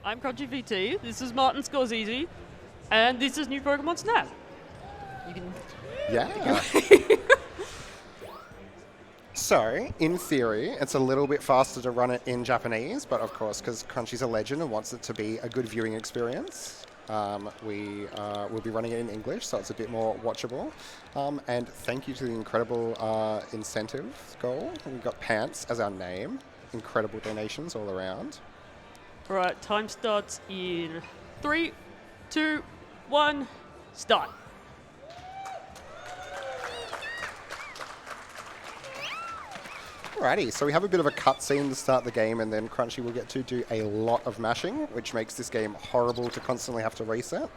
I'm CrunchieVT, this is Martin Scorsese, and this is new Pokemon Snap. You can... Yeah. So, in theory, it's a little bit faster to run it in Japanese, but of course, because Crunchy's a legend and wants it to be a good viewing experience, we will be running it in English, so it's a bit more watchable. And thank you to the incredible incentive goal. We've got Pants as our name. Incredible donations all around. Right, time starts in 3, 2, 1, start. Alrighty, so we have a bit of a cutscene to start the game, and then Crunchy will get to do a lot of mashing, which makes this game horrible to constantly have to reset.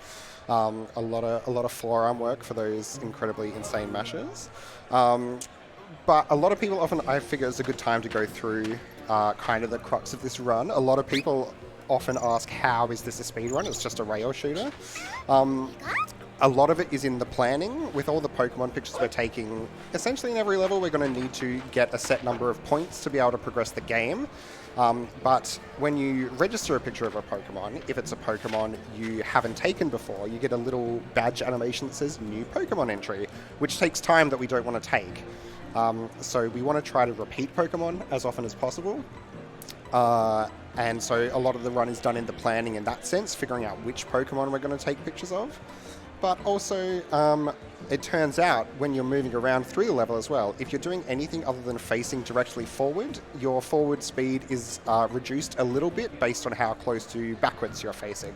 A lot of forearm work for those incredibly insane mashes. But a lot of people often, I figure, it's a good time to go through kind of the crux of this run. A lot of people often ask, how is this a speedrun? It's just a rail shooter. A lot of it is in the planning. With all the Pokemon pictures we're taking, essentially in every level we're going to need to get a set number of points to be able to progress the game. But when you register a picture of a Pokemon, if it's a Pokemon you haven't taken before, you get a little badge animation that says new Pokemon entry, which takes time that we don't want to take. So we want to try to repeat Pokemon as often as possible. And so a lot of the run is done in the planning in that sense, figuring out which Pokemon we're going to take pictures of. But also, it turns out when you're moving around through the level as well, if you're doing anything other than facing directly forward, your forward speed is reduced a little bit based on how close to backwards you're facing.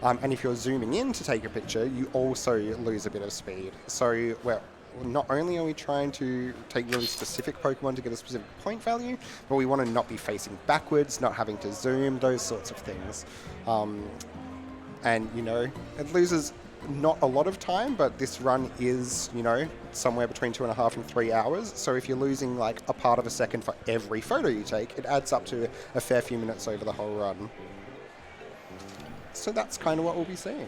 And if you're zooming in to take a picture, you also lose a bit of speed. So not only are we trying to take really specific Pokemon to get a specific point value, but we want to not be facing backwards, not having to zoom, those sorts of things. And, you know, it loses not a lot of time, but this run is, you know, somewhere between 2.5 and 3 hours. So if you're losing like a part of a second for every photo you take, it adds up to a fair few minutes over the whole run. So that's kind of what we'll be seeing.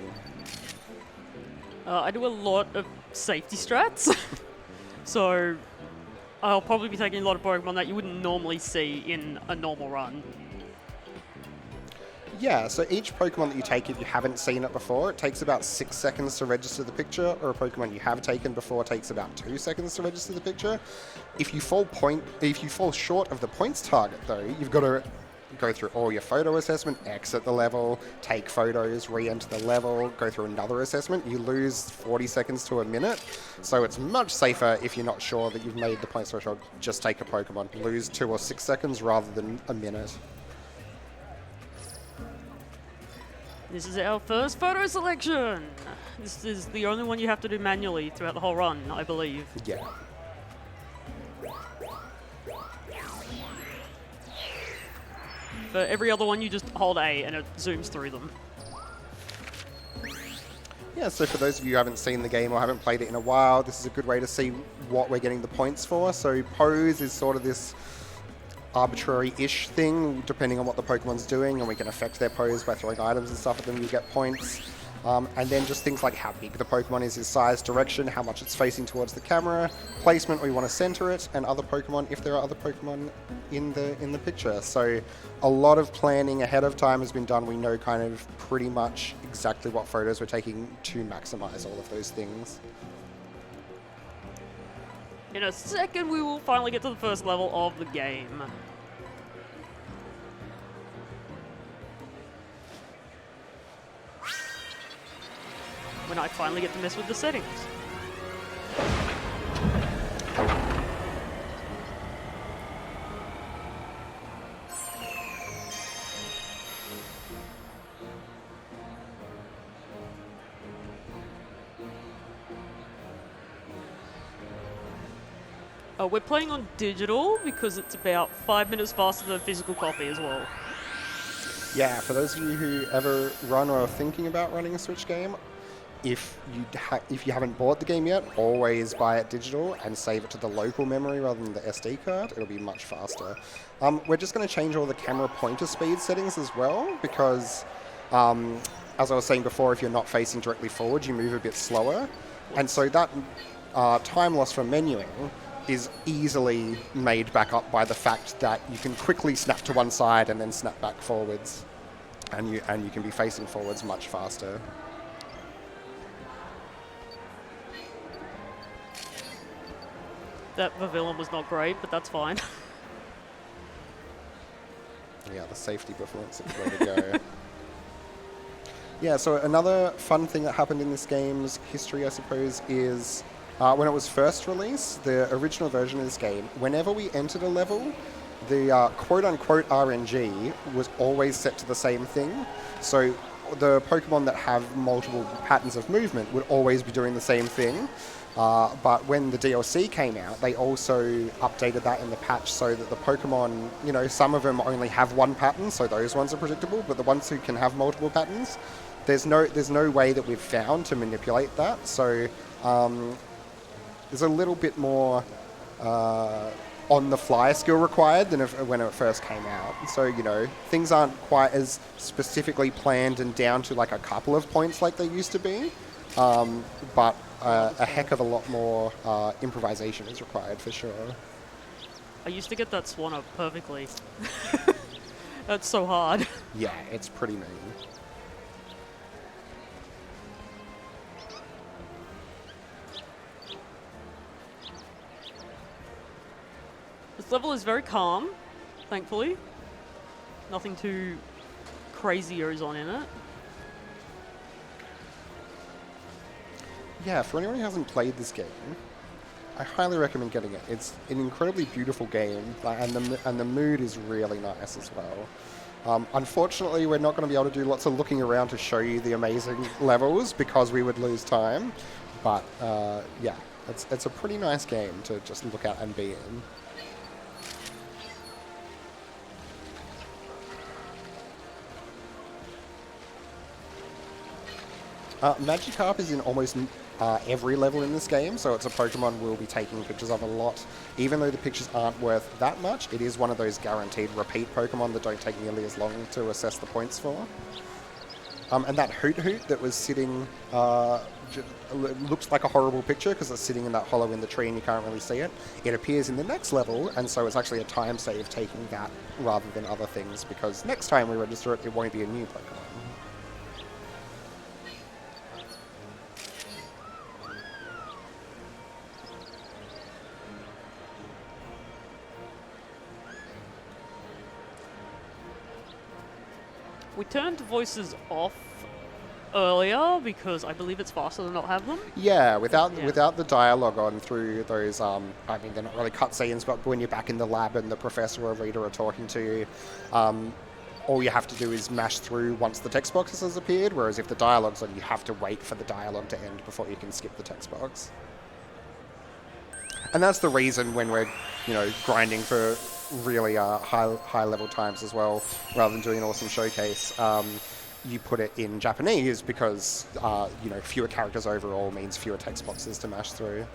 I do a lot of safety strats, so I'll probably be taking a lot of Pokemon that you wouldn't normally see in a normal run. Yeah, so each Pokemon that you take, if you haven't seen it before, it takes about 6 seconds to register the picture, or a Pokemon you have taken before takes about 2 seconds to register the picture. If you fall short of the points target, though, you've got to go through all your photo assessment, exit the level, take photos, re-enter the level, go through another assessment. You lose 40 seconds to a minute, so it's much safer if you're not sure that you've made the points threshold. Just take a Pokemon. Lose 2 or 6 seconds rather than a minute. This is our first photo selection. This is the only one you have to do manually throughout the whole run, I believe. Yeah. For every other one, you just hold A and it zooms through them. Yeah, so for those of you who haven't seen the game or haven't played it in a while, this is a good way to see what we're getting the points for. So pose is sort of this arbitrary-ish thing, depending on what the Pokemon's doing, and we can affect their pose by throwing items and stuff at them, you get points. And then just things like how big the Pokemon is, his size, direction, how much it's facing towards the camera, placement, we want to center it, and other Pokemon, if there are other Pokemon in the picture. So a lot of planning ahead of time has been done. We know kind of pretty much exactly what photos we're taking to maximize all of those things. In a second, we will finally get to the first level of the game. When I finally get to mess with the settings. We're playing on digital because it's about 5 minutes faster than a physical copy as well. Yeah, for those of you who ever run or are thinking about running a Switch game, if you haven't bought the game yet, always buy it digital and save it to the local memory rather than the SD card. It'll be much faster. We're just going to change all the camera pointer speed settings as well because, as I was saying before, if you're not facing directly forward, you move a bit slower. And so that time loss from menuing is easily made back up by the fact that you can quickly snap to one side and then snap back forwards. and you can be facing forwards much faster. That Pavilion was not great, but that's fine. Yeah, the safety performance is where to go. Yeah, so another fun thing that happened in this game's history, I suppose, is when it was first released, the original version of this game, whenever we entered a level, the quote-unquote RNG was always set to the same thing. So the Pokemon that have multiple patterns of movement would always be doing the same thing. But when the DLC came out, they also updated that in the patch so that the Pokemon, you know, some of them only have one pattern, so those ones are predictable, but the ones who can have multiple patterns, there's no way that we've found to manipulate that. So there's a little bit more on-the-fly skill required than when it first came out. So, you know, things aren't quite as specifically planned and down to like a couple of points like they used to be. But a heck of a lot more improvisation is required for sure. I used to get that Swan up perfectly. That's so hard. Yeah, it's pretty mean. This level is very calm, thankfully. Nothing too crazy goes on in it. Yeah, for anyone who hasn't played this game, I highly recommend getting it. It's an incredibly beautiful game, and the mood is really nice as well. Unfortunately, we're not going to be able to do lots of looking around to show you the amazing levels because we would lose time. But yeah, it's a pretty nice game to just look at and be in. Magikarp is in almost every level in this game, so it's a Pokemon we'll be taking pictures of a lot. Even though the pictures aren't worth that much, it is one of those guaranteed repeat Pokemon that don't take nearly as long to assess the points for. And that Hoot that was sitting, looks like a horrible picture because it's sitting in that hollow in the tree and you can't really see it. It appears in the next level, and so it's actually a time save taking that rather than other things, because next time we register it, it won't be a new Pokemon. We turned voices off earlier because I believe it's faster to not have them. Yeah, without the dialogue on through those, I mean, they're not really cutscenes, but when you're back in the lab and the professor or reader are talking to you, all you have to do is mash through once the text box has appeared, whereas if the dialogue's on, you have to wait for the dialogue to end before you can skip the text box. And that's the reason when we're, you know, grinding for really high level times as well, rather than doing an awesome showcase, you put it in Japanese because, you know, fewer characters overall means fewer text boxes to mash through.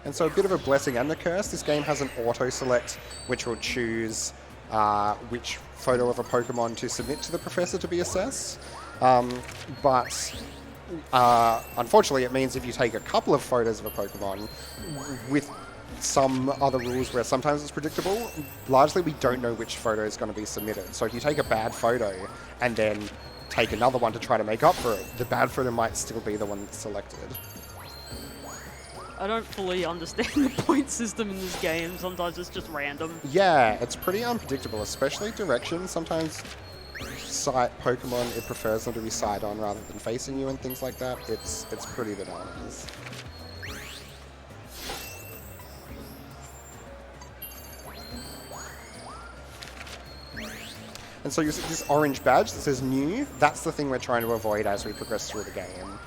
And so a bit of a blessing and a curse. This game has an auto-select which will choose which photo of a Pokemon to submit to the professor to be assessed. But unfortunately, it means if you take a couple of photos of a Pokemon with some other rules where sometimes it's predictable, largely we don't know which photo is going to be submitted. So if you take a bad photo and then take another one to try to make up for it, the bad photo might still be the one that's selected. I don't fully understand the point system in this game. Sometimes it's just random. Yeah, it's pretty unpredictable, especially direction. Sometimes Pokemon, it prefers them to be side on rather than facing you and things like that. It's pretty bananas. And so you see this orange badge that says new, that's the thing we're trying to avoid as we progress through the game.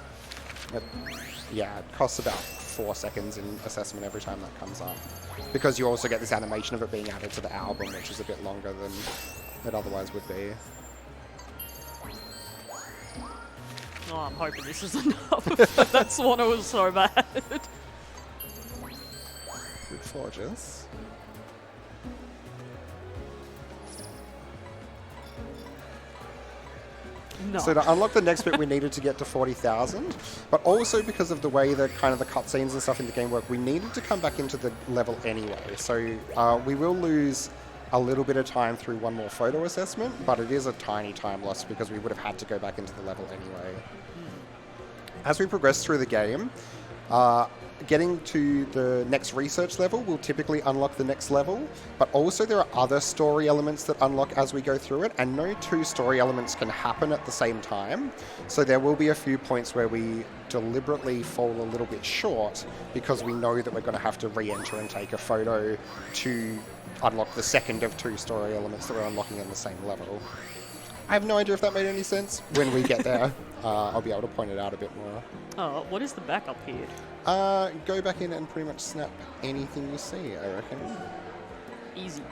Yeah, it costs about 4 seconds in assessment every time that comes up. Because you also get this animation of it being added to the album, which is a bit longer than it otherwise would be. Oh, I'm hoping this is enough. That Swan was so bad. Good Forges. No. So to unlock the next bit, we needed to get to 40,000, but also because of the way the kind of the cutscenes and stuff in the game work, we needed to come back into the level anyway. So we will lose a little bit of time through one more photo assessment, but it is a tiny time loss because we would have had to go back into the level anyway. As we progress through the game, getting to the next research level will typically unlock the next level, but also there are other story elements that unlock as we go through it, and no two story elements can happen at the same time. So there will be a few points where we deliberately fall a little bit short because we know that we're going to have to re-enter and take a photo to unlock the second of two story elements that we're unlocking in the same level. I have no idea if that made any sense. When we get there, I'll be able to point it out a bit more. Oh, what is the backup here? Go back in and pretty much snap anything you see, I reckon. Easy.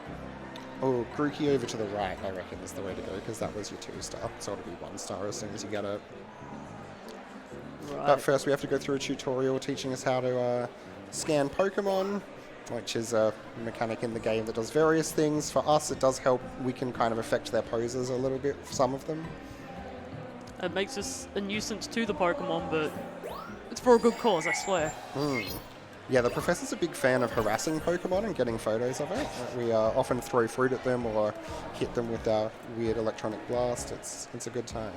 Oh, Grookey over to the right, I reckon, is the way to go, because that was your 2-star, so it'll be 1-star as soon as you get it. Right. But first we have to go through a tutorial teaching us how to scan Pokemon, which is a mechanic in the game that does various things. For us, it does help. We can kind of affect their poses a little bit, some of them. It makes us a nuisance to the Pokemon, but it's for a good cause, I swear. Yeah, the professor's a big fan of harassing Pokemon and getting photos of it. We often throw fruit at them or hit them with our weird electronic blast. It's a good time.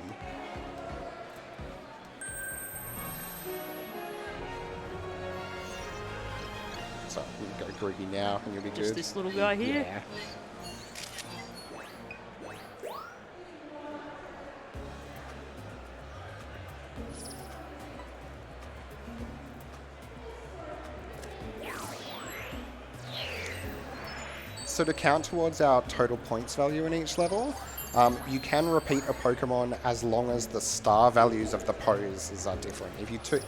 So we go Grookey now and you'll be Just good. this little guy here. Yeah. So to count towards our total points value in each level, you can repeat a Pokemon as long as the star values of the poses are different.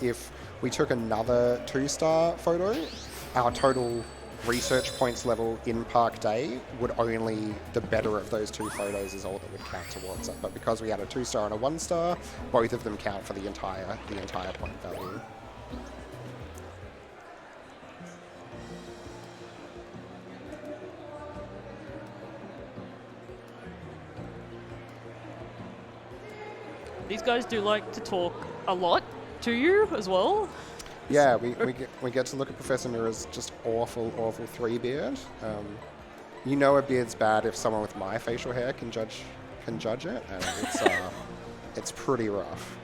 If we took another 2-star photo, our total research points level in Park Day would only, the better of those two photos is all that would count towards it. But because we had a 2-star and a 1-star, both of them count for the entire point value. These guys do like to talk a lot to you as well. Yeah, we get to look at Professor Mirror's just awful 3-beard. You know a beard's bad if someone with my facial hair can judge it, and it's pretty rough.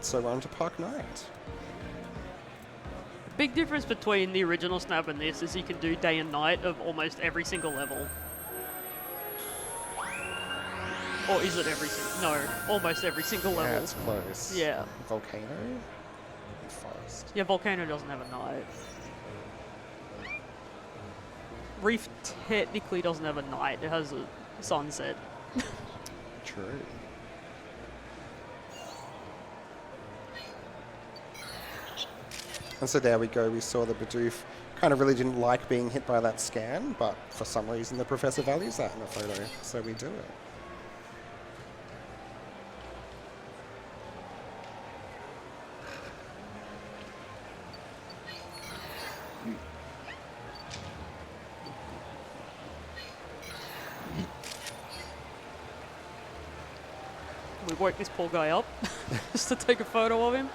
So we're on to Park Night. Big difference between the original Snap and this is you can do day and night of almost every single level. Or is it every single? No, almost every single level. Yeah, it's close. Yeah. Volcano? Forest. Yeah, Volcano doesn't have a night. Reef technically doesn't have a night, it has a sunset. True. And so there we go, we saw the Bidoof kind of really didn't like being hit by that scan, but for some reason the professor values that in a photo, so we do it. We woke this poor guy up just to take a photo of him.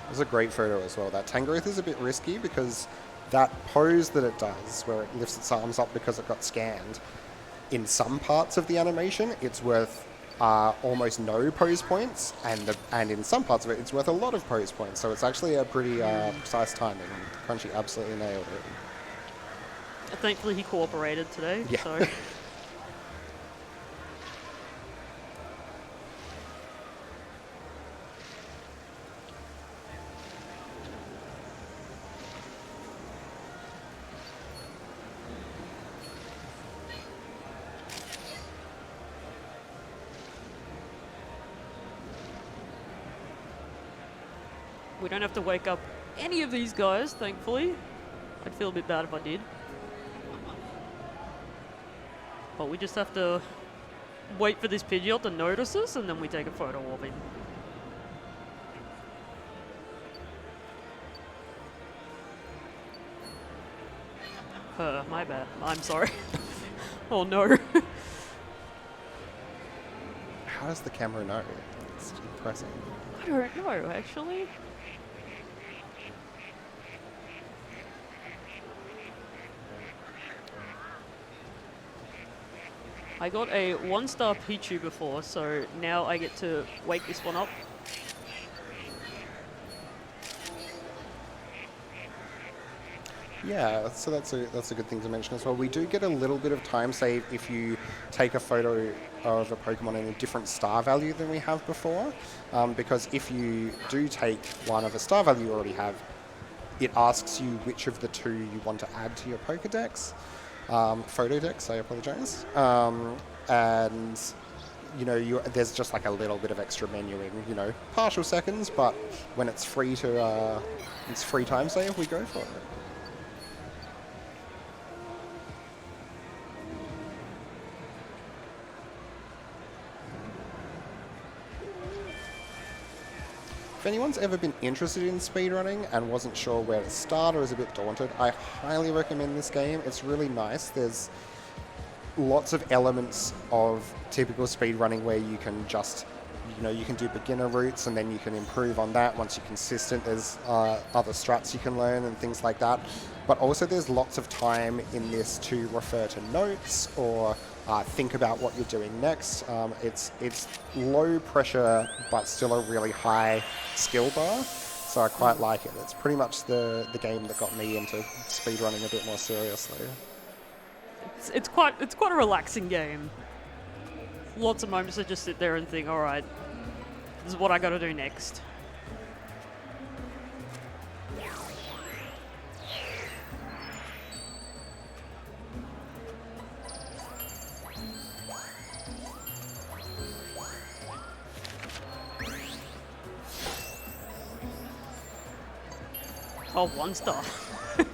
It was a great photo as well. That Tangrowth is a bit risky because that pose that it does, where it lifts its arms up because it got scanned, in some parts of the animation, it's worth almost no pose points, and in some parts of it, it's worth a lot of pose points. So it's actually a pretty precise timing. Crunchy absolutely nailed it. Thankfully, he cooperated today. Yeah. So. We don't have to wake up any of these guys, thankfully. I'd feel a bit bad if I did. But we just have to wait for this Pidgeot to notice us, and then we take a photo of him. Her, my bad. I'm sorry. Oh no. How does the camera know? It's impressive. I don't know, actually. I got a 1-star Pichu before, so now I get to wake this one up. Yeah, so that's a good thing to mention as well. We do get a little bit of time save if you take a photo of a Pokemon in a different star value than we have before, because if you do take one of a star value you already have, it asks you which of the two you want to add to your Pokedex, photo dex, I apologize, and you know, there's just like a little bit of extra menuing, you know, partial seconds, but when it's free to, it's free time save, we go for it. If anyone's ever been interested in speedrunning and wasn't sure where to start or is a bit daunted, I highly recommend this game. It's really nice. There's lots of elements of typical speedrunning where you can just, you know, you can do beginner routes and then you can improve on that once you're consistent. There's other strats you can learn and things like that. But also there's lots of time in this to refer to notes or think about what you're doing next. It's low pressure, but still a really high skill bar. So I quite like it. It's pretty much the game that got me into speedrunning a bit more seriously. It's quite a relaxing game. Lots of moments to just sit there and think, all right, this is what I got to do next. Oh, 1 star.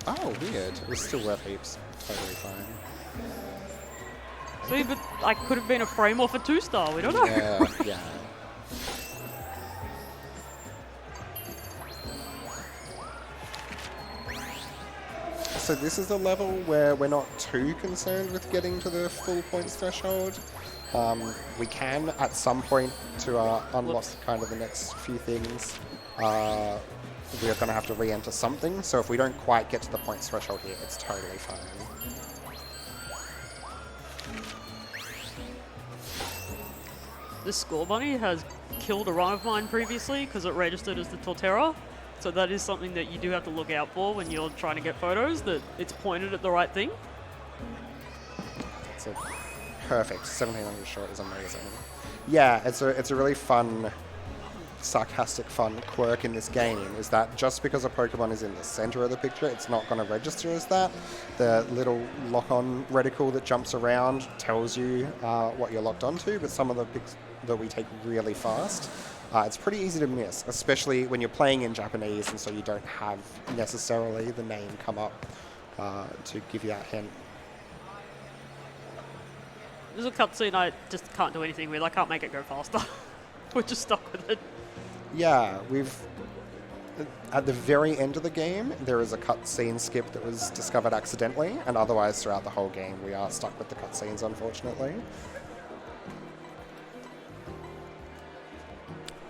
Oh, weird. It was still worth heaps. Totally fine. See, but I could have been a frame off a 2-star. We don't know. Yeah, yeah. So this is the level where we're not too concerned with getting to the full points threshold. We can, at some point, to unlock kind of the next few things, we are going to have to re-enter something. So if we don't quite get to the points threshold here, it's totally fine. This Score Bunny has killed a run of mine previously because it registered as the Torterra. So that is something that you do have to look out for when you're trying to get photos, that it's pointed at the right thing. It's a perfect 1700 shot is amazing. Yeah, it's a really fun, sarcastic fun quirk in this game is that just because a Pokemon is in the center of the picture, it's not going to register as that. The little lock-on reticle that jumps around tells you what you're locked onto, but some of the pics that we take really fast, it's pretty easy to miss, especially when you're playing in Japanese and so you don't have necessarily the name come up to give you that hint. There's a cutscene I just can't do anything with. I can't make it go faster. We're just stuck with it. Yeah, at the very end of the game, there is a cutscene skip that was discovered accidentally, and otherwise throughout the whole game, we are stuck with the cutscenes, unfortunately.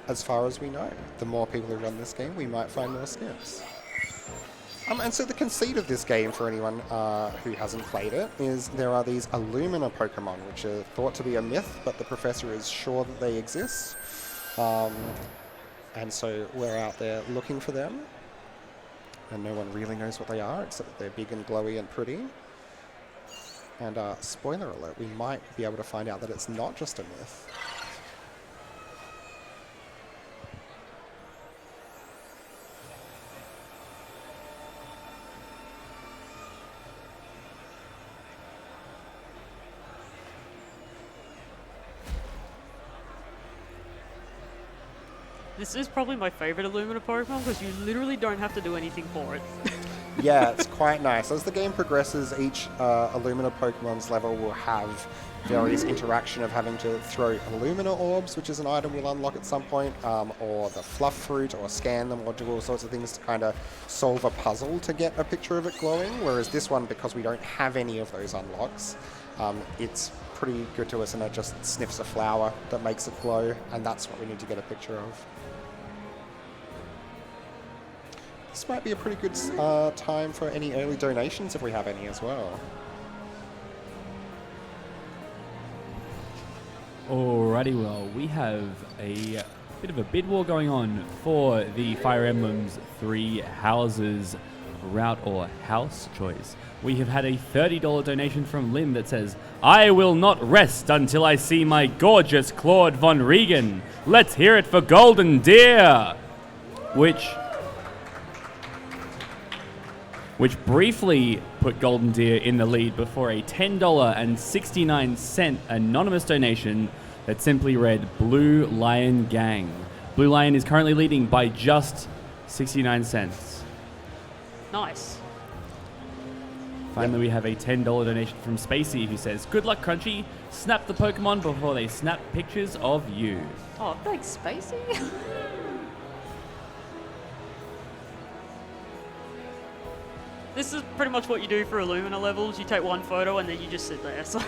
As far as we know, the more people who run this game, we might find more skips. And so the conceit of this game, for anyone who hasn't played it, is there are these Illumina Pokemon, which are thought to be a myth, but the professor is sure that they exist. And so we're out there looking for them, and no one really knows what they are, except that they're big and glowy and pretty. And spoiler alert, we might be able to find out that it's not just a myth. This is probably my favorite Illumina Pokemon because you literally don't have to do anything for it. Yeah, it's quite nice. As the game progresses, each Illumina Pokemon's level will have There is interaction of having to throw Illumina orbs, which is an item we'll unlock at some point, or the fluff fruit, or scan them, or do all sorts of things to kind of solve a puzzle to get a picture of it glowing. Whereas this one, because we don't have any of those unlocks, it's pretty good to us, and it just sniffs a flower that makes it glow, and that's what we need to get a picture of. This might be a pretty good time for any early donations if we have any as well. Alrighty, well, we have a bit of a bid war going on for the Fire Emblem's 3 houses route or house choice. We have had a $30 donation from Lynn that says, "I will not rest until I see my gorgeous Claude Von Regan. Let's hear it for Golden Deer," which briefly put Golden Deer in the lead before a $10.69 anonymous donation that simply read Blue Lion Gang. Blue Lion is currently leading by just 69 cents. Nice. Finally, we have a $10 donation from Spacey who says, "Good luck, Crunchy. Snap the Pokemon before they snap pictures of you." Oh, thanks, Spacey. This is pretty much what you do for Illumina levels. You take one photo and then you just sit there. So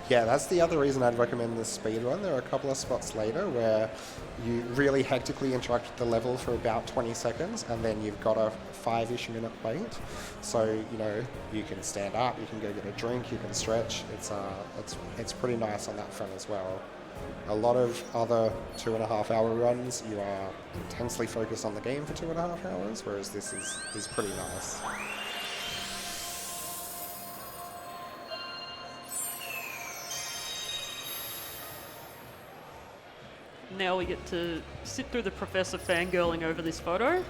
Yeah, that's the other reason I'd recommend this speedrun. There are a couple of spots later where you really hectically interact with the level for about 20 seconds, and then you've got a 5-ish minute wait. So, you know, you can stand up, you can go get a drink, you can stretch. It's pretty nice on that front as well. A lot of other 2.5-hour runs, you are intensely focused on the game for 2.5 hours, whereas this is pretty nice. now we get to sit through the professor fangirling over this photo.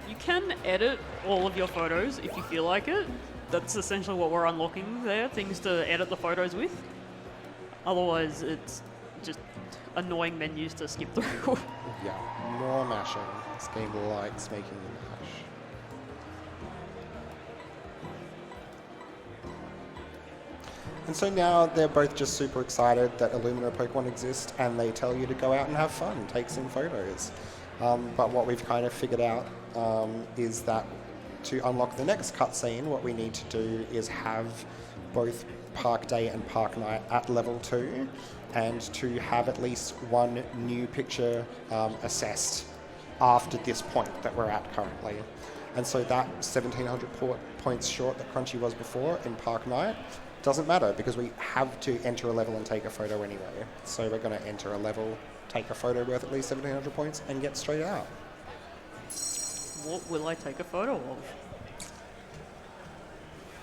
You can edit all of your photos if you feel like it. That's essentially what we're unlocking there, things to edit the photos with. Otherwise, it's just annoying menus to skip through. Yeah, more mashing. This game likes making you mash. And so now they're both just super excited that Illumina Pokemon exist, and they tell you to go out and have fun, take some photos. But what we've kind of figured out is that to unlock the next cutscene, what we need to do is have both Park Day and Park Night at level 2, and to have at least one new picture assessed after this point that we're at currently. And so that 1,700 points short that Crunchy was before in Park Night doesn't matter, because we have to enter a level and take a photo anyway. So we're going to enter a level, take a photo worth at least 1,700 points, and get straight out. What will I take a photo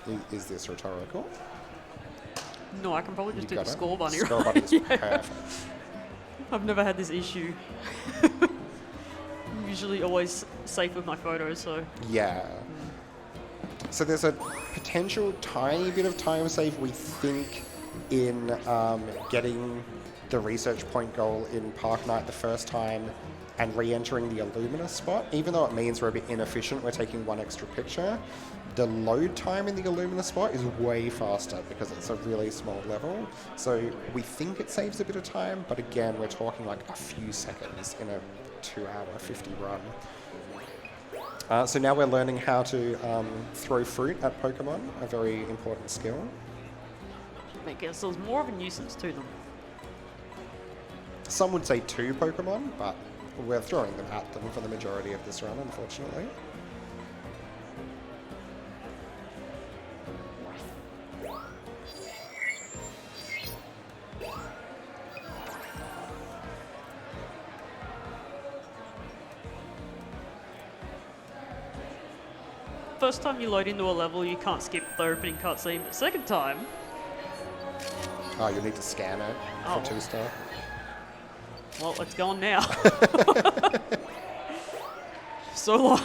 of? Is this rhetorical? No, I can probably just You do the got it? score bunny. Score right? bunny is Yeah. perfect. I've never had this issue. I'm usually always safe with my photos, so Yeah. So there's a potential tiny bit of time save, we think, in getting the research point goal in Park Night the first time and re-entering the Illumina spot. Even though it means we're a bit inefficient, we're taking one extra picture, the load time in the Illumina spot is way faster because it's a really small level. So we think it saves a bit of time, but again, we're talking like a few seconds in a 2-hour 50 run. So now we're learning how to throw fruit at Pokemon, a very important skill. make ourselves more of a nuisance to them. Some would say 2 Pokemon, but we're throwing them at them for the majority of this run, unfortunately. first time you load into a level, you can't skip the opening cutscene. But second time, Oh, you'll need to scan it Oh. for 2-star. well, it's gone now. So long.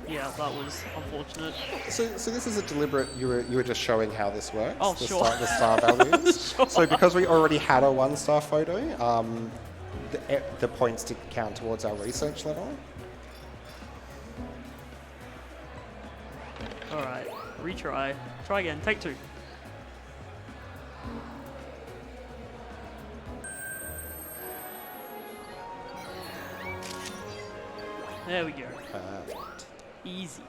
Yeah, that was unfortunate. So this is a deliberate. You were just showing how this works. Oh, the sure. the star values. Sure. So because we already had a 1-star photo, the points didn't count towards our research level. Alright, retry. Try again, take 2. There we go. Perfect. Easy.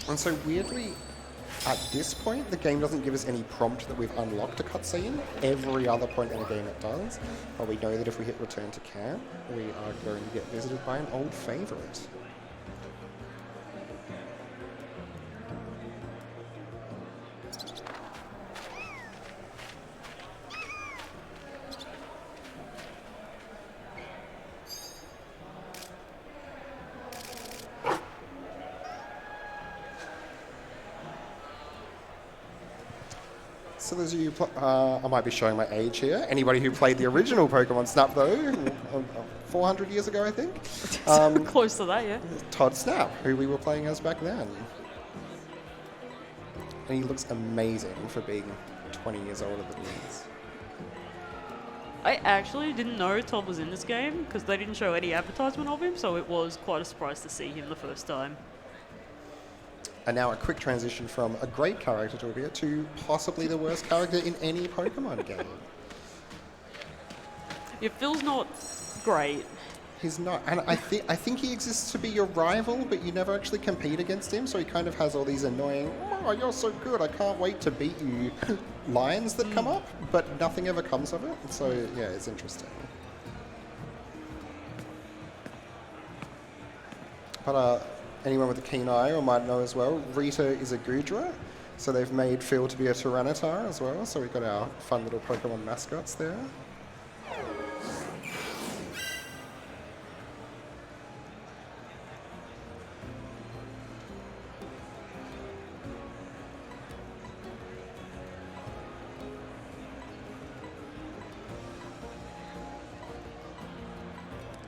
And so weirdly, at this point, the game doesn't give us any prompt that we've unlocked a cutscene. Every other point in the game it does. But we know that if we hit return to camp, we are going to get visited by an old favorite. So those of you, I might be showing my age here. Anybody who played the original Pokemon Snap, though, 400 years ago, I think. Close to that, yeah. Todd Snap, who we were playing as back then. And he looks amazing for being 20 years older than he is. I actually didn't know Todd was in this game because they didn't show any advertisement of him, so it was quite a surprise to see him the first time. And now a quick transition from a great character to possibly the worst character in any Pokemon game. Yeah, Phil's not great. He's not, and I think he exists to be your rival, but you never actually compete against him, so he kind of has all these annoying, oh, you're so good, I can't wait to beat you lines that come up, but nothing ever comes of it, so yeah, it's interesting. But anyone with a keen eye or might know as well, Rita is a Gudra, so they've made Phil to be a Tyranitar as well, so we've got our fun little Pokemon mascots there.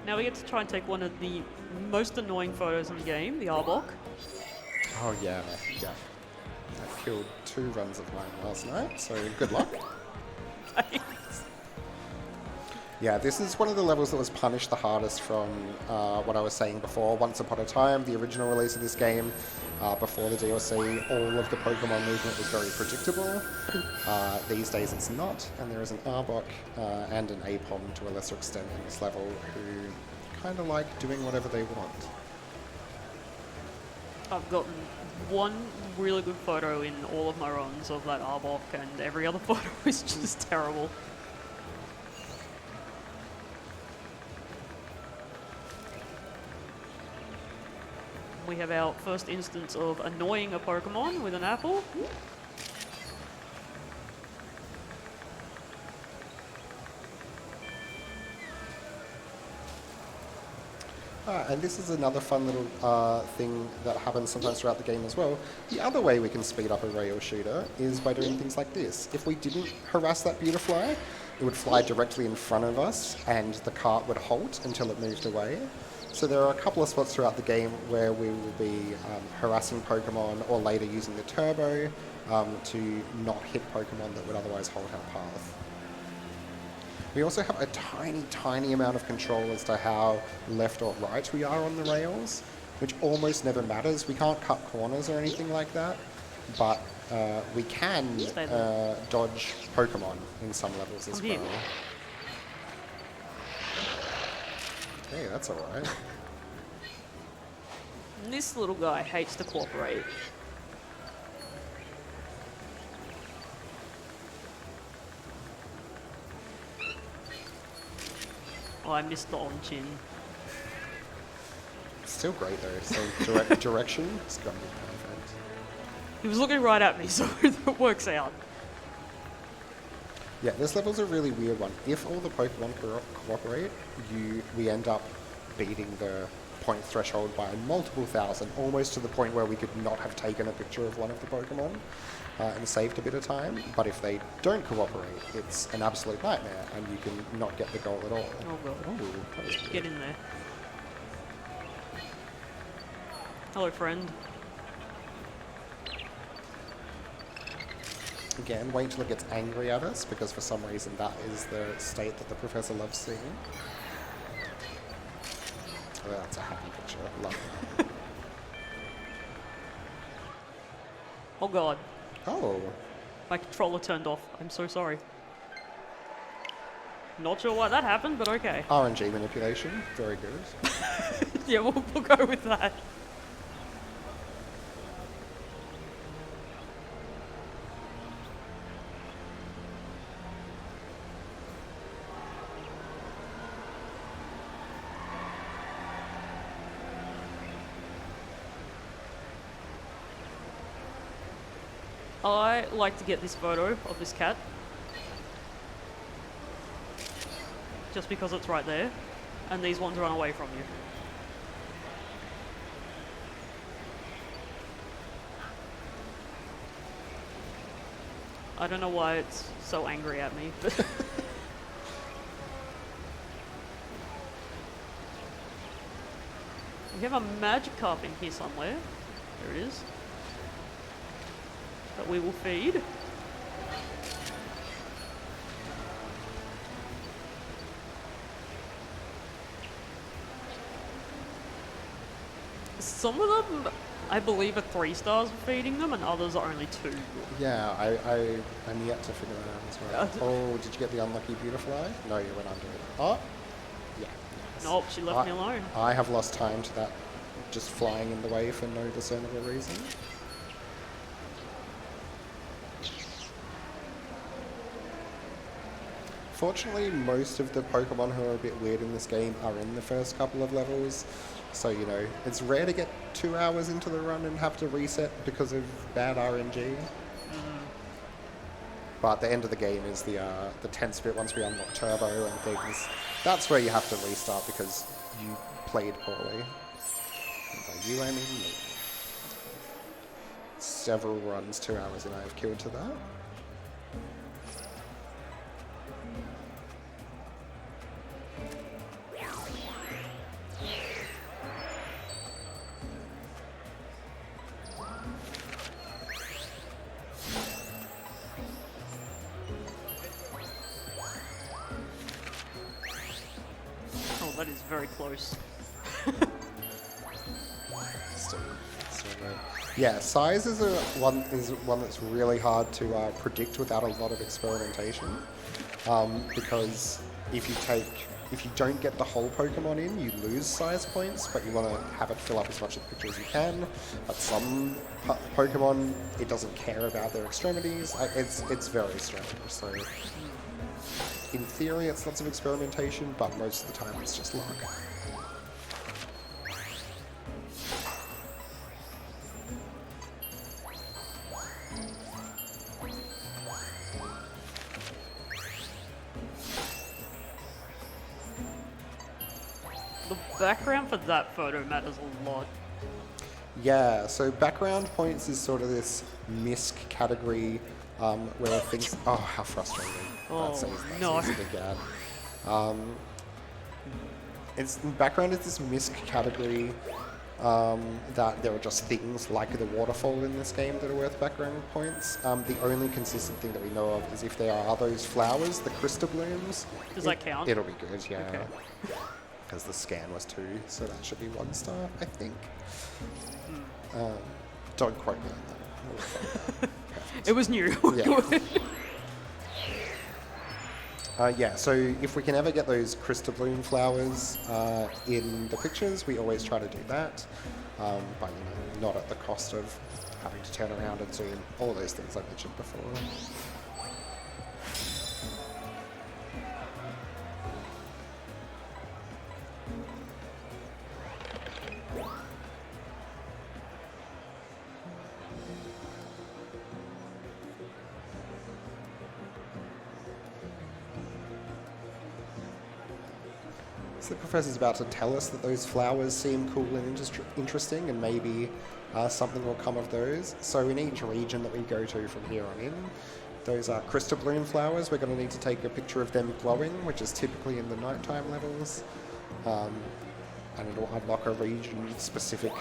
Now we get to try and take one of the most annoying photos in the game, the Arbok. Oh yeah. I killed 2 runs of mine last night, so good luck. Yeah, this is one of the levels that was punished the hardest from what I was saying before. Once upon a time, the original release of this game, before the DLC, all of the Pokemon movement was very predictable. These days it's not, and there is an Arbok and an Apom to a lesser extent in this level who kind of like doing whatever they want. I've gotten one really good photo in all of my runs of that Arbok, and every other photo is just terrible. We have our first instance of annoying a Pokemon with an apple. And this is another fun little thing that happens sometimes throughout the game as well. The other way we can speed up a rail shooter is by doing things like this. If we didn't harass that Beautifly, it would fly directly in front of us and the cart would halt until it moved away. So there are a couple of spots throughout the game where we will be harassing Pokemon or later using the turbo to not hit Pokemon that would otherwise halt our path. We also have a tiny, tiny amount of control as to how left or right we are on the rails, which almost never matters. We can't cut corners or anything like that, but we can dodge Pokemon in some levels as well. Hey, that's alright. This little guy hates to cooperate. Oh, I missed the on-chin. Still great though. So direction is gonna be perfect. He was looking right at me, so it works out. Yeah, this level's a really weird one. If all the Pokemon cooperate, we end up beating the point threshold by multiple thousand, almost to the point where we could not have taken a picture of one of the Pokemon and saved a bit of time. But if they don't cooperate, it's an absolute nightmare, and you can not get the goal at all. Oh god. Oh, that was weird. Get in there. Hello, friend. Again, wait till it gets angry at us, because for some reason that is the state that the professor loves seeing. Oh, that's a happy picture. I love that. Oh god. Oh, My controller turned off. I'm so sorry. Not sure why that happened, but okay. RNG manipulation. Very good. Yeah, we'll go with that. I like to get this photo of this cat. Just because it's right there. And these ones run away from you. I don't know why it's so angry at me, but we have a Magikarp in here somewhere. There it is. That we will feed. Some of them, I believe, are 3 stars for feeding them, and others are only 2. Yeah, I'm yet to figure that out as well. Oh, did you get the unlucky Beautifly? No, you went under it. Oh, yeah. Yes. Nope, she left me alone. I have lost time to that just flying in the way for no discernible reason. Fortunately, most of the Pokemon who are a bit weird in this game are in the first couple of levels. So, you know, it's rare to get 2 hours into the run and have to reset because of bad RNG. But the end of the game is the 10th bit once we unlock Turbo and things. That's where you have to restart because you played poorly. And by you, I mean me. Several runs, 2 hours, and I have killed to that. Oh, that is very close. Still good. Yeah, size is one that's really hard to predict without a lot of experimentation, because if you don't get the whole Pokemon in, you lose size points, but you want to have it fill up as much of the picture as you can. But some Pokemon, it doesn't care about their extremities. It's very strange. So in theory, it's lots of experimentation, but most of the time it's just luck. The background for that photo matters a lot. Yeah, so background points is sort of this misc category where things... Oh, how frustrating. Oh, That's no. easy to get. Background is this misc category that there are just things like the waterfall in this game that are worth background points. The only consistent thing that we know of is if there are those flowers, the Crystalblooms. Does that count? It'll be good, yeah. Okay. Because the scan was 2, so that should be 1 star, I think. Don't quote me on that. It was new. Yeah. Yeah, so if we can ever get those Crystalbloom flowers in the pictures, we always try to do that. But, you know, not at the cost of having to turn around and zoom, all those things I mentioned before. So the professor's about to tell us that those flowers seem cool and interesting, and maybe something will come of those. So in each region that we go to from here on in, those are crystal bloom flowers. We're going to need to take a picture of them glowing, which is typically in the nighttime levels. And it'll unlock a region-specific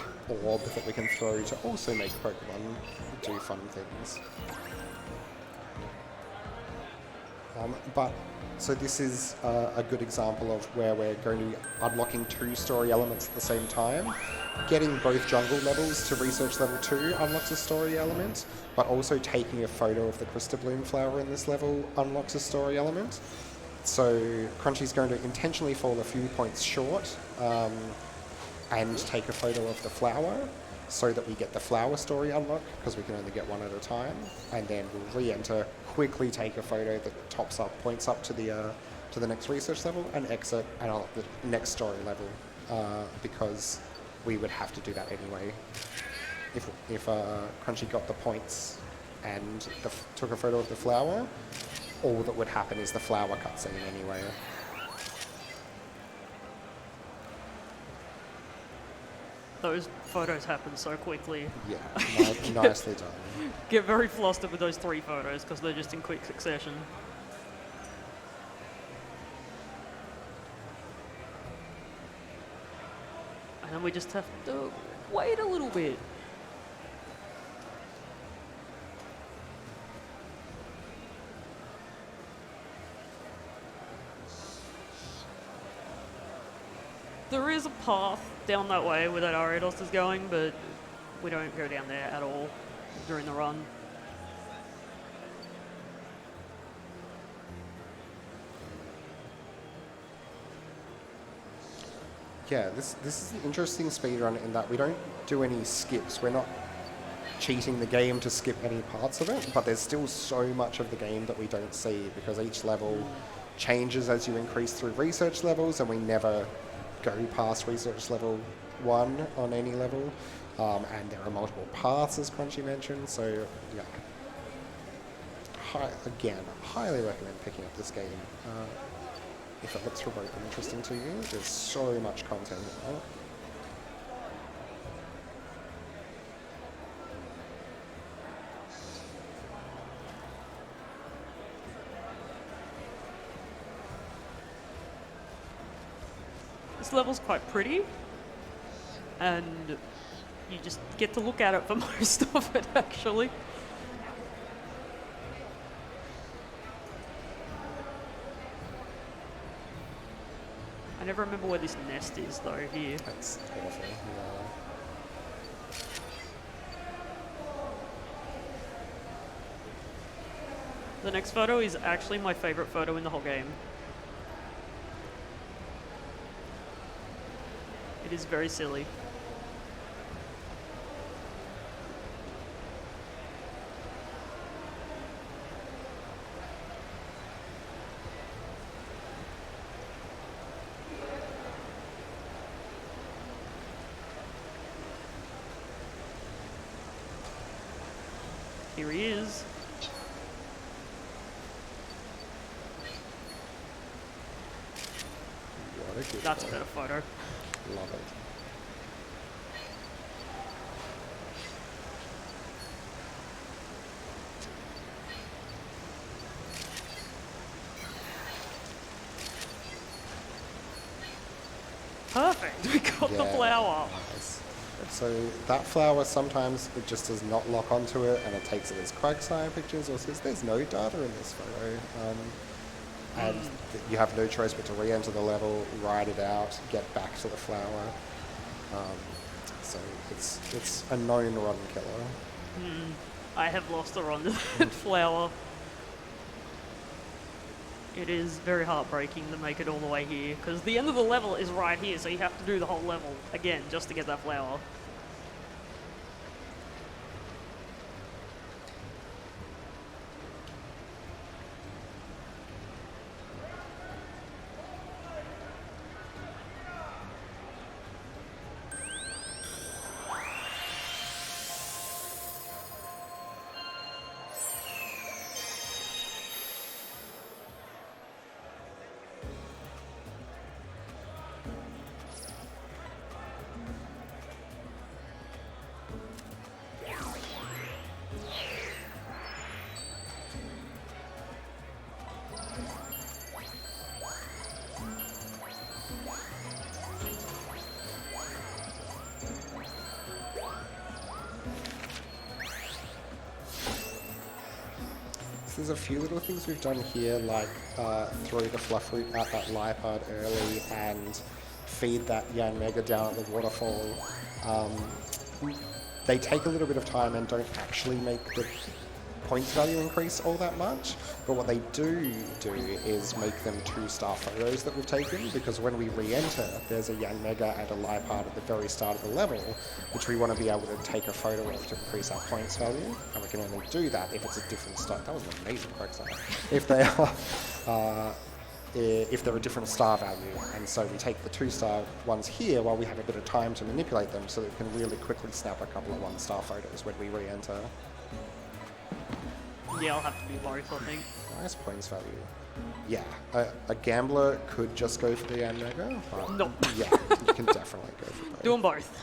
orb that we can throw to also make Pokemon do fun things. So this is a good example of where we're going to be unlocking 2 story elements at the same time. Getting both jungle levels to research level 2 unlocks a story element, but also taking a photo of the crystal bloom flower in this level unlocks a story element. So Crunchy's going to intentionally fall a few points short and take a photo of the flower so that we get the flower story unlock, because we can only get one at a time, and then we'll re-enter, quickly take a photo that points up to the next research level, and exit and unlock the next story level, because we would have to do that anyway. If Crunchy got the points and took a photo of the flower, all that would happen is the flower cutscene anyway. Those photos happen so quickly. Yeah, nicely done. Get very flustered with those 3 photos because they're just in quick succession. And then we just have to wait a little bit. There is a path down that way where that Ariados is going, but we don't go down there at all during the run. Yeah, this is an interesting speedrun in that we don't do any skips. We're not cheating the game to skip any parts of it, but there's still so much of the game that we don't see, because each level changes as you increase through research levels, and we never go past research level 1 on any level, and there are multiple paths, as Crunchy mentioned, so yeah. Again, highly recommend picking up this game. If it looks remote and interesting to you, there's so much content in it. This level's quite pretty, and you just get to look at it for most of it, actually. I never remember where this nest is, though, here. That's awful. Yeah. The next photo is actually my favorite photo in the whole game. It is very silly. Here he is. What a good That's a one. better photo. Love it. Perfect. We got the Yeah, flower. nice. So that flower, sometimes it just does not lock onto it, and it takes it as Quagsire pictures, or says there's no data in this photo. And you have no choice but to re-enter the level, ride it out, get back to the flower. So it's a known run killer. I have lost the run to that flower. It is very heartbreaking to make it all the way here, because the end of the level is right here, so you have to do the whole level again just to get that flower. So there's a few little things we've done here, like throw the fluff root at that Liepard early and feed that Yan Mega down at the waterfall. They take a little bit of time and don't actually make the points value increase all that much, but what they do is make them 2-star photos that we've taken, because when we re-enter, there's a Yan Mega and a Liepard at the very start of the level, which we want to be able to take a photo of to increase our points value, and we can only do that if it's a different star. That was an amazing quick start. If they are if they're a different star value, and so we take the 2-star ones here while we have a bit of time to manipulate them, so that we can really quickly snap a couple of 1-star photos when we re-enter. Yeah, I'll have to be both, I think. Nice points value. Yeah, a gambler could just go for the Yan Mega, but Nope. yeah, you can definitely go for both. Do them both.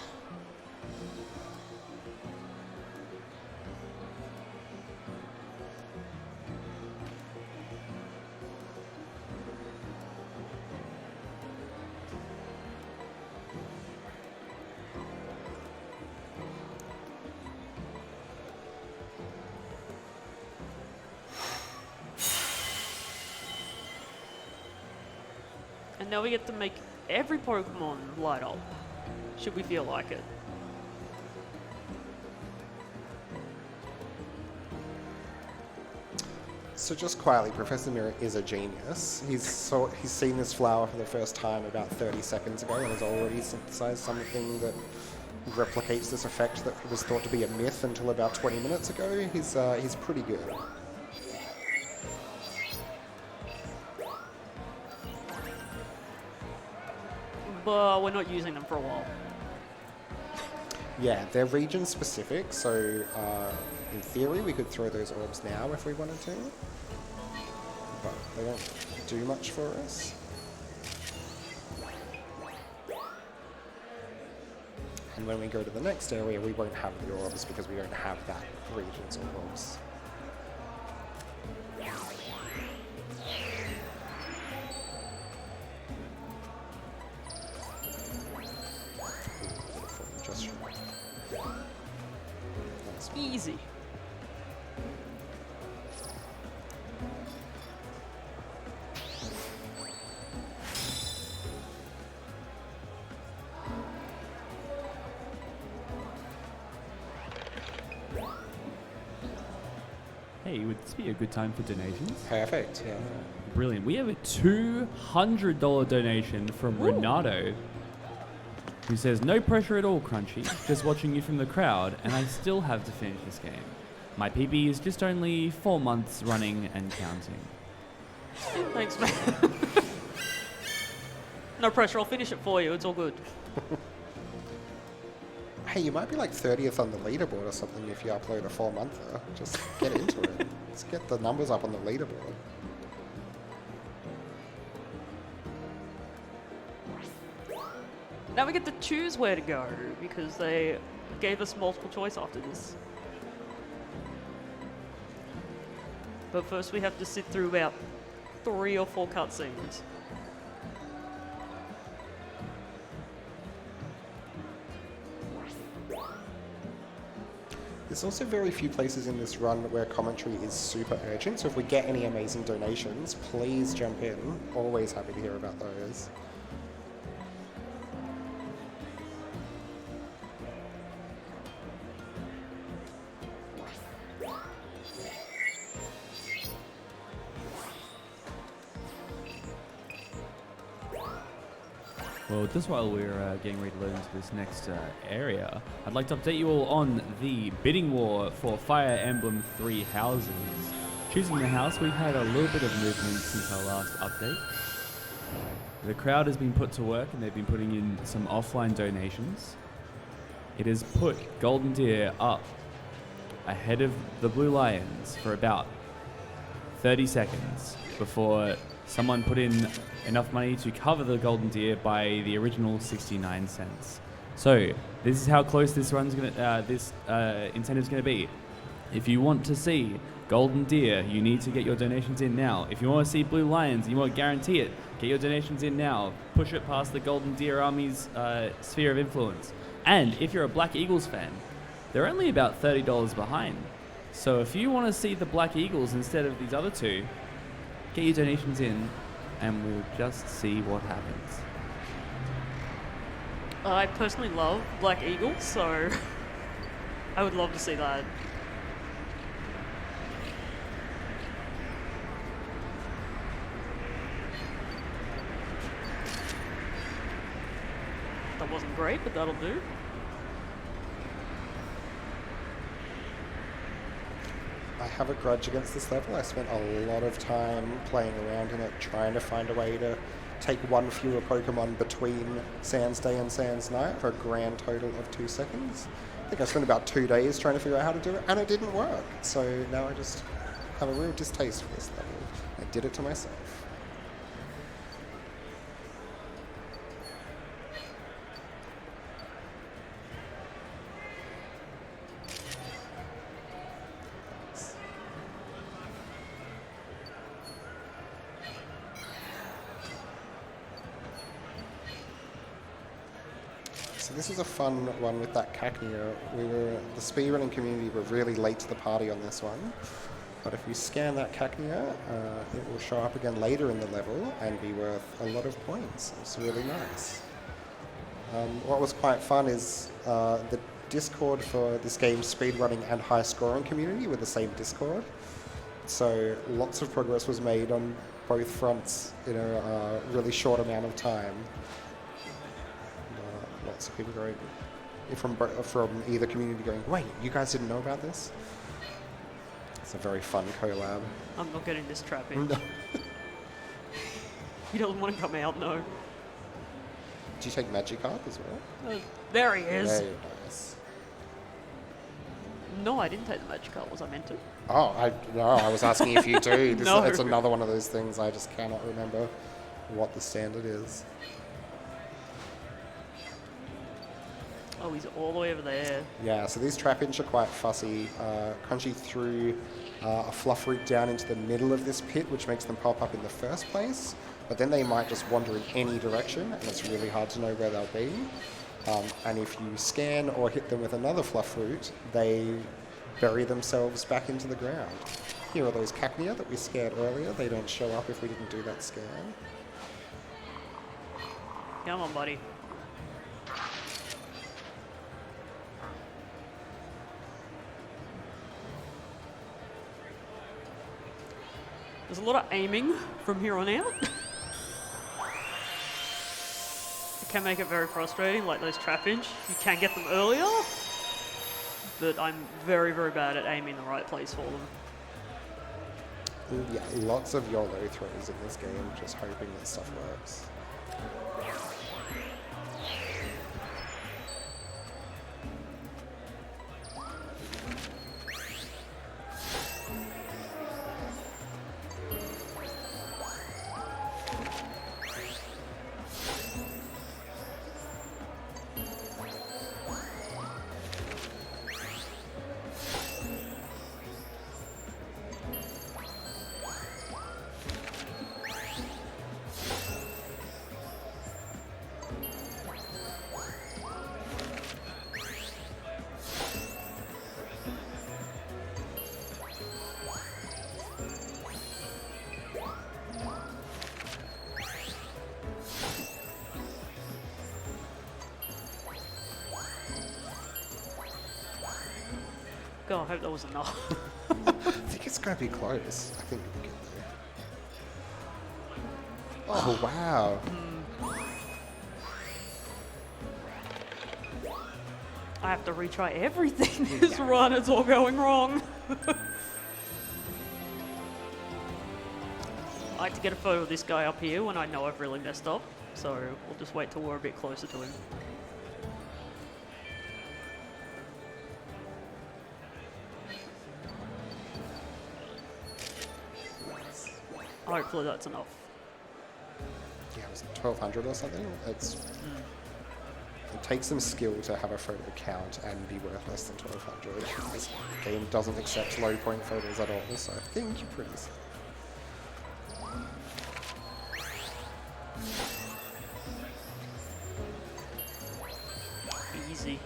And now we get to make every Pokemon light up, should we feel like it. So just quietly, Professor Mirror is a genius. He's seen this flower for the first time about 30 seconds ago and has already synthesized something that replicates this effect that was thought to be a myth until about 20 minutes ago. He's pretty good. But we're not using them for a while. Yeah, they're region specific, so in theory we could throw those orbs now if we wanted to, but they don't do much for us. And when we go to the next area, we won't have the orbs because we don't have that region's orbs. Just Easy. Hey, would this be a good time for donations? perfect, yeah. Brilliant. We have a $200 donation from Renato, who says, "No pressure at all, Crunchy. Just watching you from the crowd, and I still have to finish this game. My PB is just only 4 months running and counting." Thanks, man. No pressure, I'll finish it for you, it's all good. Hey, you might be like 30th on the leaderboard or something if you upload a 4-monther. Just get into it. Let's get the numbers up on the leaderboard. Now we get to choose where to go, because they gave us multiple choice after this. But first we have to sit through about 3 or 4 cutscenes. There's also very few places in this run where commentary is super urgent, so if we get any amazing donations, please jump in. Always happy to hear about those. Well, just while we're getting ready to load into this next area, I'd like to update you all on the bidding war for Fire Emblem 3 houses. Choosing the house, we've had a little bit of movement since our last update. The crowd has been put to work and they've been putting in some offline donations. It has put Golden Deer up ahead of the Blue Lions for about 30 seconds before someone put in enough money to cover the Golden Deer by the original 69 cents. So this is how close this run's gonna, this incentive's gonna be. If you want to see Golden Deer, you need to get your donations in now. If you want to see Blue Lions, you want to guarantee it, get your donations in now. Push it past the Golden Deer Army's sphere of influence. And if you're a Black Eagles fan, they're only about $30 behind. So if you want to see the Black Eagles instead of these other two, get your donations in and we'll just see what happens. I personally love Black Eagles, so I would love to see that. That wasn't great, but that'll do. I have a grudge against this level. I spent a lot of time playing around in it, trying to find a way to take one fewer Pokemon between Sans Day and Sans Night for a grand total of 2 seconds. I think I spent about 2 days trying to figure out how to do it, and it didn't work. So now I just have a real distaste for this level. I did it to myself. So this is a fun one with that Cacnea. The speedrunning community were really late to the party on this one. But if you scan that Cacnea, it will show up again later in the level and be worth a lot of points. It's really nice. What was quite fun is the Discord for this game's speedrunning and high scoring community were the same Discord. So lots of progress was made on both fronts in a really short amount of time. Lots of people going from either community going, wait, you guys didn't know about this? It's a very fun collab. I'm not getting this trap in. No. He doesn't want to come out, no. Did you take Magikarp as well? There he is. Very nice. No, I didn't take the Magikarp. Was I meant to? Oh, I was asking if you do. No. It's another one of those things I just cannot remember what the standard is. Oh, he's all the way over there. Yeah, so these trap-ins are quite fussy. Crunchy threw a fluff root down into the middle of this pit, which makes them pop up in the first place. But then they might just wander in any direction, and it's really hard to know where they'll be. And if you scan or hit them with another fluff root, they bury themselves back into the ground. Here are those Cacnea that we scared earlier. They don't show up if we didn't do that scan. Come on, buddy. There's a lot of aiming from here on out. It can make it very frustrating, like those trap-ins. You can get them earlier, but I'm very, very bad at aiming the right place for them. Ooh, yeah, lots of YOLO throws in this game, just hoping that stuff works. God, I hope that was enough. I think it's going to be close. I think we'll get there. Oh, wow. I have to retry everything this run. It's all going wrong. I like to get a photo of this guy up here when I know I've really messed up. So we'll just wait till we're a bit closer to him. Hopefully that's enough. Yeah, it was 1200 or something. It takes some skill to have a photo count and be worth less than 1200. This game doesn't accept low point photos at all, so I think you're pretty safe. Easy.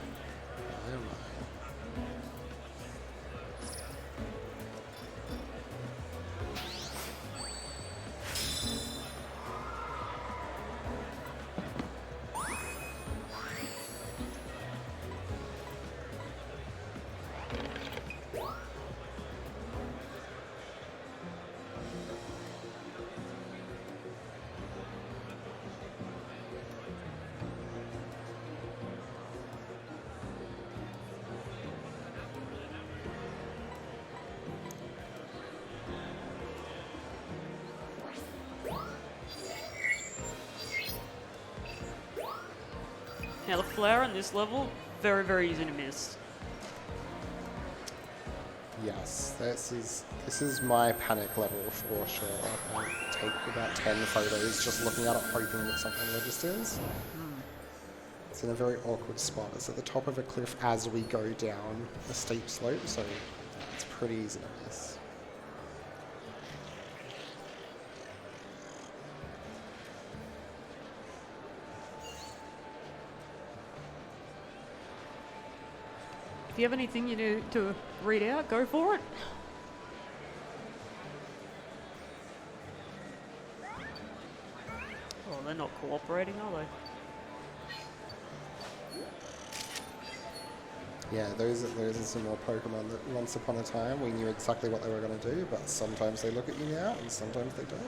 Now the flower in this level, very, very easy to miss. Yes, this is my panic level for sure. I take about 10 photos just looking at it, hoping that something registers. It's in a very awkward spot. It's at the top of a cliff as we go down a steep slope, so it's pretty easy to miss. If you have anything you need to read out, go for it. Oh, they're not cooperating, are they? Yeah, those are some more Pokemon that once upon a time we knew exactly what they were going to do, but sometimes they look at you now and sometimes they don't.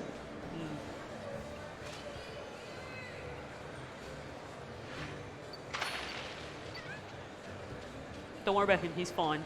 Don't worry about him, he's fine.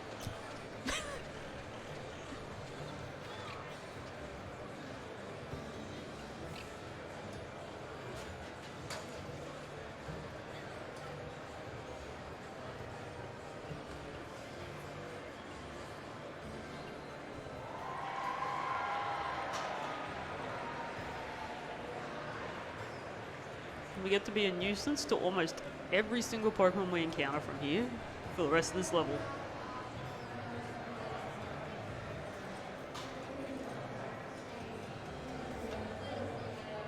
We get to be a nuisance to almost every single Pokemon we encounter from here for the rest of this level.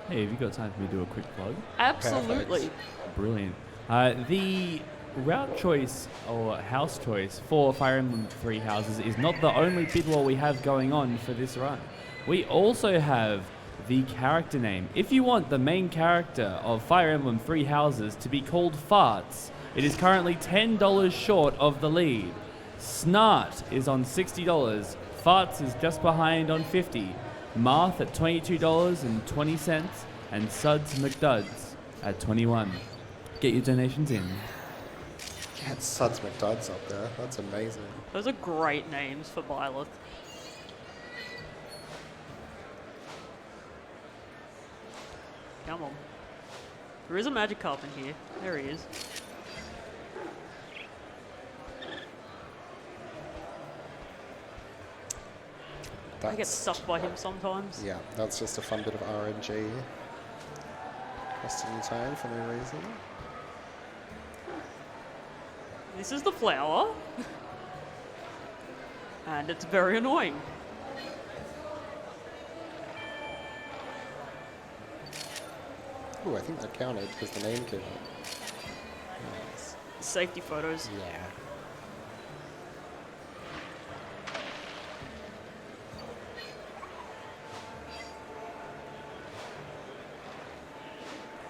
Hey, have you got time for me to do a quick plug? Absolutely. Brilliant. The route choice or house choice for Fire Emblem Three Houses is not the only bid war we have going on for this run. We also have the character name. If you want the main character of Fire Emblem Three Houses to be called Farts, it is currently $10 short of the lead. Snart is on $60. Farts is just behind on $50. Marth at $22.20 and Suds McDuds at $21. Get your donations in. Get Suds McDuds up there. That's amazing. Those are great names for Byleth. Come on. There is a Magikarp in here. There he is. I get stuck by him sometimes. Yeah, that's just a fun bit of RNG. Costing you time for no reason. This is the flower. And it's very annoying. Ooh, I think that counted because the name came up. Nice. Safety photos. Yeah.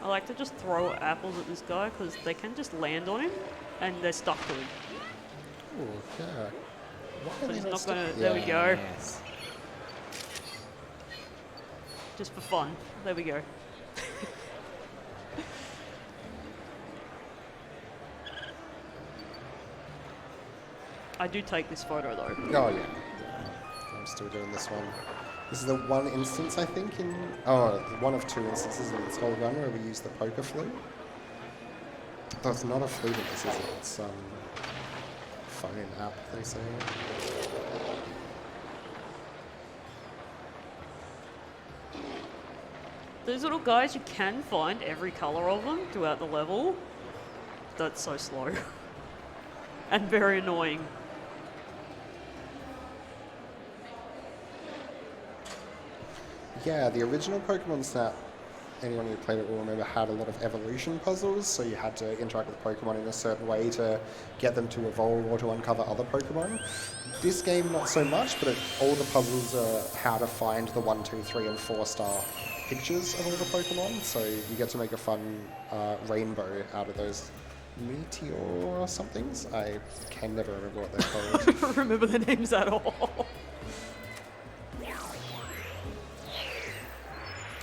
I like to just throw apples at this guy because they can just land on him and they're stuck to him. Ooh, yeah. Why So are he's they not stuck? gonna. There we go. Yes. Just for fun. There we go. I do take this photo though. Oh yeah. I'm still doing this one. This is the one instance I think in one of two instances in this whole run where we use the poker flute. Though it's not a flute in this, is it? It's phone app, they say. Those little guys, you can find every color of them throughout the level. That's so slow. And very annoying. Yeah, the original Pokemon Snap, anyone who played it will remember, had a lot of evolution puzzles, so you had to interact with Pokemon in a certain way to get them to evolve or to uncover other Pokemon. This game, not so much, but all the puzzles are how to find the 1, 2, 3, and 4-star pictures of all the Pokemon, so you get to make a fun rainbow out of those meteor or somethings. I can never remember what they're called. I don't remember the names at all.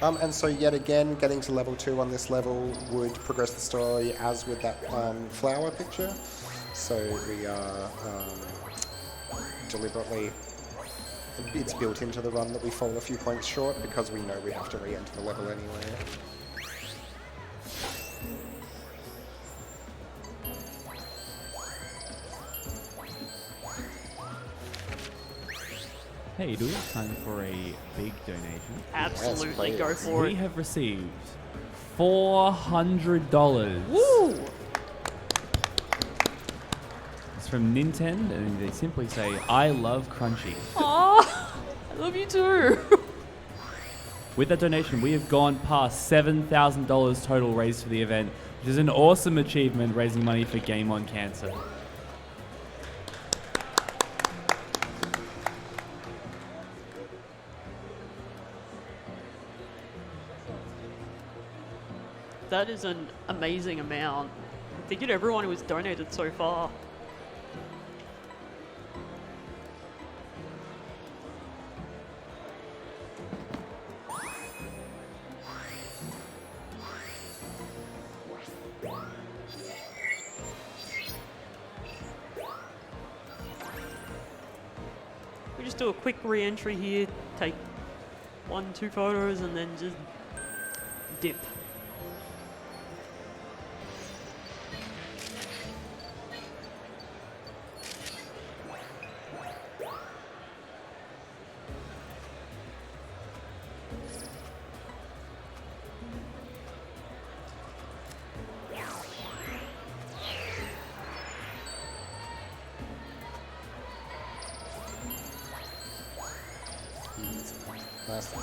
And so yet again, getting to level 2 on this level would progress the story as with that flower picture. So we are deliberately, it's built into the run that we fall a few points short because we know we have to re-enter the level anyway. Hey, do we have time for a big donation? Absolutely, Yes, go please. for We it. have received $400. Woo! It's from Nintendo, and they simply say, "I love Crunchy." Aw, I love you too. With that donation, we have gone past $7,000 total raised for the event, which is an awesome achievement, raising money for Game On Cancer. That is an amazing amount. Thank you to everyone who has donated so far. We just do a quick re-entry here, take 1-2 photos, and then just dip. Nice.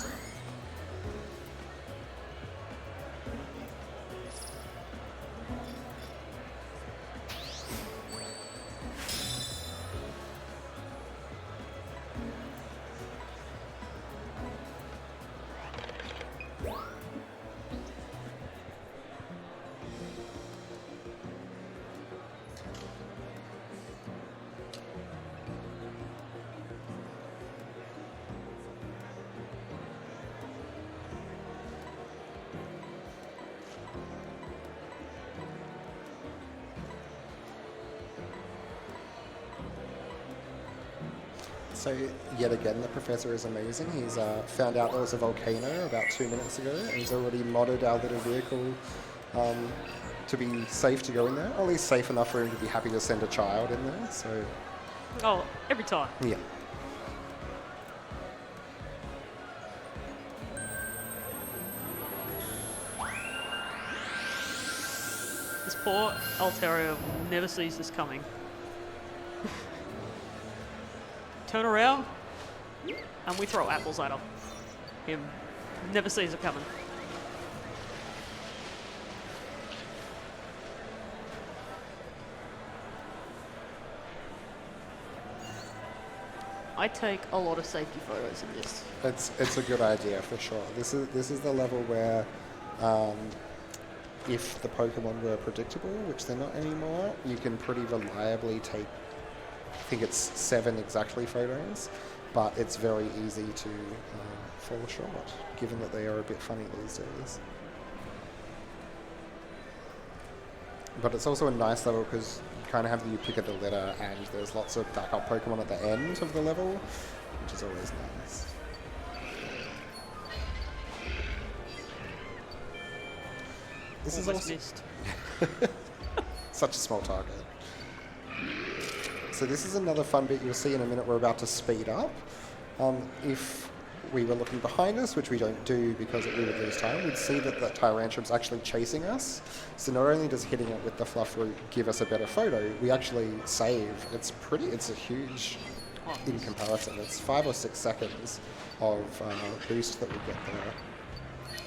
So yet again, the professor is amazing. He's found out there was a volcano about 2 minutes ago, and he's already modded our little vehicle to be safe to go in there. Or at least safe enough for him to be happy to send a child in there. So Oh, every time. yeah. This poor Altaria never sees this coming. Turn around, and we throw apples at him. Him never sees it coming. I take a lot of safety photos in this. It's a good idea for sure. This is the level where if the Pokemon were predictable, which they're not anymore, you can pretty reliably take, I think it's 7 exactly photos, but it's very easy to fall short, given that they are a bit funny these days. But it's also a nice level because you kind of have the pick of the litter, and there's lots of backup Pokemon at the end of the level, which is always nice. This is Almost also missed. such a small target. So this is another fun bit you'll see in a minute. We're about to speed up. If we were looking behind us, which we don't do because we would lose time, we'd see that the Tyrantrum's actually chasing us. So not only does hitting it with the fluff root give us a better photo, we actually save. It's a huge in comparison. It's 5 or 6 seconds of boost that we get there,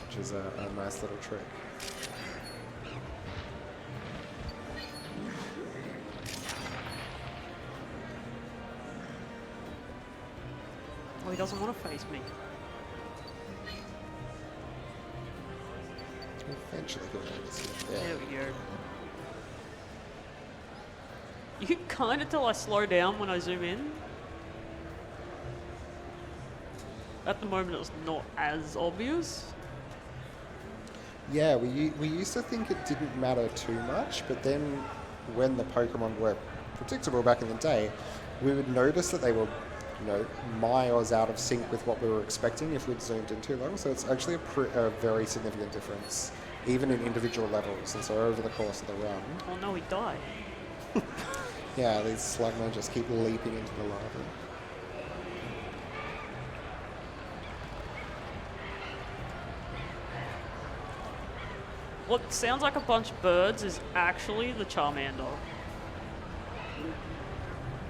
which is a nice little trick. Oh, he doesn't want to face me. Eventually he'll notice it. Yeah. There we go. You can kind of tell I slow down when I zoom in. At the moment, it's not as obvious. Yeah, we used to think it didn't matter too much, but then when the Pokemon were predictable back in the day, we would notice that they were, miles out of sync with what we were expecting if we'd zoomed in too long. So it's actually a very significant difference, even in individual levels. And so over the course of the run, Oh no, he died. yeah, these Slugma just keep leaping into the lava. What sounds like a bunch of birds is actually the Charmander.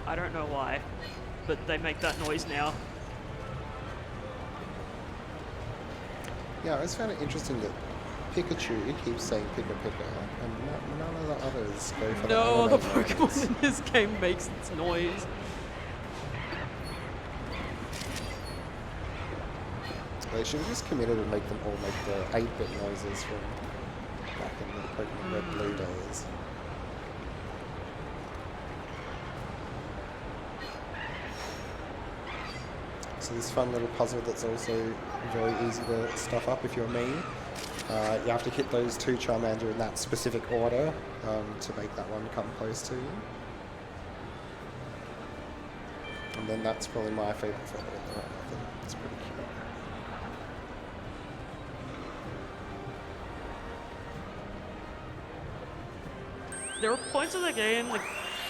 I don't know why, but they make that noise now. Yeah, I always found it interesting that Pikachu keeps saying Pika Pika, and none of the others go for No the other Pokemon in this game makes its noise. They should have just committed and make them all make the 8-bit noises from back in the Pokemon Red Blue days. So this fun little puzzle that's also very easy to stuff up if you're me. You have to hit those 2 Charmander in that specific order to make that one come close to you. And then that's probably my favourite photo in the round. I think it's pretty cute. There are points of the game, like,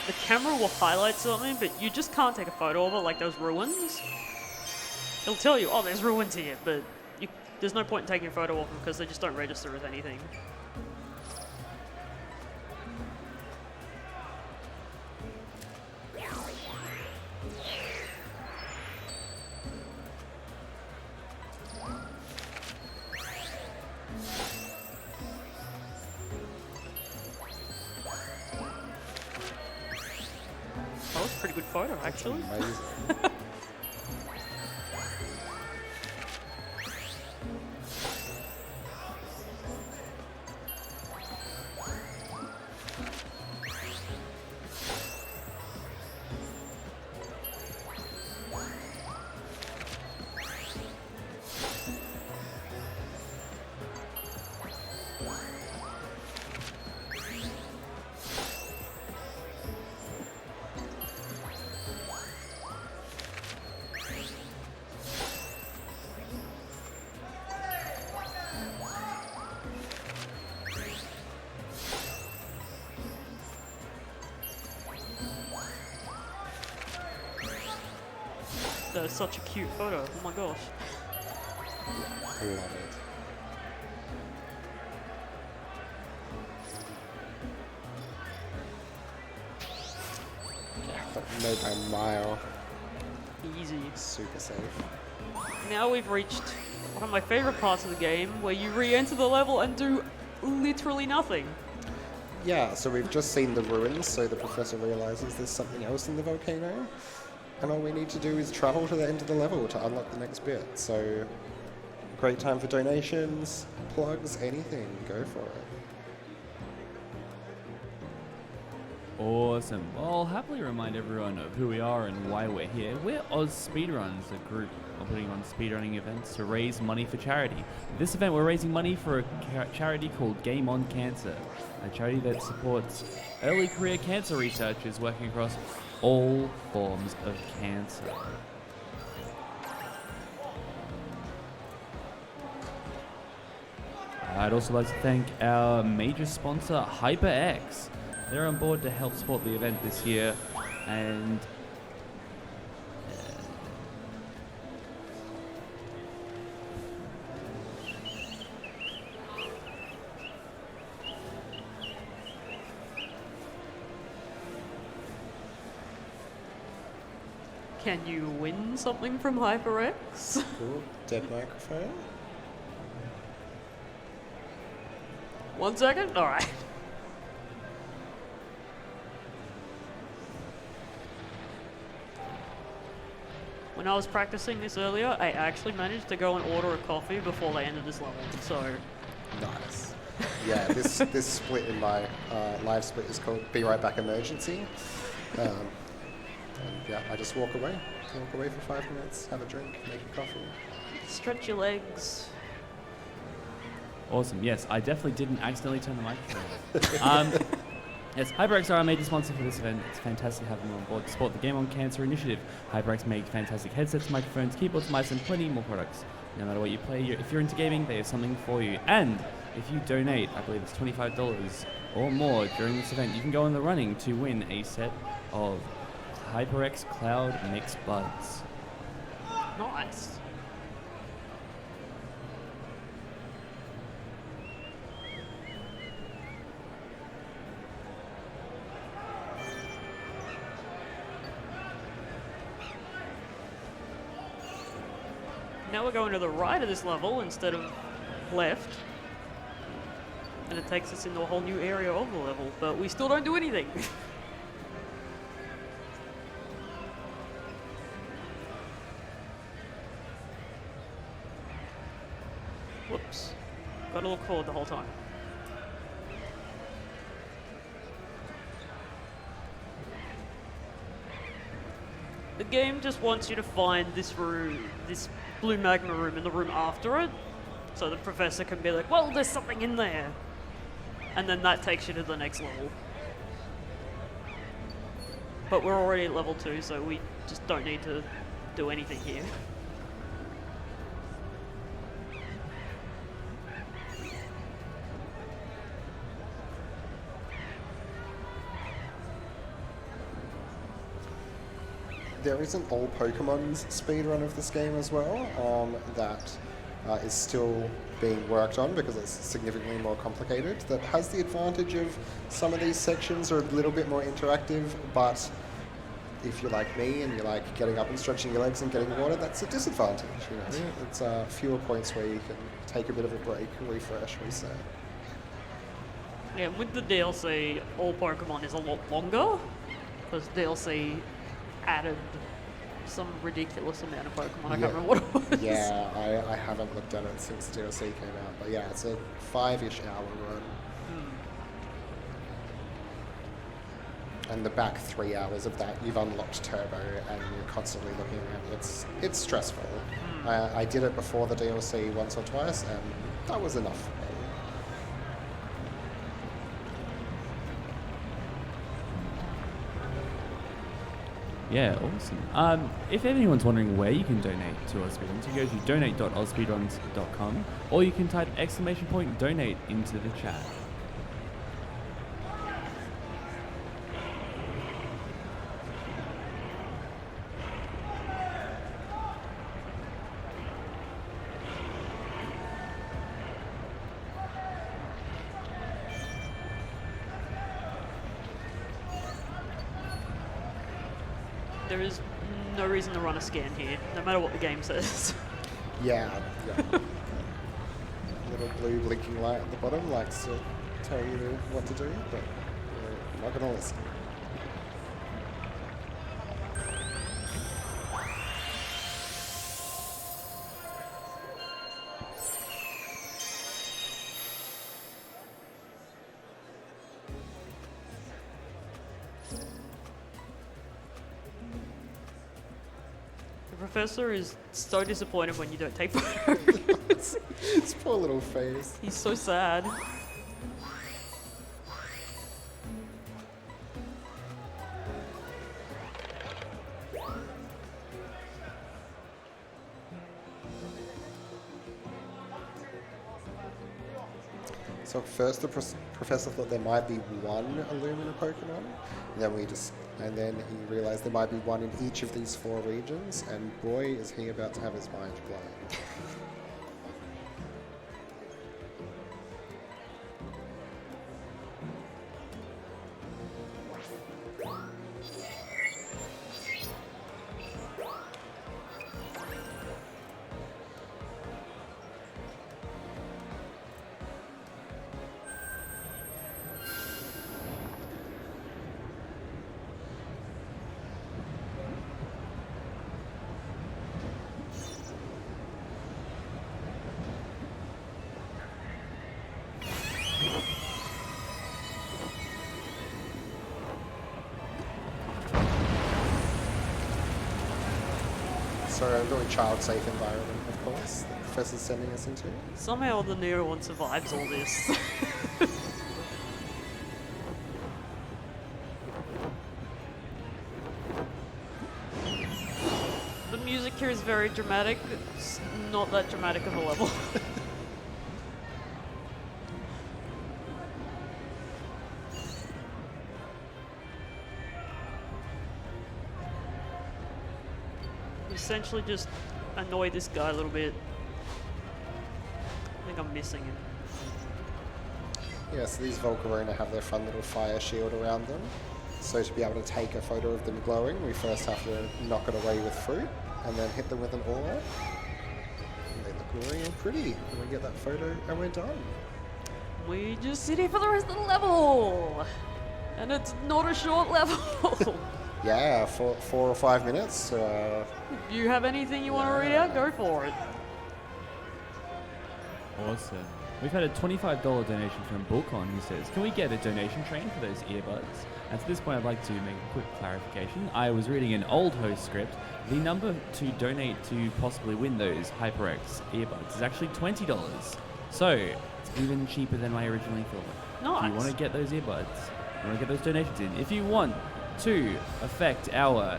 the camera will highlight something, but you just can't take a photo of it, like those ruins. It'll tell you, oh, there's ruins here, but there's no point in taking a photo of them because they just don't register as anything. That was a pretty good photo, actually. Amazing. That is such a cute photo. Oh my gosh. I love it. Made by a mile. Easy. Super safe. Now we've reached one of my favorite parts of the game, where you re-enter the level and do literally nothing. Yeah, so we've just seen the ruins, so the professor realizes there's something else in the volcano. And all we need to do is travel to the end of the level to unlock the next bit. So, great time for donations, plugs, anything. Go for it. Awesome. Well, I'll happily remind everyone of who we are and why we're here. We're AusSpeedruns, a group of putting on speedrunning events to raise money for charity. This event, we're raising money for a charity called Game On Cancer, a charity that supports early career cancer researchers working across all forms of cancer. I'd also like to thank our major sponsor, HyperX. They're on board to help support the event this year, and Can you win something from HyperX? Cool. Dead microphone. 1 second? Alright. When I was practicing this earlier, I actually managed to go and order a coffee before they ended this level, so... Nice. Yeah, this split in my live split is called Be Right Back Emergency. And yeah, I just walk away. Walk away for 5 minutes, have a drink, make a coffee. Stretch your legs. awesome. Yes, I definitely didn't accidentally turn the microphone. Yes, HyperX are our major sponsor for this event. It's fantastic to have them on board to support the Game On Cancer initiative. HyperX make fantastic headsets, microphones, keyboards, mice, and plenty more products. No matter what you play, if you're into gaming, they have something for you. And if you donate, I believe it's $25 or more during this event, you can go in the running to win a set of HyperX Cloud Mix Buds. Nice. Now we're going to the right of this level instead of left. And it takes us into a whole new area of the level, but we still don't do anything. Whoops. Gotta look forward the whole time. The game just wants you to find this room, this blue magma room, and the room after it, so the professor can be like, well, there's something in there. And then that takes you to the next level. But we're already at level 2, so we just don't need to do anything here. There is an all Pokemon's speedrun of this game as well, that is still being worked on because it's significantly more complicated, that has the advantage of some of these sections are a little bit more interactive, but if you're like me and you like getting up and stretching your legs and getting water, that's a disadvantage. You know, it's fewer points where you can take a bit of a break, refresh, reset. Yeah, with the DLC, all Pokemon is a lot longer, because DLC added some ridiculous amount of Pokemon. I can't remember what it was. Yeah, I haven't looked at it since DLC came out, but yeah, it's a 5-ish hour run. And the back 3 hours of that, you've unlocked Turbo, and you're constantly looking at it. It's stressful. I did it before the DLC once or twice, and that was enough for me. Yeah, awesome. If anyone's wondering where you can donate to AusSpeedruns, you go to donate.ausspeedruns.com, or you can type !donate into the chat. There is no reason to run a scan here, no matter what the game says. Yeah. Little blue blinking light at the bottom likes to tell you what to do, but you're not going to listen. The professor is so disappointed when you don't take photos. His poor little face. He's so sad. So at first the professor thought there might be one Illumina Pokemon, and then he realized there might be one in each of these 4 regions, and boy is he about to have his mind blown. So a very child-safe environment, of course, the professor's sending us into. Somehow the Nero one survives all this. The music here is very dramatic. It's not that dramatic of a level. Essentially just annoy this guy a little bit. I think I'm missing him. Yeah, so these Volcarona have their fun little fire shield around them. So to be able to take a photo of them glowing, we first have to knock it away with fruit, and then hit them with an aura. Glory and pretty. And we get that photo and we're done. We just sit here for the rest of the level. And it's not a short level. Yeah, for 4 or 5 minutes. If you have anything you want to read out, go for it. Awesome. We've had a $25 donation from Bulkon who says, can we get a donation train for those earbuds? And to this point, I'd like to make a quick clarification. I was reading an old host script. The number to donate to possibly win those HyperX earbuds is actually $20. So it's even cheaper than I originally thought. Nice. If you want to get those earbuds, you want to get those donations in. If you want to affect our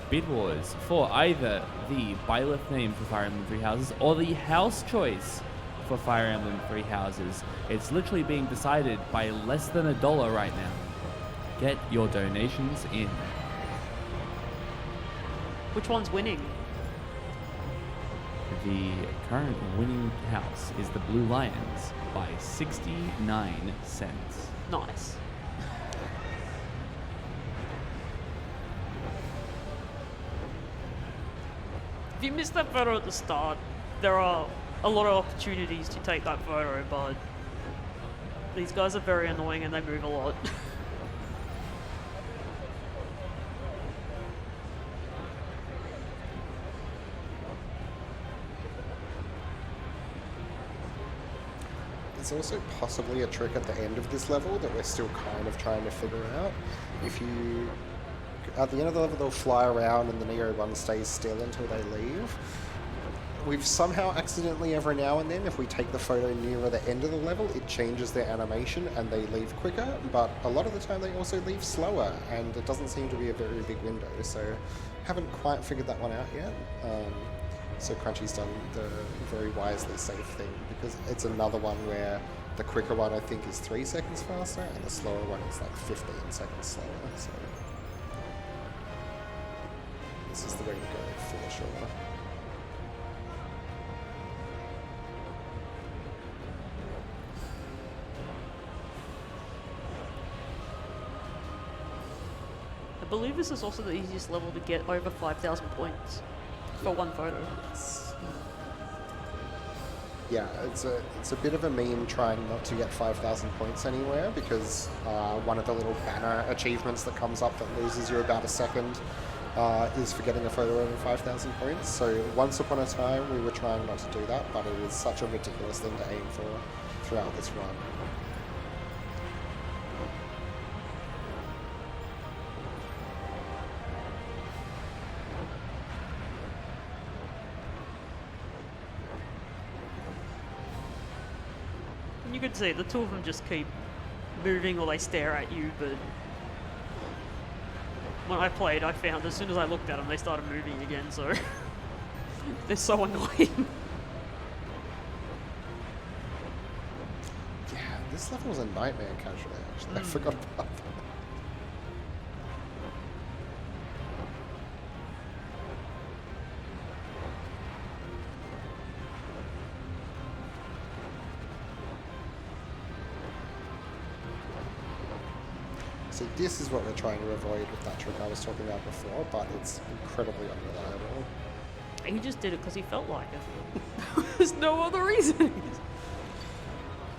bid wars for either the byleth name for Fire Emblem Three Houses or the house choice for Fire Emblem Three Houses, it's literally being decided by less than $1 right now. Get your donations in. Which one's winning? The current winning house is the Blue Lions by 69 cents. Nice. If you missed that photo at the start, there are a lot of opportunities to take that photo, but these guys are very annoying and they move a lot. There's also possibly a trick at the end of this level that we're still kind of trying to figure out. If you, at the end of the level, they'll fly around and the Neo one stays still until they leave. We've somehow accidentally every now and then, if we take the photo nearer the end of the level, it changes their animation and they leave quicker, but a lot of the time they also leave slower, and it doesn't seem to be a very big window, so haven't quite figured that one out yet. So Crunchy's done the very wisely safe thing, because it's another one where the quicker one I think is 3 seconds faster and the slower one is like 15 seconds slower. So this is the way to go for sure. I believe this is also the easiest level to get over 5,000 points for one photo. Yeah, it's a bit of a meme trying not to get 5,000 points anywhere, because one of the little banner achievements that comes up that loses you about a second is for getting a photo over 5,000 points. So once upon a time we were trying not to do that, but it is such a ridiculous thing to aim for throughout this run. You can see the two of them just keep moving or they stare at you, but when I played, I found as soon as I looked at them, they started moving again, so they're so annoying. Yeah, this level was a nightmare casually, actually. I forgot about that. So this is what we're trying to avoid with that trick I was talking about before, but it's incredibly unreliable. He just did it because he felt like it. There's no other reason.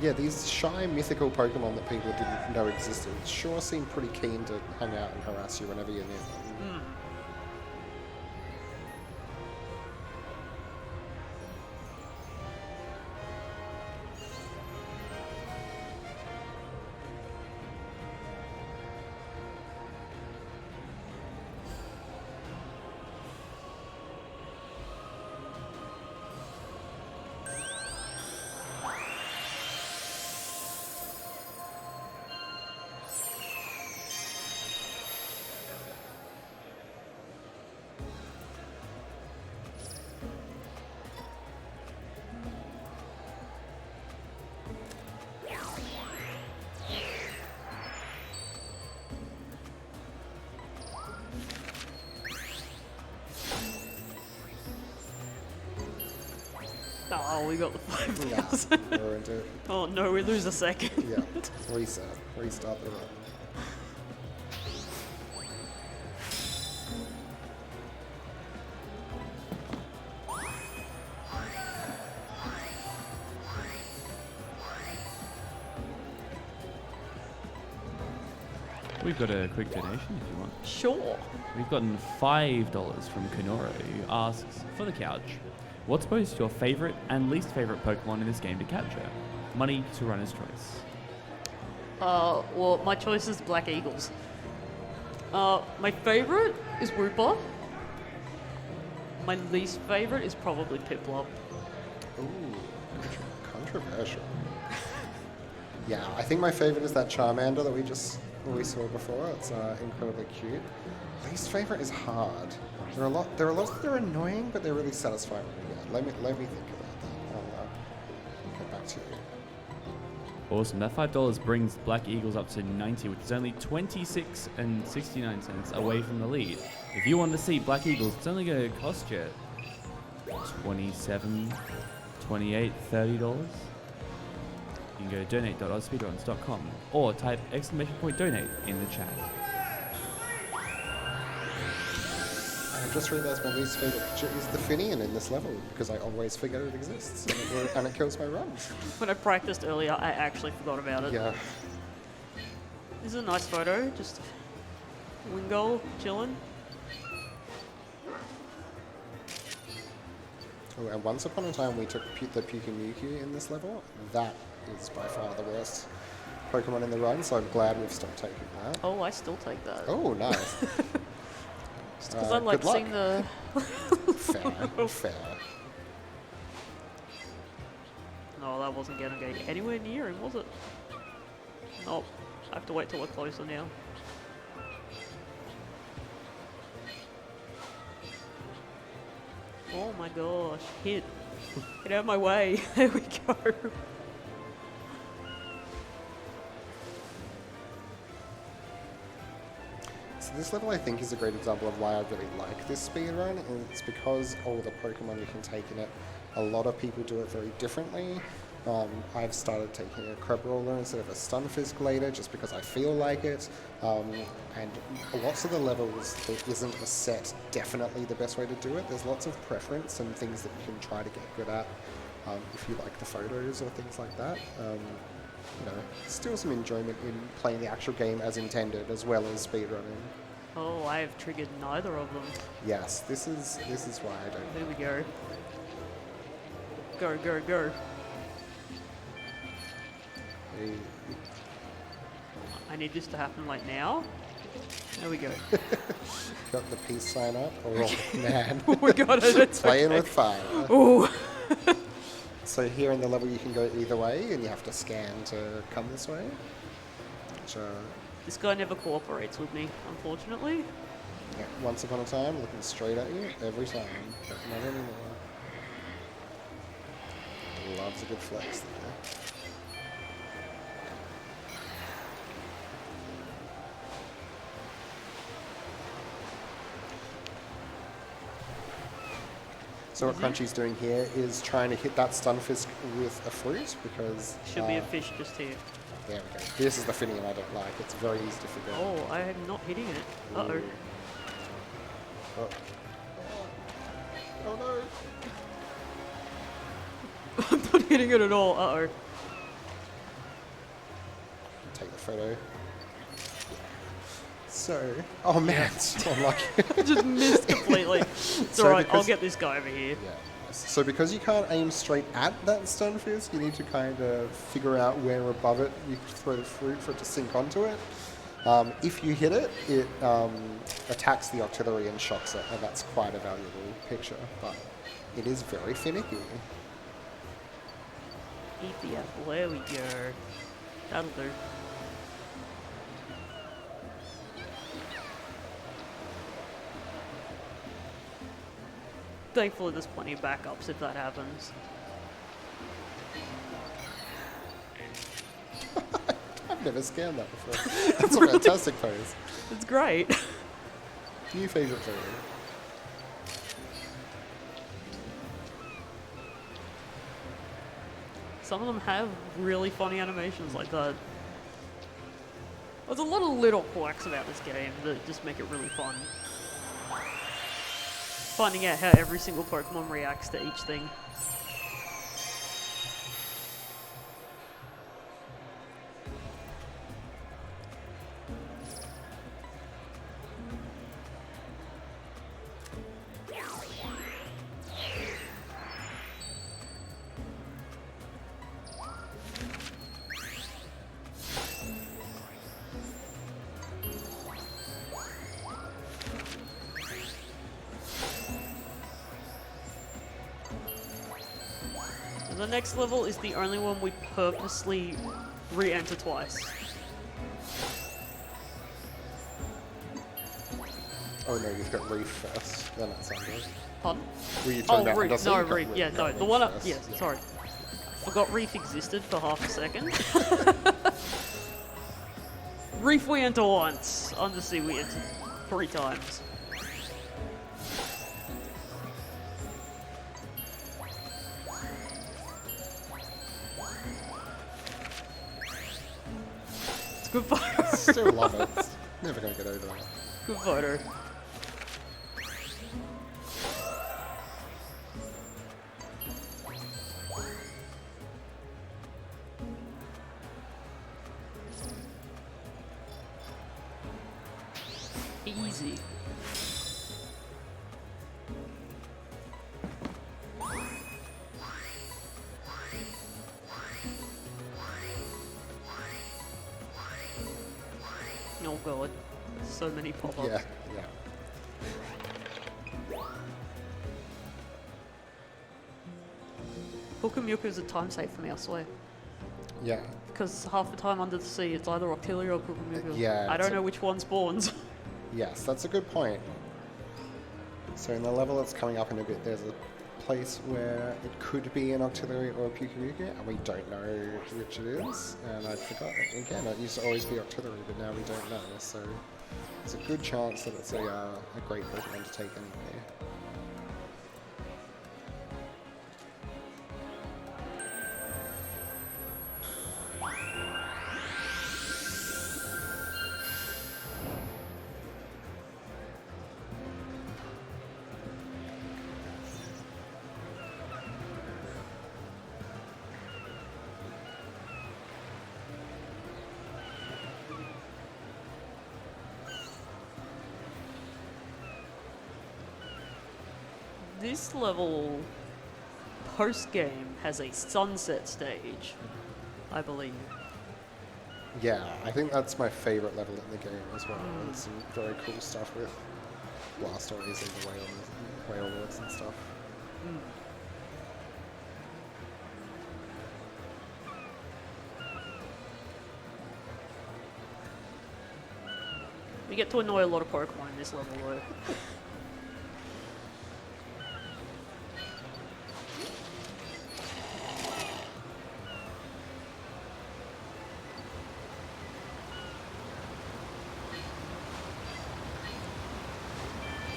Yeah, these shy mythical Pokemon that people didn't know existed sure seem pretty keen to hang out and harass you whenever you're near them. Oh, we got the 5,000. Yeah, we're into it. Oh no, we lose a second. Yeah, reset, restart the run. We've got a quick donation if you want. Sure. We've gotten $5 from Kenora, who asks, for the couch, what's both your favourite and least favourite Pokemon in this game to capture? Money to runner's choice. Well, my choice is Black Eagles. My favorite is Wooper. My least favorite is probably Piplup. Ooh, controversial. Yeah, I think my favorite is that Charmander that we saw before. It's incredibly cute. Least favorite is hard. There are a lot that are annoying, but they're really satisfying. Yeah, let me think about that. I'll get back to you. Awesome. That $5 brings Black Eagles up to 90, which is only 26 and 69 cents away from the lead. If you want to see Black Eagles, it's only going to cost you 27, 28, $30. You can go to donate.ausspeedruns.com or type !donate in the chat. I just realised my least favourite picture is the Finian in this level because I always forget it exists and it kills my runs. When I practiced earlier, I actually forgot about it. Yeah. This is a nice photo, just Wingull chilling. Oh, and once upon a time we took the Pyukumuku in this level. That is by far the worst Pokemon in the run, so I'm glad we've stopped taking that. Oh, I still take that. Oh, nice. Just because I like good luck. seeing the... Fair. No, that wasn't going to get anywhere near him, was it? Nope. I have to wait till we're closer now. Oh my gosh, hit. Get out of my way. There we go. So this level I think is a great example of why I really like this speedrun, and it's because all the Pokemon you can take in it, a lot of people do it very differently. I've started taking a Crabrawler instead of a Stunfisk later just because I feel like it, and lots of the levels there isn't a set definitely the best way to do it. There's lots of preference and things that you can try to get good at if you like the photos or things like that. You know, still some enjoyment in playing the actual game as intended as well as speedrunning. Oh, I have triggered neither of them. Yes, this is why I don't. There we go. Go, go, go. Hey. I need this to happen like now. There we go. Got the peace sign up. Oh man, We got it. It's playing okay. with fire. Ooh. So here in the level you can go either way, and you have to scan to come this way. Which, This guy never cooperates with me, unfortunately. yeah, once upon a time, looking straight at you every time, but not anymore. Loves a good flex there. So what Crunchy's doing here is trying to hit that Stunfisk with a fruit because... Should be a fish just here. There we go. This is the Finian I don't like. It's very easy to forget. Oh, I am not hitting it. Uh-oh. Ooh. Oh. Oh no! I'm not hitting it at all. Uh-oh. Take the photo. So, oh man, so unlucky. I just missed completely. It's So alright, I'll because- get this guy over here. Yeah. So because you can't aim straight at that Stunfisk, you need to kind of figure out where above it you can throw the fruit for it to sink onto it. If you hit it, it attacks the Octillery and shocks it, and that's quite a valuable picture, but it is very finicky. Eat the apple. There we go. That'll do. Thankfully, there's plenty of backups if that happens. I've never scanned that before. That's a fantastic pose. It's great. New favourite photo. Some of them have really funny animations like that. There's a lot of little quirks about this game that just make it really fun. Finding out how every single Pokemon reacts to each thing. The next level is the only one we purposely re-enter twice. Oh no, you've got Reef first, then it's under. Pardon? Were you talking about Reef. Undersea? No, You've got Reef. Yeah, you've no. got The Reef one up. first, Yes, yeah. sorry. Forgot Reef existed for half a second. Reef we enter once. Undersea we enter 3 times. It's a good photo. Still love it. It's never going to get over that. Good photo. Easy. Oh god, so many pop-ups. Yeah, yeah. Hukamuka is a time save for me, I swear. Yeah. Because half the time under the sea, it's either Octillery or Kukamuka. Yeah, I it's don't know which one spawns. Yes, that's a good point. So in the level that's coming up in a bit, there's a place where it could be an Octillery or a Pukamuka, and we don't know which it is. And I forgot, again, it used to always be Octillery, but now we don't know. So there's a good chance that it's a great Pokemon to take anyway. This level, post-game, has a sunset stage, I believe. Yeah, I think that's my favorite level in the game as well. There's some very cool stuff with Blastoise and the whale words and stuff. We get to annoy a lot of Pokemon in this level, though.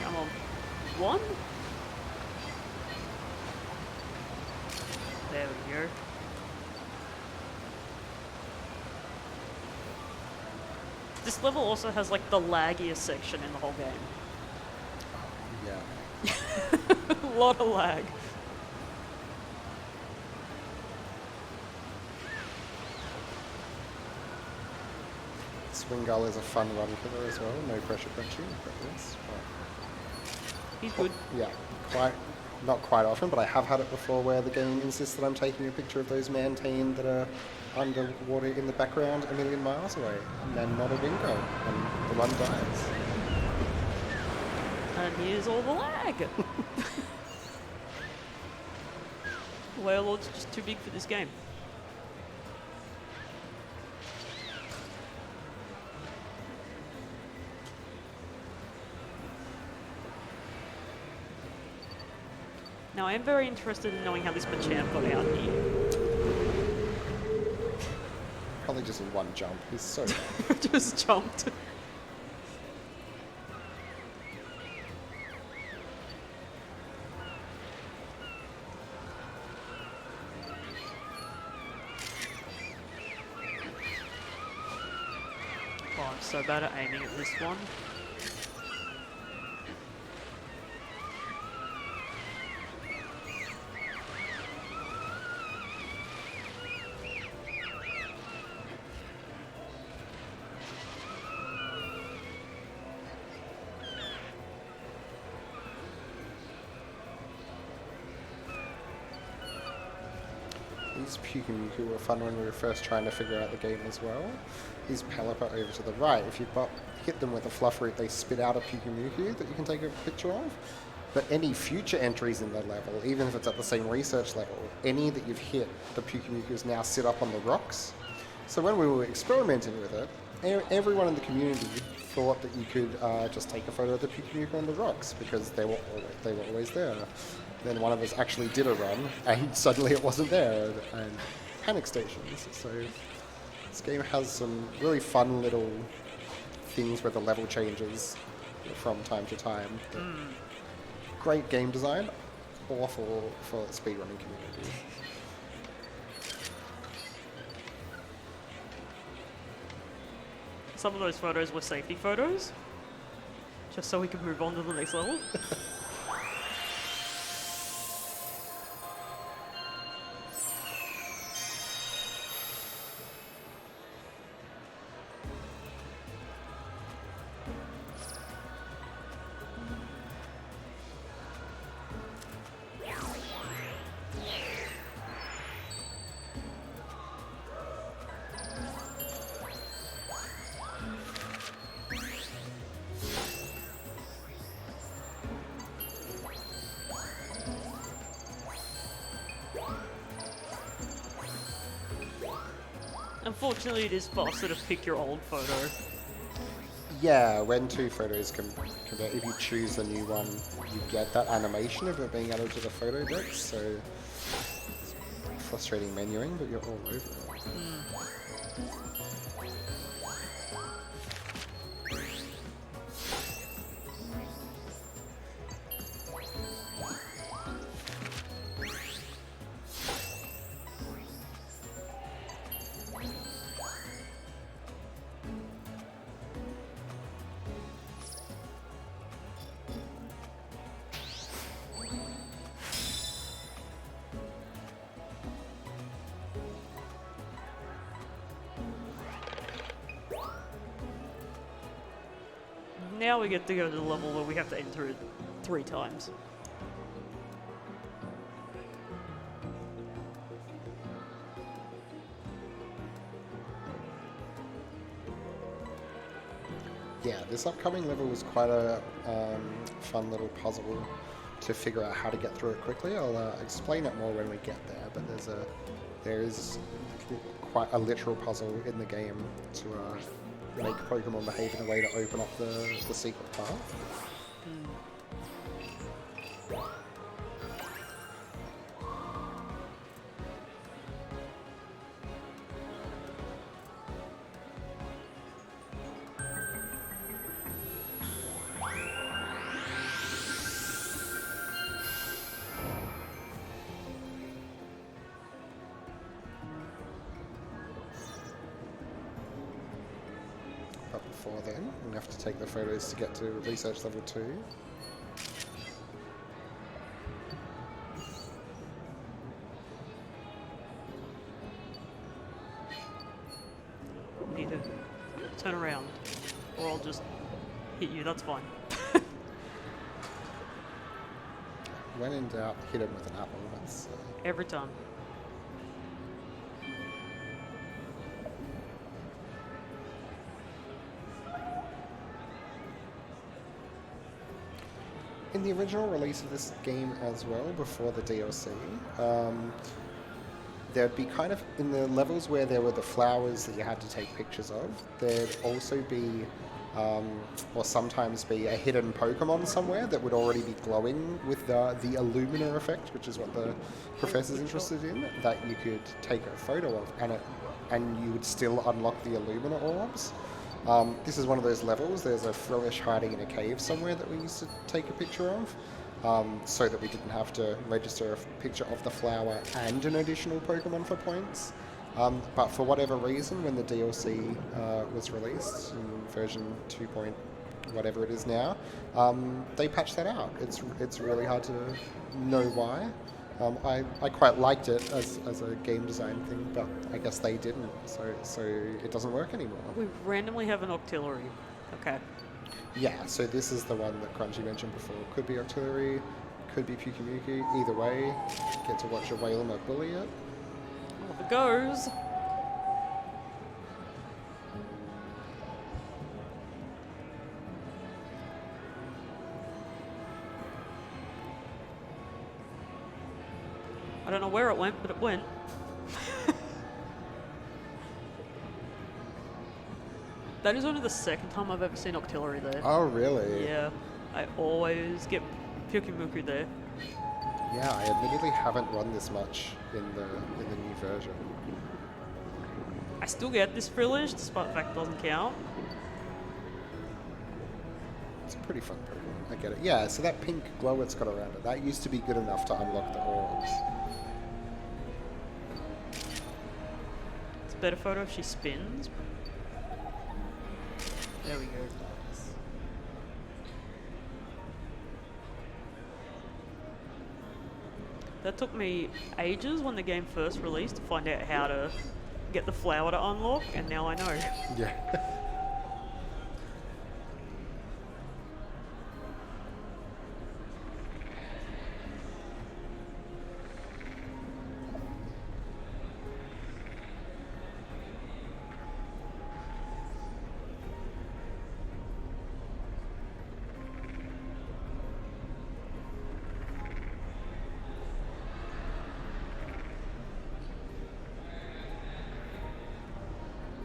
Come on. 1? There we go. This level also has like the laggiest section in the whole game. Yeah. A lot of lag. Swingull is a fun run killer as well. No pressure Crunchy, but yes. He's good. Yeah, not quite often, but I have had it before where the game insists that I'm taking a picture of those Mantine that are underwater in the background a million miles away, and not a Wingo, and the one dies. And here's all the lag. Whalelord's just too big for this game. Now, I am very interested in knowing how this Machamp got out here. Probably just in one jump. He's so Just jumped. Oh, I'm so bad at aiming at this one. These Pukamuku were fun when we were first trying to figure out the game as well. These Pelipper over to the right, if you hit them with a Fluff Root, they spit out a Pukamuku that you can take a picture of. But any future entries in the level, even if it's at the same research level, any that you've hit, the Pukumukus now sit up on the rocks. So when we were experimenting with it, everyone in the community thought that you could just take a photo of the Pukumuku on the rocks because they were always there. Then one of us actually did a run, and suddenly it wasn't there, and panic stations. So this game has some really fun little things where the level changes from time to time. Great game design, awful for the speedrunning community. Some of those photos were safety photos, just so we could move on to the next level. Unfortunately, it is faster to pick your old photo. Yeah, when two photos compare, if you choose a new one, you get that animation of it being added to the photo deck, so it's frustrating menuing, but you're all over it. Now we get to go to the level where we have to enter it 3 times. Yeah, this upcoming level was quite a fun little puzzle to figure out how to get through it quickly. I'll explain it more when we get there, but there is quite a literal puzzle in the game to make Pokemon behave in a way to open up the secret path. But before then, we have to take the photos to get to research level 2. You need to turn around, or I'll just hit you, that's fine. When in doubt, hit him with an apple. That's Every time. in the original release of this game as well, before the DLC, there'd be kind of, in the levels where there were the flowers that you had to take pictures of, there'd also be, or sometimes be, a hidden Pokemon somewhere that would already be glowing with the Illumina effect, which is what the professor's interested in, that you could take a photo of, and you would still unlock the Illumina orbs. This is one of those levels. There's a Frillish hiding in a cave somewhere that we used to take a picture of, so that we didn't have to register a picture of the flower and an additional Pokemon for points. But for whatever reason, when the DLC was released in version 2. Whatever it is now, they patched that out. It's really hard to know why. I quite liked it as a game design thing, but I guess they didn't, so it doesn't work anymore. We randomly have an Octillery. Okay. Yeah, so this is the one that Crunchy mentioned before. Could be Octillery, could be Pukumuku. Either way, get to watch a Wailmer bully it. Off it goes. I don't know where it went, but it went. That is only the second time I've ever seen Octillery there. Oh, really? Yeah, I always get Pyukimuku there. Yeah, I admittedly haven't run this much in the new version. I still get this privilege, despite the fact it doesn't count. It's a pretty fun Pokemon. I get it. Yeah, so that pink glow it's got around it, that used to be good enough to unlock the orbs. It's a better photo if she spins. There we go. That took me ages when the game first released to find out how to get the flower to unlock, and now I know. Yeah.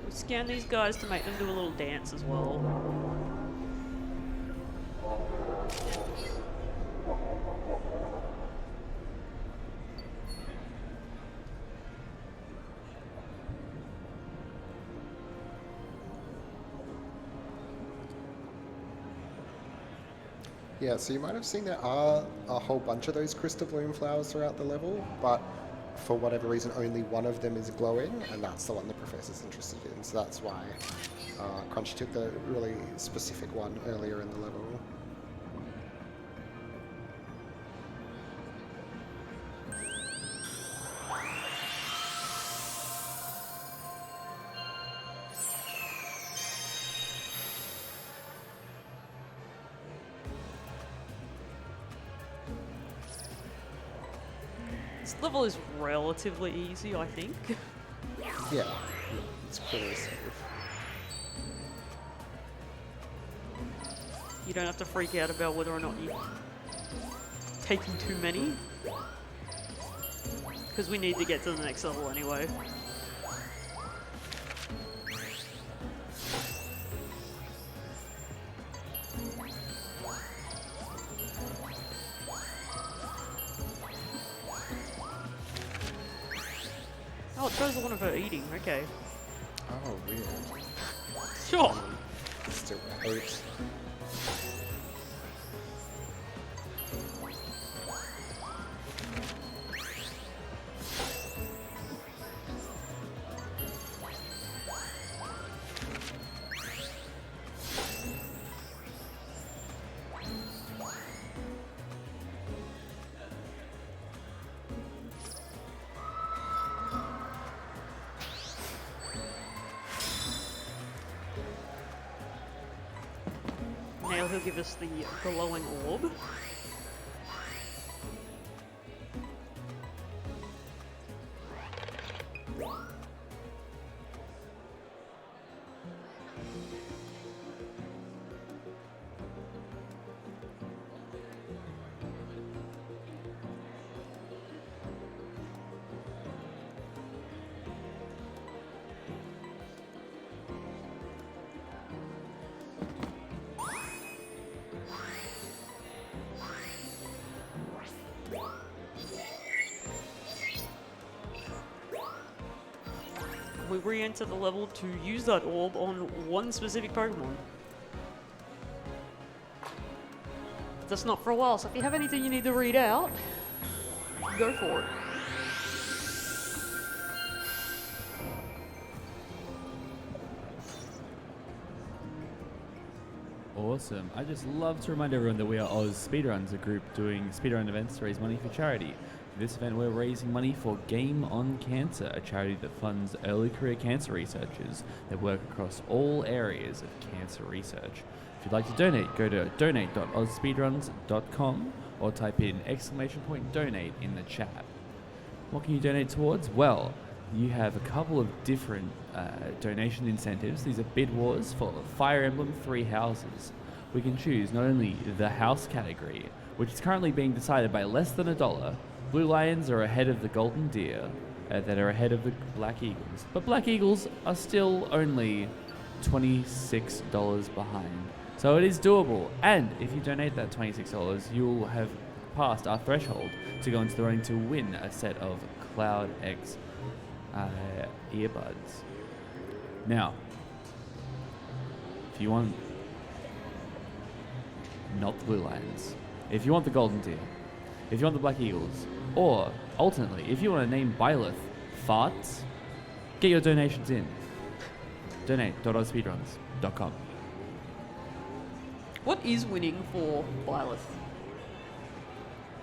We scan these guys to make them do a little dance as well. Yeah, so you might have seen there are a whole bunch of those crystal bloom flowers throughout the level, but for whatever reason only one of them is glowing, and that's the one the professor's interested in, so that's why Crunchy took the really specific one earlier in the level. This level is relatively easy, I think. Yeah, it's pretty safe. You don't have to freak out about whether or not you're taking too many. Because we need to get to the next level anyway. Oh, it shows the one of her eating, okay. Oh, weird. Sure. Still hurt. Now he'll give us the glowing orb. We re-enter the level to use that orb on one specific Pokemon. That's not for a while, so if you have anything you need to read out, go for it. Awesome. I just love to remind everyone that we are AusSpeedruns, a group doing speedrun events to raise money for charity. For this event, we're raising money for Game on Cancer, a charity that funds early career cancer researchers that work across all areas of cancer research. If you'd like to donate, go to donate.ausspeedruns.com or type in !donate in the chat. What can you donate towards? Well, you have a couple of different donation incentives. These are bid wars for Fire Emblem 3 houses. We can choose not only the house category, which is currently being decided by less than $1, Blue lions are ahead of the golden deer that are ahead of the black eagles. But black eagles are still only $26 behind. So it is doable. And if you donate that $26, you'll have passed our threshold to go into the running to win a set of Cloud X earbuds. Now, if you want not the blue lions, if you want the golden deer, if you want the black eagles, or alternately, if you want to name Byleth farts, get your donations in. Donate.ausspeedruns.com. What is winning for Byleth?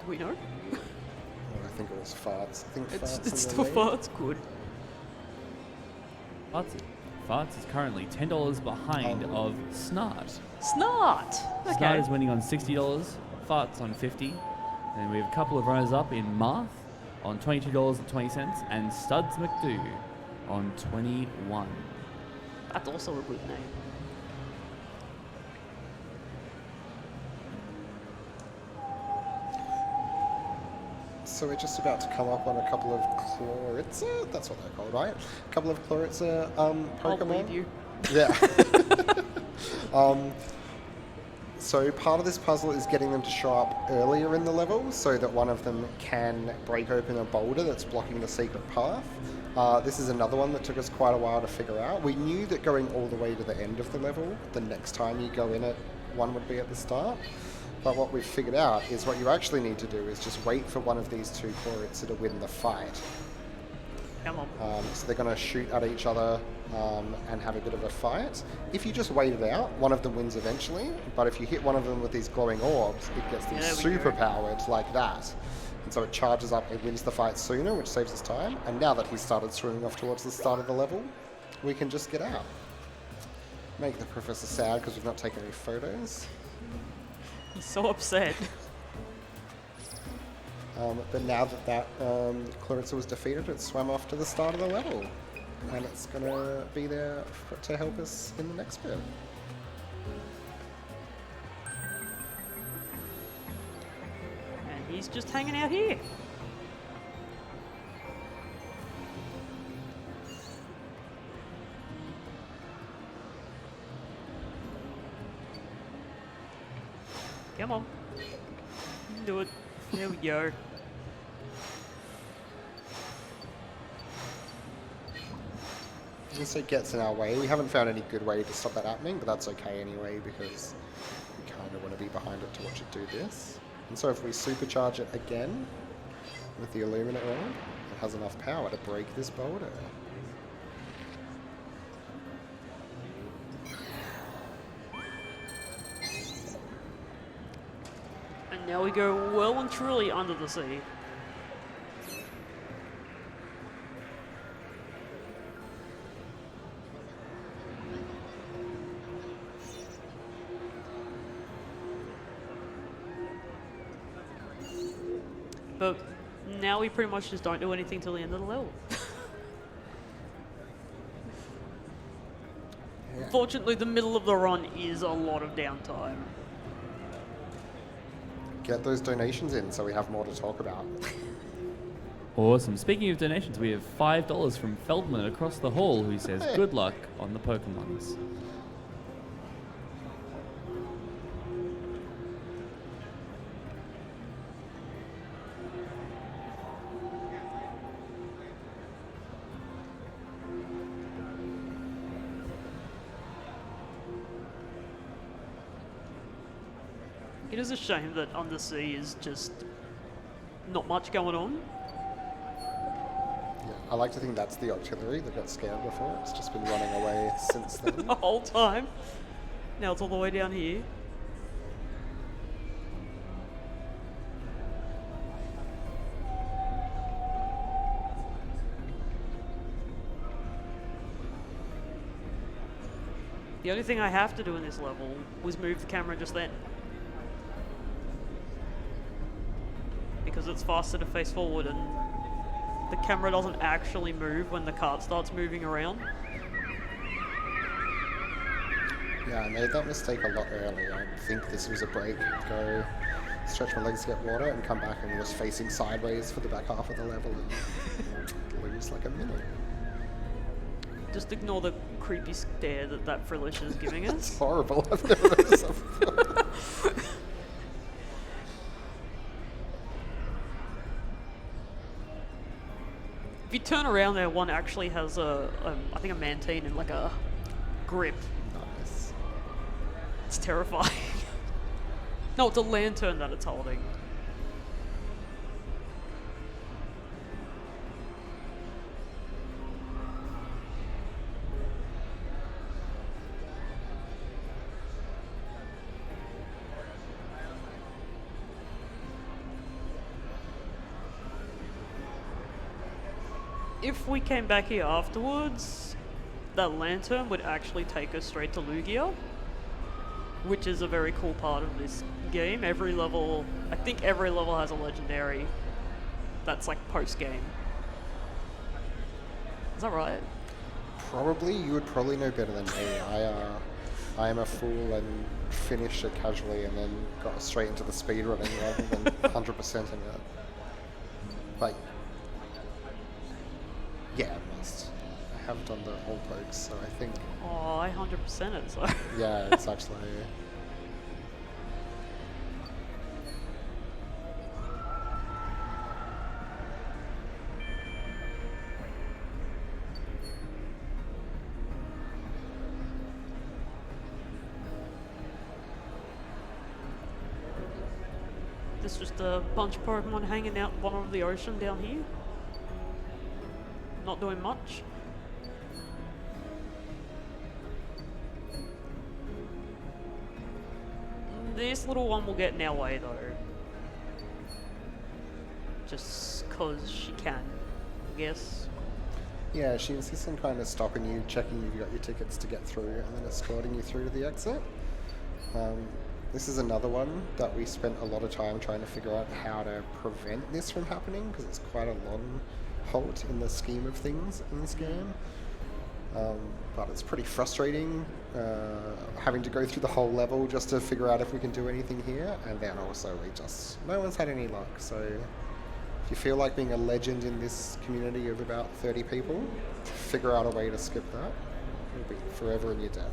Do we know? I think it was farts. I think farts It's in still the lead. farts good. Farts is currently $10 behind of Snart. Snart! Snart Okay. is winning on $60, Farts on $50. And we have a couple of runners up in Marth on $22.20 and Studs McDoo on $21. That's also a good name. So we're just about to come up on a couple of Chloritza, that's what they're called, right? A couple of Chloritza Pokemon. I'll believe you. Yeah. So part of this puzzle is getting them to show up earlier in the level so that one of them can break open a boulder that's blocking the secret path. This is another one that took us quite a while to figure out. We knew that going all the way to the end of the level, the next time you go in it, one would be at the start. But what we've figured out is what you actually need to do is just wait for one of these two Chloritza to win the fight. Come on. So they're going to shoot at each other and have a bit of a fight. If you just wait it out, one of them wins eventually. But if you hit one of them with these glowing orbs, it gets these There we super go. powered like that. And so it charges up, it wins the fight sooner, which saves us time. And now that he's started swimming off towards the start of the level, we can just get out. Make the professor sad because we've not taken any photos. He's so upset. But now that Chloritza was defeated, it swam off to the start of the level. And it's going to be there to help us in the next bit. And he's just hanging out here. Come on. You can do it. There we go. This gets in our way. We haven't found any good way to stop that happening, but that's okay anyway because we kind of want to be behind it to watch it do this. And so if we supercharge it again with the Illuminate Orb, it has enough power to break this boulder. And now we go well and truly under the sea. But now we pretty much just don't do anything till the end of the level. Fortunately, the middle of the run is a lot of downtime. Get those donations in so we have more to talk about. Awesome. Speaking of donations, we have $5 from Feldman across the hall who says, Hey. good luck on the Pokemons. It is a shame that Undersea is just not much going on. Yeah, I like to think that's the artillery that got scanned before. It's just been running away since then. The whole time. Now it's all the way down here. The only thing I have to do in this level was move the camera just then. Because it's faster to face forward and the camera doesn't actually move when the cart starts moving around. Yeah, I made that mistake a lot earlier. I think this was a break, go stretch my legs to get water, and come back and just facing sideways for the back half of the level and lose like a minute. Just ignore the creepy stare that Frillish is giving us. It's horrible. I've never noticed that before. If you turn around there, one actually has I think a mantine and like a grip. Nice. It's terrifying. No, it's a lantern that it's holding. If we came back here afterwards, that lantern would actually take us straight to Lugia, which is a very cool part of this game. Every level, I think every level has a legendary that's like post-game. Is that right? Probably, you would probably know better than me. I am a fool and finished it casually and then got straight into the speedrunning rather than 100%ing it. But yeah, I must. I have done the whole pokes, so I think. Oh, I 100% it, so. Yeah, it's actually. There's just a bunch of Pokemon hanging out bottom of the ocean down here. Not doing much. This little one will get in our way though. Just cause she can, I guess. Yeah, she insists on kind of stopping you, checking you've got your tickets to get through, and then escorting you through to the exit. This is another one that we spent a lot of time trying to figure out how to prevent this from happening, because it's quite a long halt in the scheme of things in this game. But it's pretty frustrating having to go through the whole level just to figure out if we can do anything here, and then also no one's had any luck. So if you feel like being a legend in this community of about 30 people, figure out a way to skip that. It'll be forever in your debt.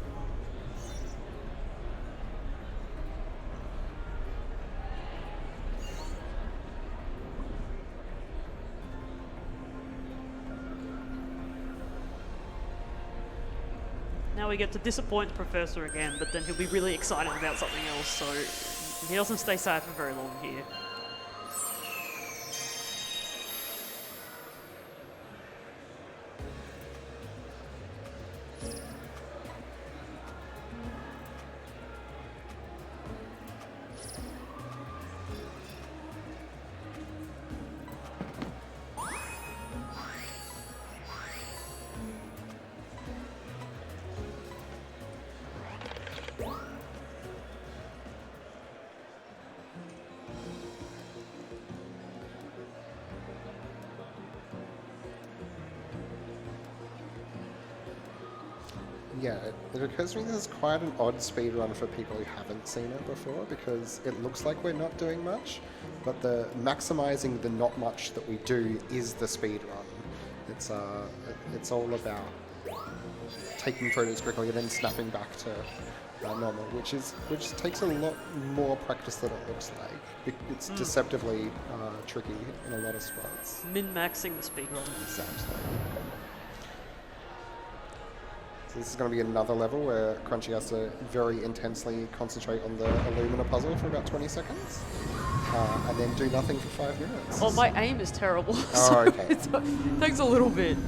Now we get to disappoint the Professor again, but then he'll be really excited about something else, so he doesn't stay sad for very long here. Yeah, it occurs to me this is quite an odd speedrun for people who haven't seen it before, because it looks like we're not doing much, but the maximizing the not much that we do is the speedrun. It's all about taking photos quickly and then snapping back to normal, which takes a lot more practice than it looks like. It's deceptively tricky in a lot of spots. Min-maxing the speedrun. Exactly. So this is going to be another level where Crunchy has to very intensely concentrate on the Illumina puzzle for about 20 seconds, and then do nothing for 5 minutes. Oh, my aim is terrible. Oh, okay. It takes a little bit.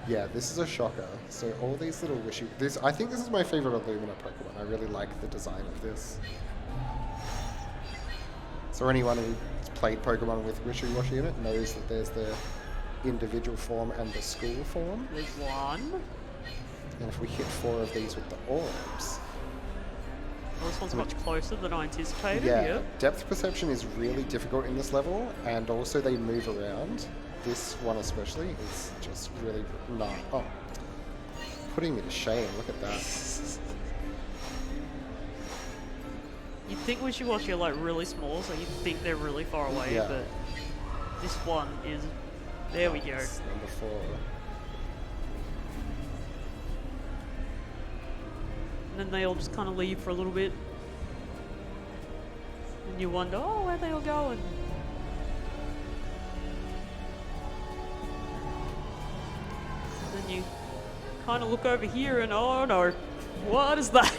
Yeah, this is a shocker. So all these little wishy... I think this is my favorite Illumina Pokemon. I really like the design of this. So anyone who's played Pokemon with Wishy-Washy in it knows that there's the individual form and the school form. There's one. And if we hit 4 of these with the orbs... Well, this one's much closer than I anticipated. Yeah, depth perception is really difficult in this level, and also they move around. This one especially is just really putting me to shame. Look at that. You'd think wishy-washy are like really small, so you'd think they're really far away, Yeah. but this one is. There we go. That's number 4. And then they all just kind of leave for a little bit. And you wonder, oh, where are they all going? And then you kind of look over here and, oh no, what is that?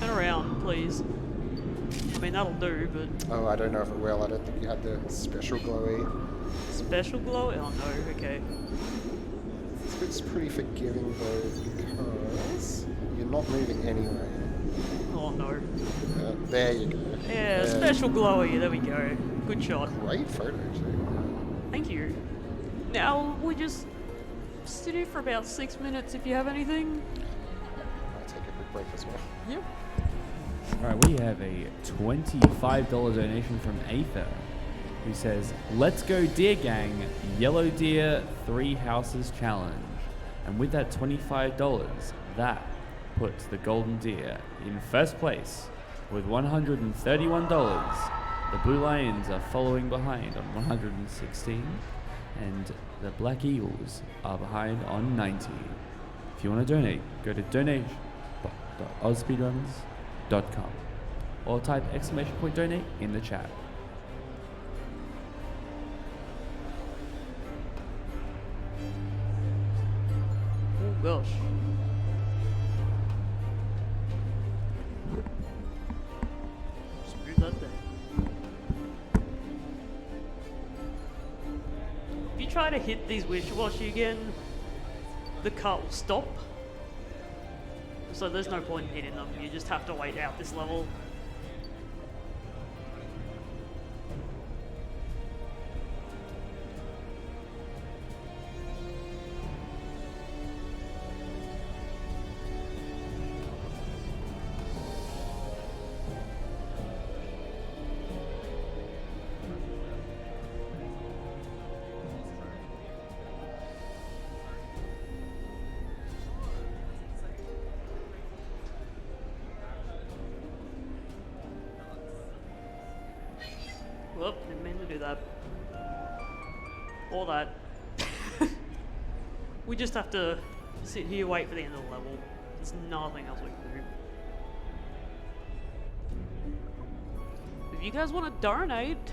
Turn around, please. I mean, that'll do, but Oh, I don't know if it will. I don't think you had the special glowy. special glow? Oh no, okay. It's pretty forgiving though because you're not moving anyway. Oh no. There you go. Yeah, special glowy, there we go. Good shot. Great photo too. Thank you. Now, we just sit here for about 6 minutes if you have anything. I'll take a quick break as well. Yep. Alright, we have a $25 donation from Aether, who says, "Let's go deer gang, yellow deer 3 houses challenge." And with that $25, that puts the golden deer in first place with $131. The blue lions are following behind on 116, and the black eagles are behind on 90. If you want to donate, go to donate.ausspeedruns.com or type !donate in the chat. Oh gosh. Screw that there. If you try to hit these wishy-washy again, the car will stop. So there's no point in hitting them. You just have to wait out this level. Whoop, didn't mean to do that. Or that. We just have to sit here, wait for the end of the level. There's nothing else we can do. If you guys want to donate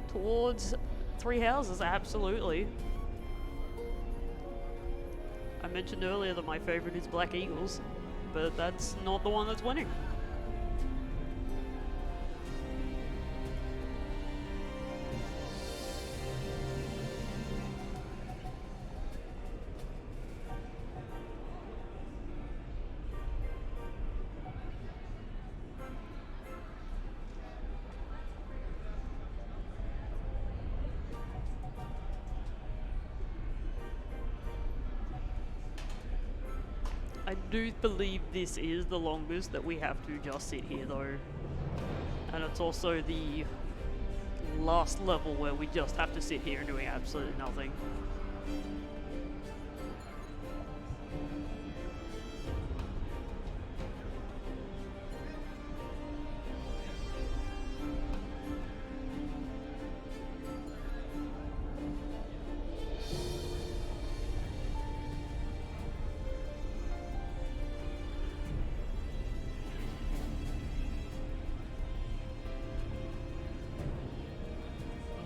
towards 3 houses, absolutely. I mentioned earlier that my favorite is Black Eagles, but that's not the one that's winning. I do believe this is the longest that we have to just sit here though. And it's also the last level where we just have to sit here and doing absolutely nothing.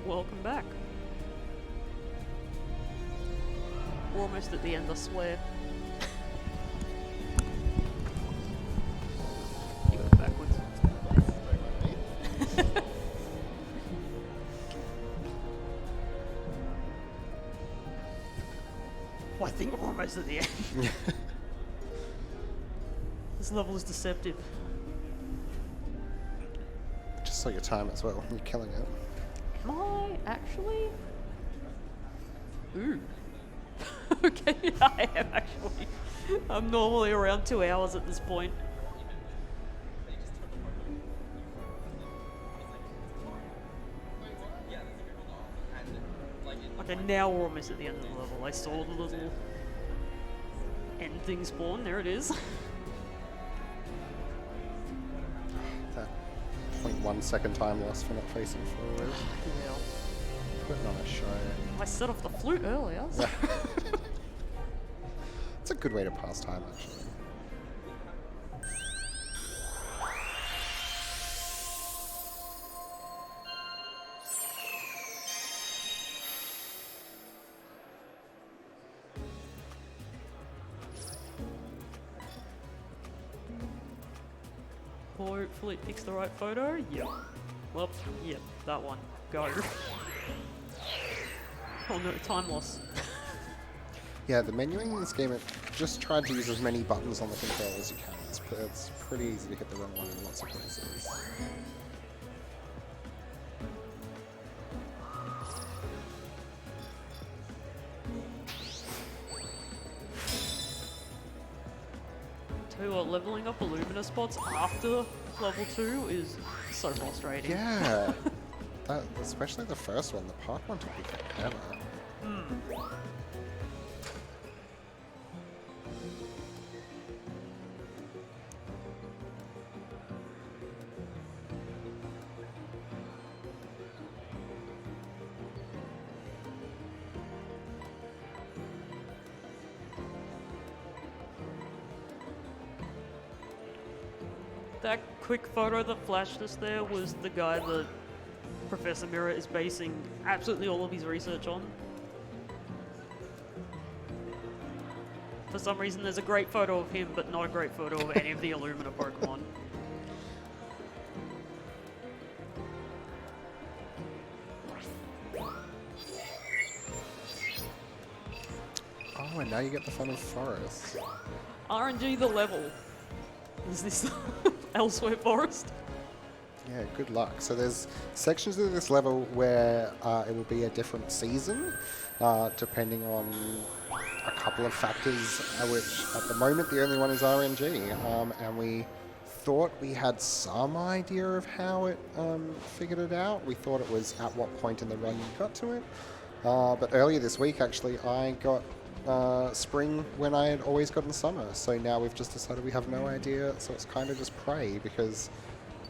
Welcome back. We're almost at the end, I swear. You got it backwards. Well, I think we're almost at the end. This level is deceptive. Just saw your time as well. You're killing it. Am I actually? Ooh. Okay, I am actually. I'm normally around 2 hours at this point. I Okay, now we're almost at the end of the level. I saw the little end thing spawn. There it is. That 0.1 second time loss for not facing forward. Yeah. Putting on a show. I set off the flute earlier. So. It's a good way to pass time, actually. Hopefully it picks the right photo. Yep. Well, yep, that one. Go. Oh no, time loss. Yeah, the menuing in this game, it just tried to use as many buttons on the control as you can. It's pretty easy to hit the wrong one in lots of places. Tell you what, leveling up Illumina spots after level 2 is so frustrating. Yeah, especially the first one, the park one took me forever. That quick photo that flashed us there was the guy that Professor Mirror is basing absolutely all of his research on. For some reason there's a great photo of him, but not a great photo of any of the Illumina Pokemon. Oh, and now you get the fun of forest. RNG the level. Is this elsewhere forest? Yeah, good luck. So there's sections of this level where it will be a different season, depending on a couple of factors, which at the moment the only one is RNG. And we thought we had some idea of how it figured it out. We thought it was at what point in the run you got to it. But earlier this week, actually, I got spring when I had always gotten summer. So now we've just decided we have no idea. So it's kind of just prey, because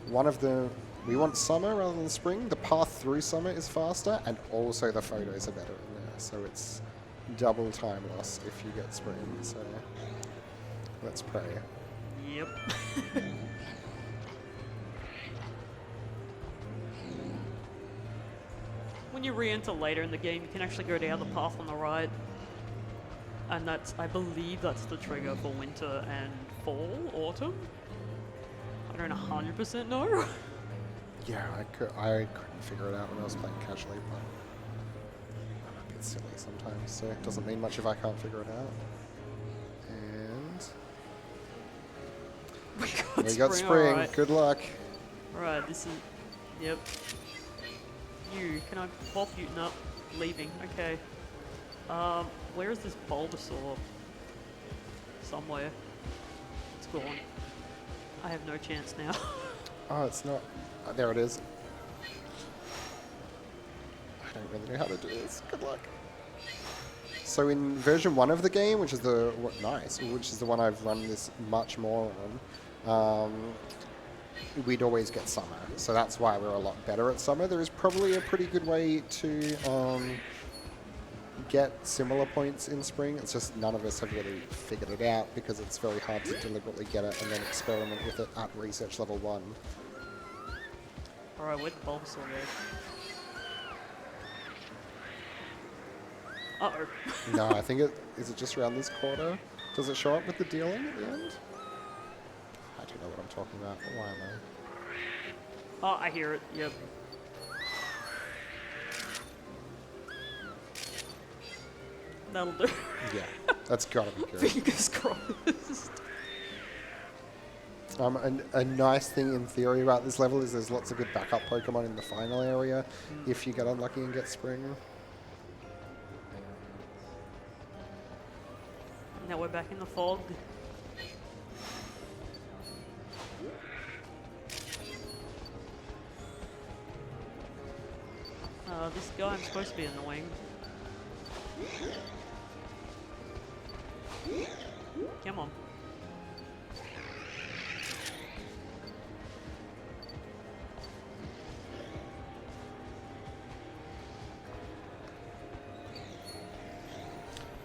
we want summer rather than spring. The path through summer is faster, and also the photos are better in there. So it's double time loss if you get spring. So let's pray. Yep. When you re-enter later in the game, you can actually go down the path on the right. And I believe that's the trigger for winter and fall, autumn. I don't 100% know. Yeah, I couldn't figure it out when I was playing casually, but I'm a bit silly sometimes, so it doesn't mean much if I can't figure it out. And we got spring. Right. Good luck. Right, this is... Yep. Can I pop you? No, leaving. Okay. Where is this Bulbasaur? Somewhere. It's gone. I have no chance now. Oh, it's not. There it is. I don't really know how to do this. Good luck. So in version 1 of the game, which is which is the one I've run this much more on, we'd always get summer. So that's why we're a lot better at summer. There is probably a pretty good way to get similar points in spring. It's just none of us have really figured it out, because it's very hard to deliberately get it and then experiment with it at research level 1. Alright, where'd the Bulbasaur go? Uh-oh. No, I think is it just around this corner? Does it show up with the dealing at the end? I don't know what I'm talking about, but why am I? Oh, I hear it, yep. That'll do. Yeah, that's gotta be good. Fingers crossed. A nice thing in theory about this level is there's lots of good backup Pokemon in the final area if you get unlucky and get spring. Now we're back in the fog. This guy I'm supposed to be annoying. Come on.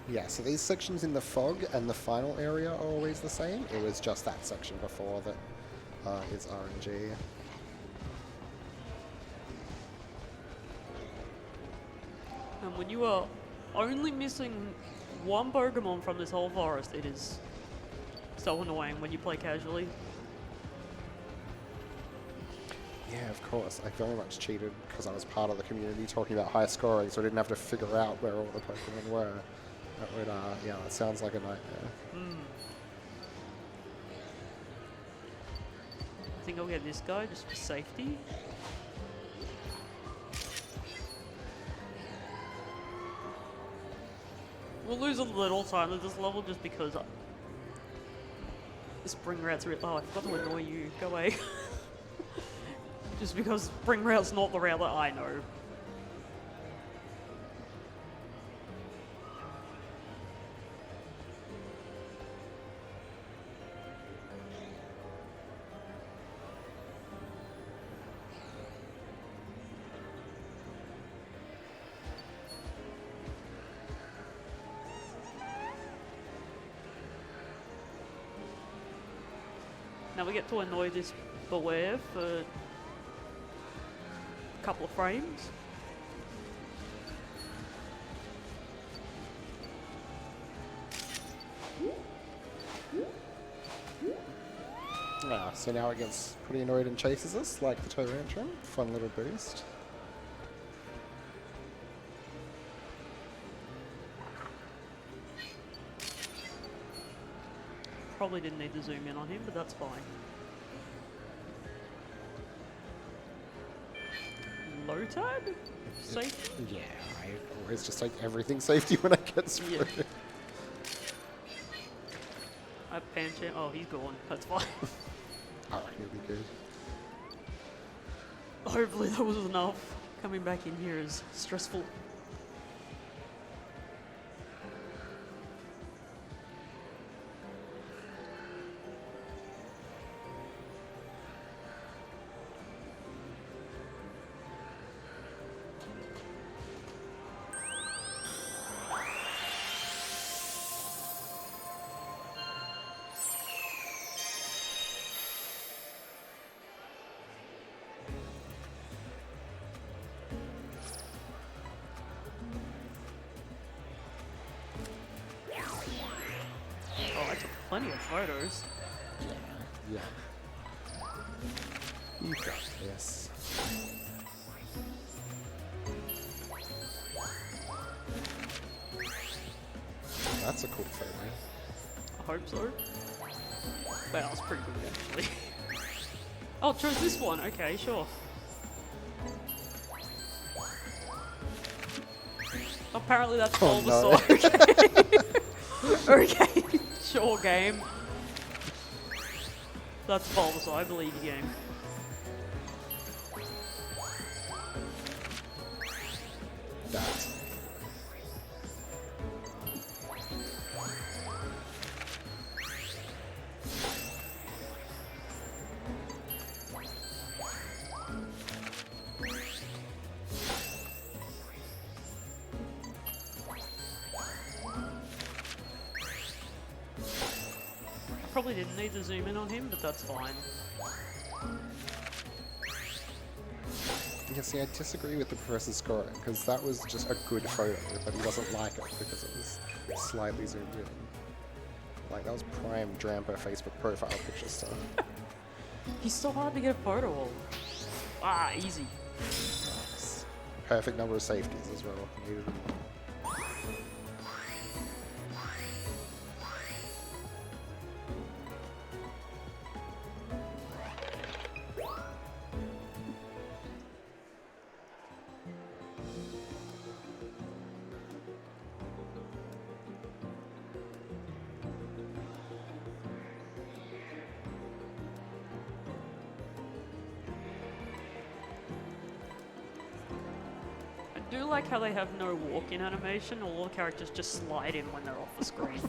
Yeah, so these sections in the fog and the final area are always the same. It was just that section before that is RNG. And when you are only missing one Pokemon from this whole forest, it is so annoying when you play casually. Yeah, of course. I very much cheated because I was part of the community talking about high scoring, so I didn't have to figure out where all the Pokemon were. That would, yeah, that sounds like a nightmare. I think I'll get this guy just for safety. We'll lose a little time at this level just because the Spring Rout's oh, I forgot to annoy you. Go away. Just because Spring Route's not the route that I know. Now we get to annoy this Beware for a couple of frames. So now it gets pretty annoyed and chases us, like the Tyrantrum. Fun little boost. Probably didn't need to zoom in on him, but that's fine. Low tag? Safe? Yeah, I always just take everything safety when I get through. Yeah. I pan champ. Oh, he's gone. That's fine. Alright, he'll be good. Hopefully that was enough. Coming back in here is stressful. Oh, I took plenty of photos. Yeah. You got this. That's a cool photo. I hope so. Wow, that was pretty good actually. Oh, chose this one. Okay, sure. Apparently that's Bulbasaur. no. Okay. Okay, sure game. That's Bulbasaur, I believe you game. That's Probably didn't need to zoom in on him, but that's fine. Yeah, see, I disagree with the professor's scoring, because that was just a good photo, but he doesn't like it because it was slightly zoomed in. Like, that was prime Dramper Facebook profile picture stuff. He's so hard to get a photo of. Ah, easy. Perfect number of safeties as well. Needed them. I do like how they have no walk-in animation. All the characters just slide in when they're off the screen.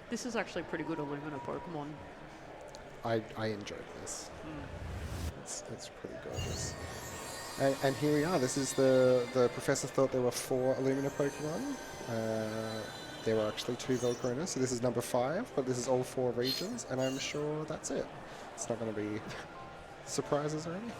This is actually pretty good Illumina Pokemon. I enjoyed this. It's pretty gorgeous. And here we are. This is the professor thought there were 4 Illumina Pokemon. There were actually 2 Volcarona, so this is number 5, but this is all 4 regions, and I'm sure that's it. It's not going to be surprises or anything.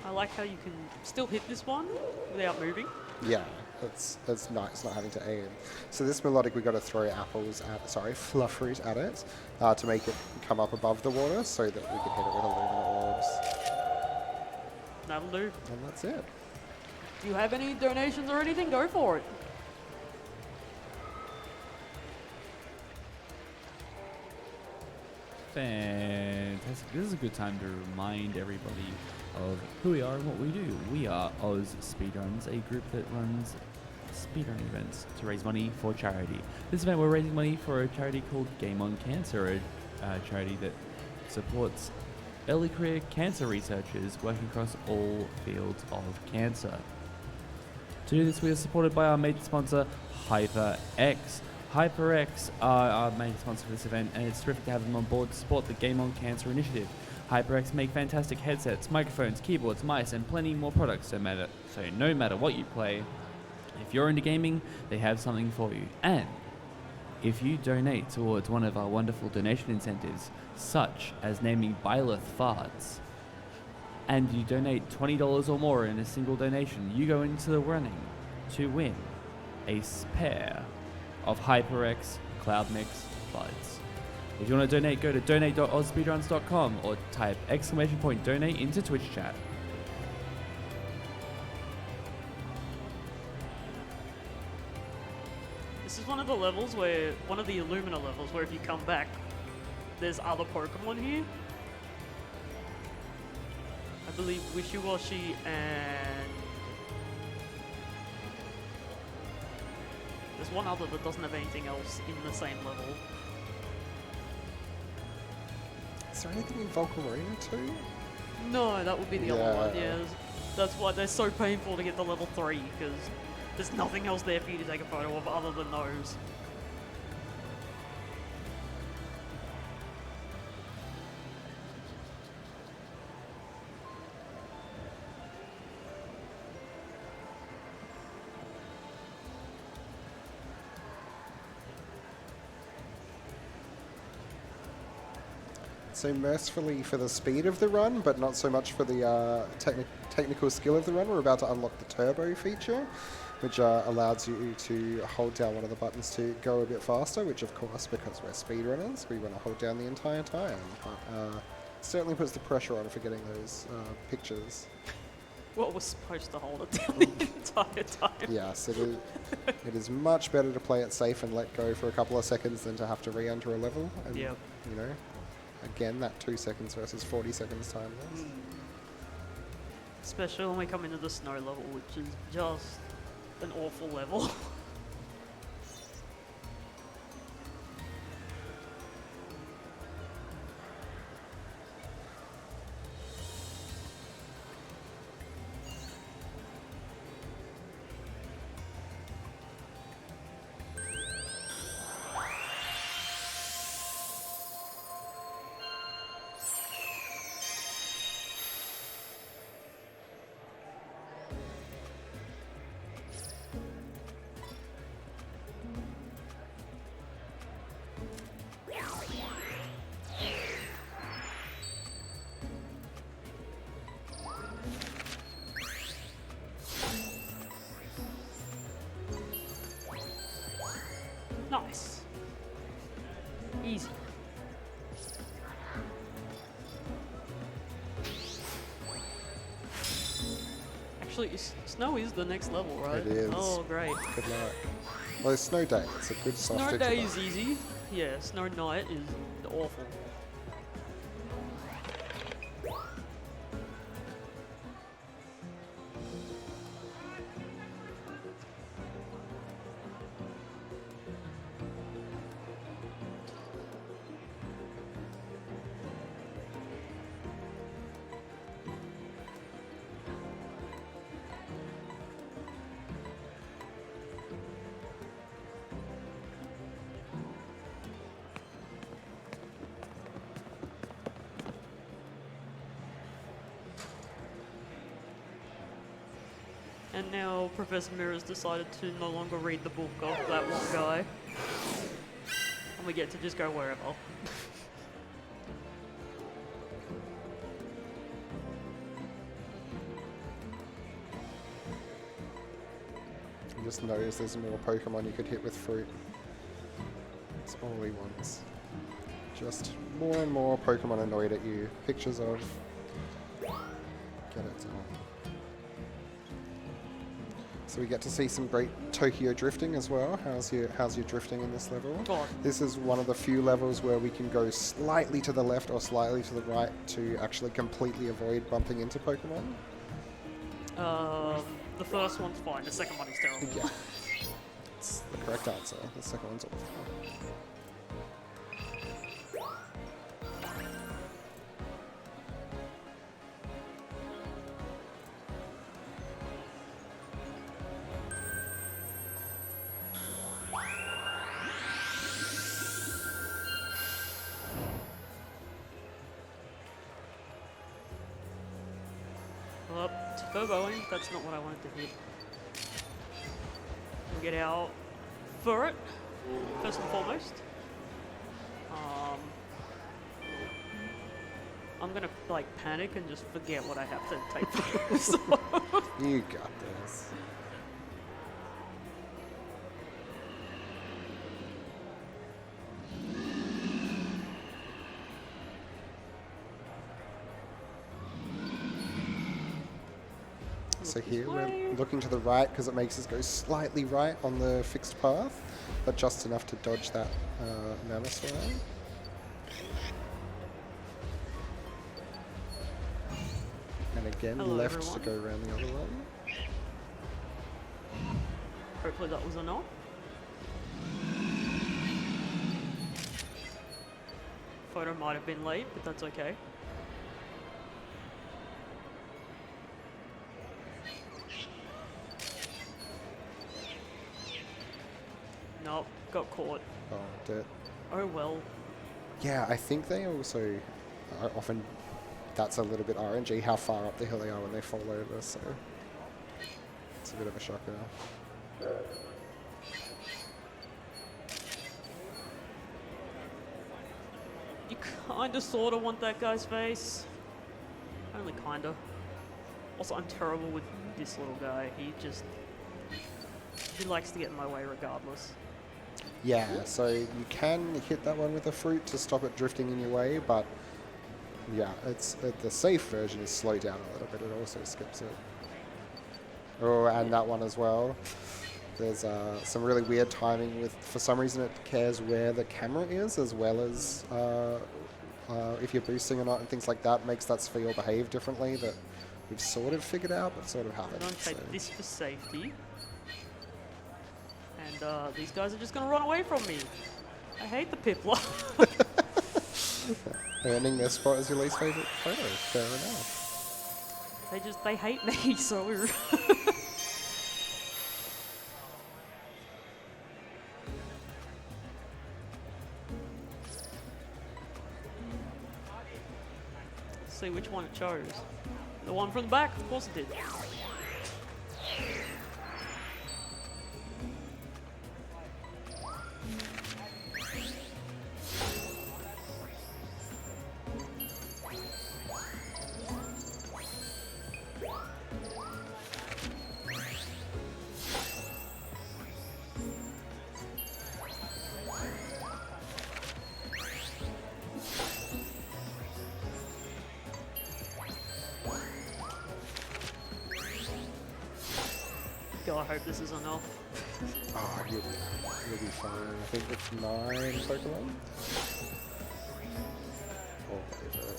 I like how you can still hit this one without moving. Yeah, it's nice not having to aim. So this melodic, we got to throw Flufferys at it to make it come up above the water so that we can hit it with Illumina orbs. That'll do. And that's it. Do you have any donations or anything? Go for it. Fantastic. This is a good time to remind everybody of who we are and what we do. We are AusSpeedruns, a group that runs speedrun events to raise money for charity. This event we're raising money for a charity called Game on Cancer, a charity that supports early career cancer researchers working across all fields of cancer. To do this, we are supported by our main sponsor, HyperX. HyperX are our main sponsor for this event, and it's terrific to have them on board to support the Game on Cancer initiative. HyperX make fantastic headsets, microphones, keyboards, mice, and plenty more products, so no matter what you play, if you're into gaming, they have something for you. And if you donate towards one of our wonderful donation incentives, such as naming Byleth Farts, and you donate $20 or more in a single donation, you go into the running to win a pair of HyperX Cloud Mix Buds. If you want to donate, go to donate.ausspeedruns.com or type !donate into Twitch chat. This is one of the levels where, one of the Illumina levels where if you come back, there's other Pokemon here. I believe Wishiwashi and... there's one other that doesn't have anything else in the same level. Is there anything in Volcarona too? No, that would be the other one, yeah. That's why they're so painful to get to level 3, because there's nothing else there for you to take a photo of other than those. So mercifully for the speed of the run, but not so much for the technical skill of the run, we're about to unlock the turbo feature, which allows you to hold down one of the buttons to go a bit faster, which of course, because we're speedrunners, we want to hold down the entire time. But certainly puts the pressure on for getting those pictures. Well, we're supposed to hold it down the entire time. Yes, it is much better to play it safe and let go for a couple of seconds than to have to re-enter a level. And, Yep. you know, again, that 2 seconds versus 40 seconds time loss. Especially when we come into the snow level, which is just an awful level. Nice. Easy. Actually, snow is the next level, right? It is. Oh, great. Good luck. Well, it's Snow Day. It's a good soft Snow interval. day is easy. Yeah, snow night is awful. And now Professor Mirror's decided to no longer read the book of that one guy. And we get to just go wherever. You just notice there's more Pokemon you could hit with fruit. That's all he wants. Just more and more Pokemon annoyed at you. Pictures of. Get it done. So we get to see some great Tokyo drifting as well. How's your drifting in this level? God. This is one of the few levels where we can go slightly to the left or slightly to the right to actually completely avoid bumping into Pokemon. The first one's fine, the second one is terrible. Yeah. It's the correct answer. The second one's awful. Well, turboing, that's not what I wanted to hit. We'll get our Furret, first and foremost. I'm gonna like panic and just forget what I have to take photos of. You got this. So here we're looking to the right because it makes us go slightly right on the fixed path, but just enough to dodge that Mammoth. And again, Hello, left everyone. to go around the other one. Hopefully that was enough. Photo might have been late, but that's okay. Nope, got caught. Oh, dirt. Oh well. Yeah, I think they also are often, that's a little bit RNG how far up the hill they are when they fall over, so it's a bit of a shocker. You kinda sorta want that guy's face. Only kinda. Also, I'm terrible with this little guy. He likes to get in my way regardless. Yeah, so you can hit that one with a fruit to stop it drifting in your way, but yeah, it's the safe version is slow down a little bit. It also skips it. Oh, and that one as well. There's some really weird timing with, for some reason it cares where the camera is as well as if you're boosting or not and things like that. Makes that sphere behave differently that we've sort of figured out but sort of I'm haven't. gonna take so. this for safety. And these guys are just gonna run away from me. I hate the Piplup. Earning their spot as your least favourite photo. Fair enough. They hate me, so we're see which one it chose. The one from the back, of course it did. God, I hope this is enough. Oh, you'll be fine. I think it's 9 Pokemon. Oh, whatever.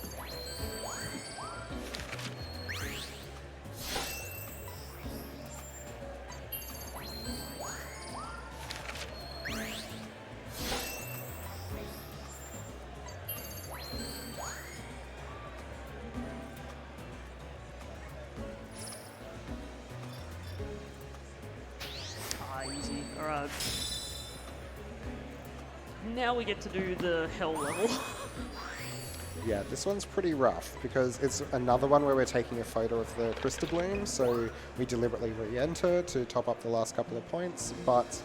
Easy. Alright. Now we get to do the hell level. Yeah, this one's pretty rough because it's another one where we're taking a photo of the crystal bloom, so we deliberately re-enter to top up the last couple of points, but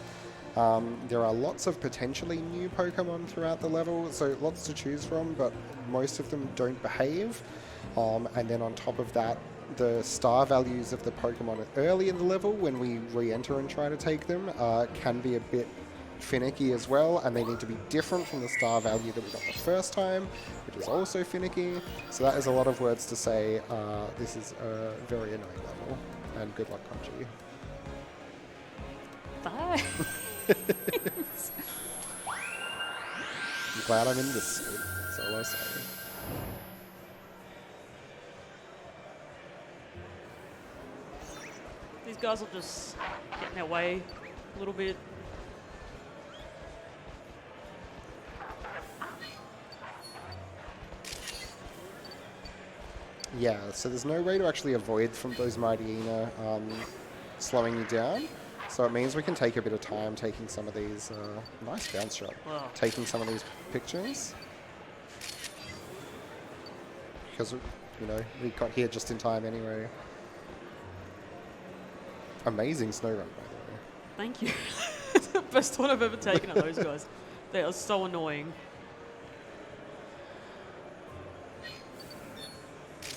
there are lots of potentially new Pokemon throughout the level, so lots to choose from, but most of them don't behave. And then on top of that, the star values of the Pokemon early in the level when we re-enter and try to take them can be a bit finicky as well, and they need to be different from the star value that we got the first time, which is also finicky. So that is a lot of words to say. This is a very annoying level, and good luck, Crunchy. Bye. I'm glad I'm in this suit. That's all I say. These guys will just get in their way a little bit. Yeah, so there's no way to actually avoid from those Mightyena slowing you down. So it means we can take a bit of time taking some of these, nice bounce shot, Wow. taking some of these pictures. Because, you know, we got here just in time anyway. Amazing snow run, by the way. Thank you. It's the best one I've ever taken of those guys. They are so annoying.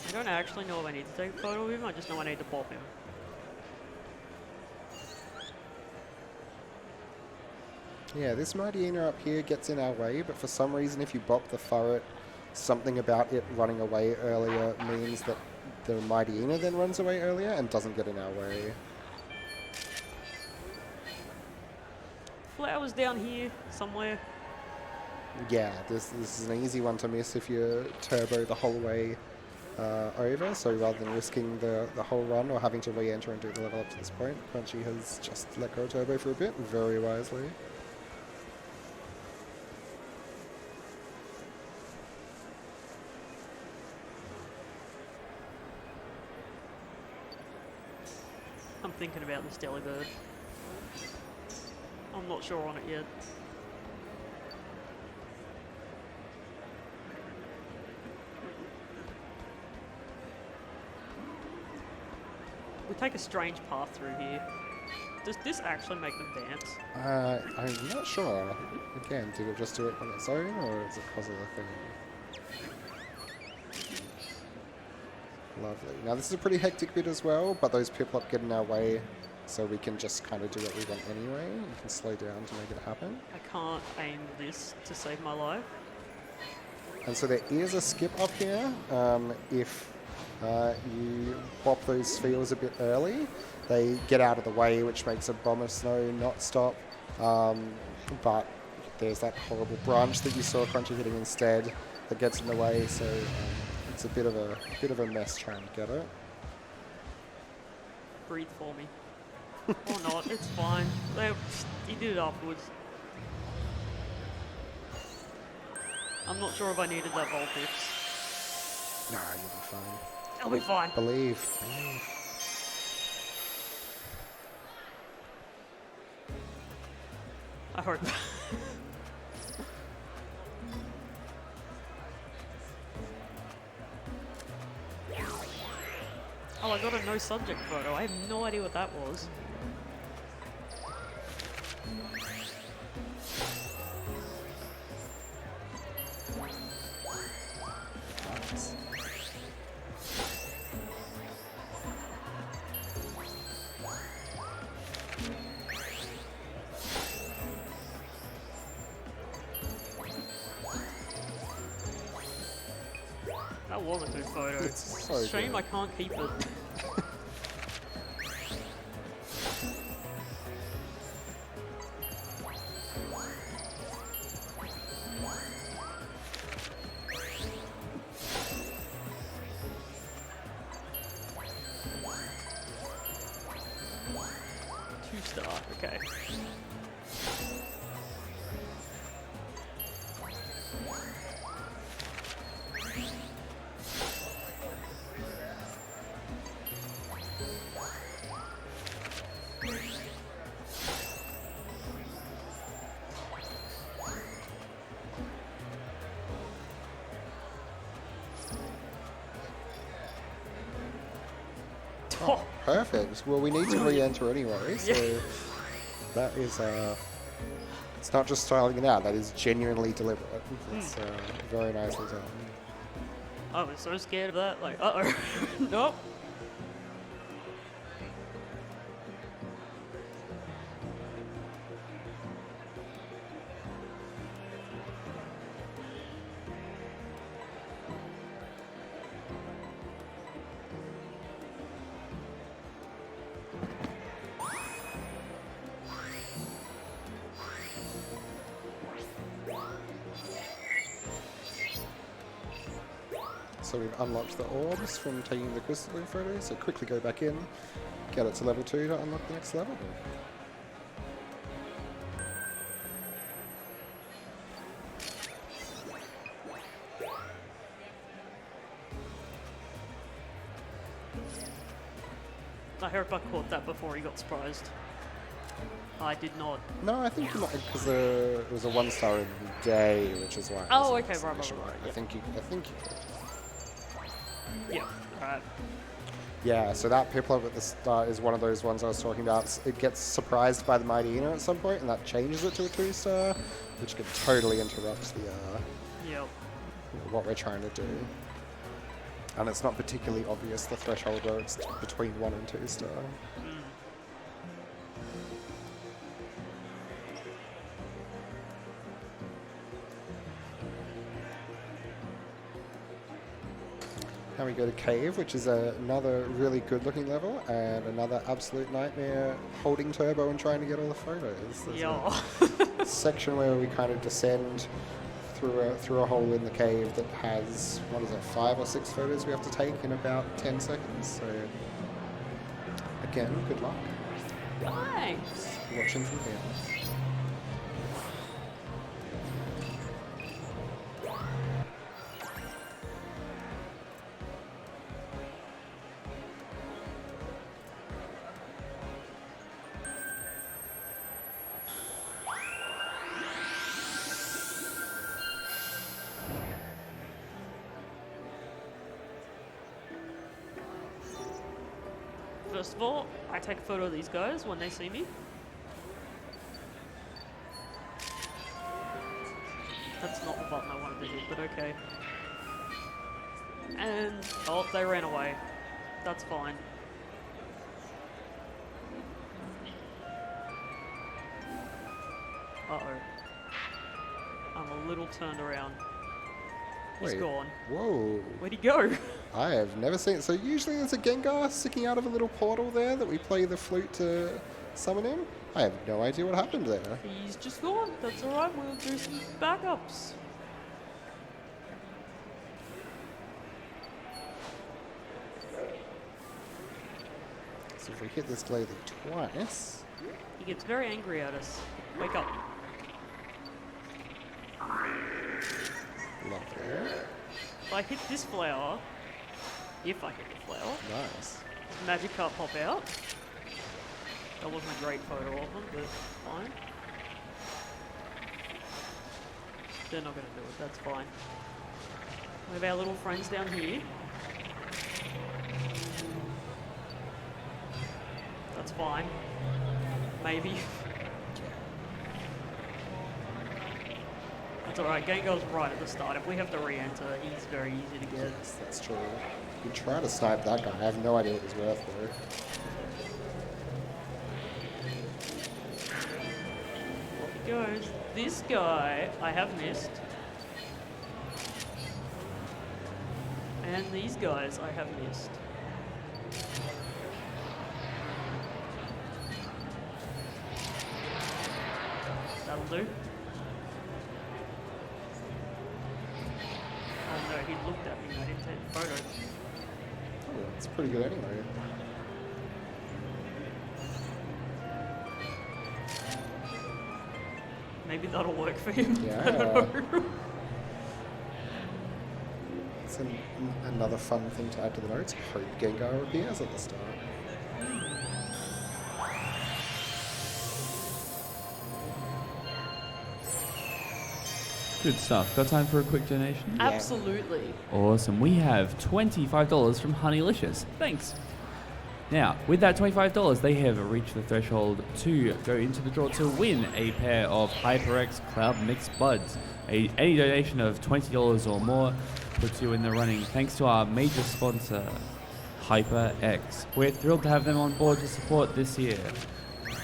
I don't actually know if I need to take a photo of him, I just know I need to bop him. Yeah, this Mightyena up here gets in our way, but for some reason if you bop the Furret, something about it running away earlier means that the Mightyena then runs away earlier and doesn't get in our way. Flowers down here somewhere. Yeah, this is an easy one to miss if you turbo the whole way over, so rather than risking the whole run or having to re-enter and do the level up to this point, Crunchy has just let go turbo for a bit, very wisely. I'm thinking about this Delibird. I'm not sure on it yet. We take a strange path through here. Does this actually make them dance? I'm not sure. Again, did it just do it on its own, or is it because of the thing? Lovely. Now this is a pretty hectic bit as well, but those Piplup get in our way, so we can just kind of do what we want anyway. We can slow down to make it happen. I can't aim this to save my life. And so there is a skip up here. If you bop those spheres a bit early, they get out of the way, which makes a Bomber Snow not stop. But there's that horrible branch that you saw Crunchy hitting instead that gets in the way, so it's a bit of a mess trying to get it. Breathe for me. Or not, it's fine. He did it afterwards. I'm not sure if I needed that Vulpix. No, you'll be fine. I'll be fine. Believe. I hope. Oh, I got a no subject photo. I have no idea what that was. That was a good photo. It's so Shame good. I can't keep it. Two-star, okay. Oh, Perfect. Well, we need to re-enter anyway, so that is it's not just styling it out. That is genuinely deliberate. It's very nicely done. I was so scared of that. Like, uh-oh. Nope. So we've unlocked the orbs from taking the crystalline photo, so quickly go back in, get it to level 2 to unlock the next level. I hope I caught that before he got surprised. I did not. No, I think you might, because it was a 1-star in the day, which is why. it Oh, wasn't okay, right, exclamation right, mark. right, I think you could. Yeah. Alright. Yeah, so that piplup at the start is one of those ones I was talking about. It gets surprised by the Mighty Eno at some point, and that changes it to a 2-star, which could totally interrupt the Yep. what we're trying to do. And it's not particularly obvious the threshold where it's between 1 and 2-star. Now we go to Cave, which is another really good looking level, and another absolute nightmare holding turbo and trying to get all the photos. There's Yeah. a section where we kind of descend through a hole in the cave that has, 5 or 6 photos we have to take in about 10 seconds. So again, good luck Thanks. watching from here. First of all, I take a photo of these guys when they see me. That's not the button I wanted to hit, but okay. And, oh, they ran away. That's fine. Uh-oh. I'm a little turned around. He's Wait, gone. Whoa. Where'd he go? I have never seen. So usually there's a Gengar sticking out of a little portal there that we play the flute to summon him. I have no idea what happened there. He's just gone. That's alright, we'll do some backups. So if we hit this lady twice, He gets very angry at us. Wake up. lovely, If I hit this flower, if I hit the flower, nice. magic can't pop out. That wasn't a great photo of them, but fine. They're not going to do it, that's fine. We have our little friends down here. That's fine. Maybe. That's alright, Gengar's right at the start. If we have to re-enter, he's very easy to get. Yes, that's true. We try to snipe that guy. I have no idea what he's worth though. Off he goes. This guy, I have missed. And these guys, I have missed. That'll do. Oh no, he looked at me. I didn't take the photo. Oh, it's pretty good anyway. Maybe that'll work for him. Yeah. It's another fun thing to add to the notes. Hope Gengar appears at the start. Good stuff. Got time for a quick donation? Absolutely. Awesome. We have $25 from Honeylicious. Thanks. Now, with that $25, they have reached the threshold to go into the draw to win a pair of HyperX Cloud Mix Buds. Any donation of $20 or more puts you in the running, thanks to our major sponsor, HyperX. We're thrilled to have them on board to support this year.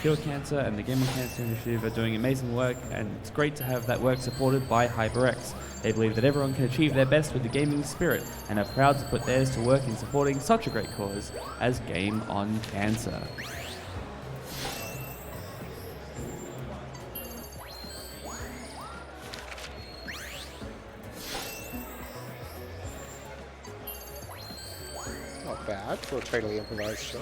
Cure Cancer and the Gaming Cancer Initiative are doing amazing work, and it's great to have that work supported by HyperX. They believe that everyone can achieve their best with the gaming spirit and are proud to put theirs to work in supporting such a great cause as Game on Cancer. Not bad for a totally improvised shot.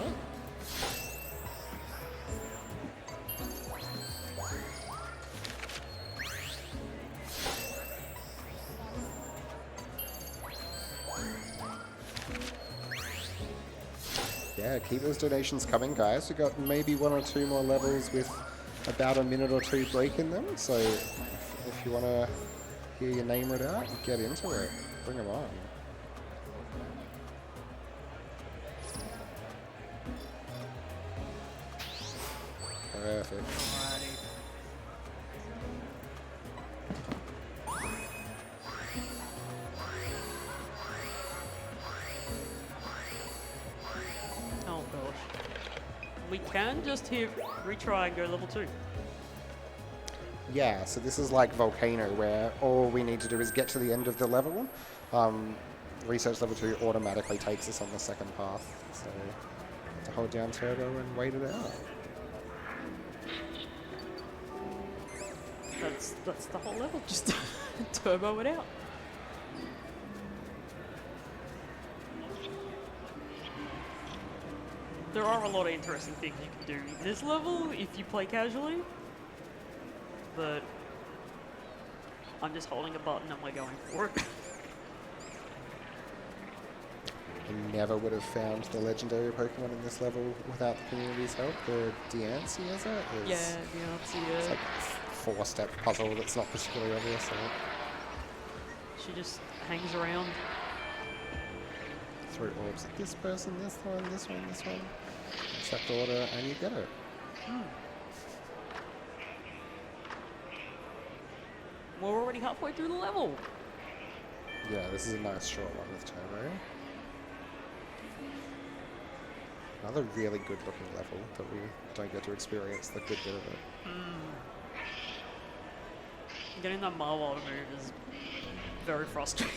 Yeah, keep those donations coming, guys. We've got maybe 1 or 2 more levels with about a minute or 2 break in them. So if you want to hear your name read out, get into it. Bring them on. Perfect. Oh gosh. We can just hit retry and go level 2. Yeah, so this is like Volcano, where all we need to do is get to the end of the level. Research level 2 automatically takes us on the second path. So to hold down turbo and wait it out. That's the whole level, just turbo it out. There are a lot of interesting things you can do in this level if you play casually, but I'm just holding a button and we're going for it. I never would have found the legendary Pokemon in this level without the community's help. The Diancie, is it? Yeah, Diancie, It's like a 4-step puzzle that's not particularly obvious. So. She just hangs around. Through orbs at this person, this one, this one, this one. Exact order, and you get it. We're already halfway through the level. Yeah, this is a nice short one with turbo. Another really good looking level that we don't get to experience the good bit of it. Getting that Marwell to move is very frustrating.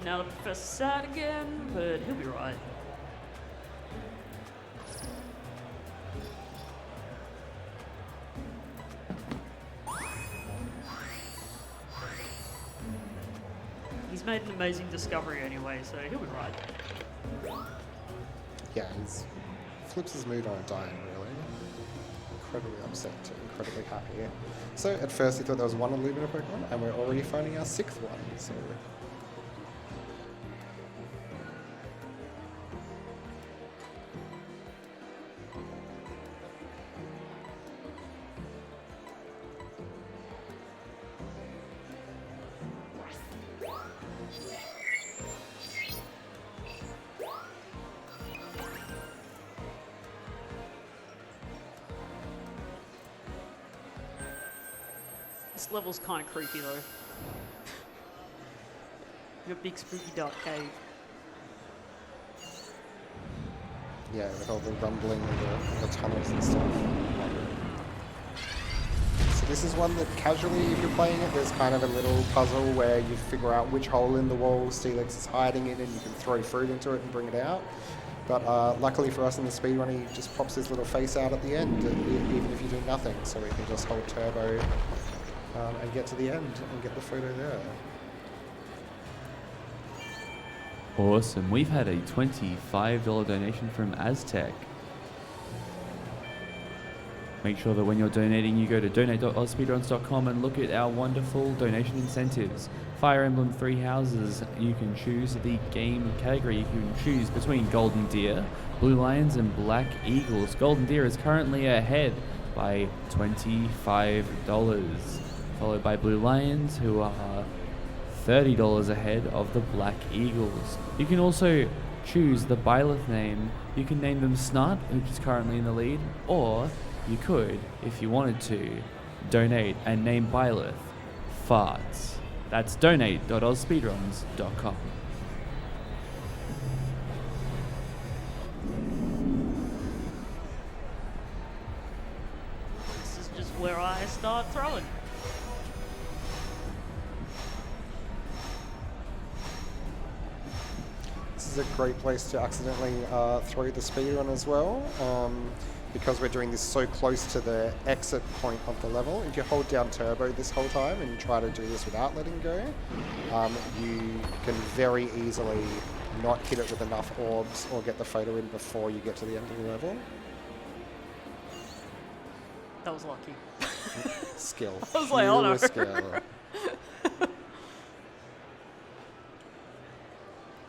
Now the professor's sad again, but he'll be right. He's made an amazing discovery anyway, so he'll be right. Yeah, he flips his mood on a dime, really. Incredibly upset to incredibly happy. So at first he thought there was 1 Illumina Pokemon, and we're already finding our 6th one, so... This level's kind of creepy though. Your big spooky dark cave. Yeah, with all the rumbling and the tunnels and stuff. So this is one that casually, if you're playing it, there's kind of a little puzzle where you figure out which hole in the wall Steelix is hiding in, and you can throw fruit into it and bring it out. But luckily for us in the speedrun, he just pops his little face out at the end, even if you do nothing. So we can just hold turbo and get to the end and get the photo there. Awesome. We've had a $25 donation from Aztec. Make sure that when you're donating, you go to donate.ausspeedruns.com and look at our wonderful donation incentives. Fire Emblem Three Houses, you can choose the game category. You can choose between Golden Deer, Blue Lions, and Black Eagles. Golden Deer is currently ahead by $25, followed by Blue Lions, who are $30 ahead of the Black Eagles. You can also choose the Byleth name. You can name them Snot, which is currently in the lead, or you could, if you wanted to, donate and name Byleth Farts. That's donate.ausspeedruns.com. This is just where I start throwing. This is a great place to accidentally throw the speedrun as well, because we're doing this so close to the exit point of the level. If you hold down turbo this whole time and you try to do this without letting go, you can very easily not hit it with enough orbs or get the photo in before you get to the end of the level. That was lucky. Skill. I was like, oh no. Pure skill.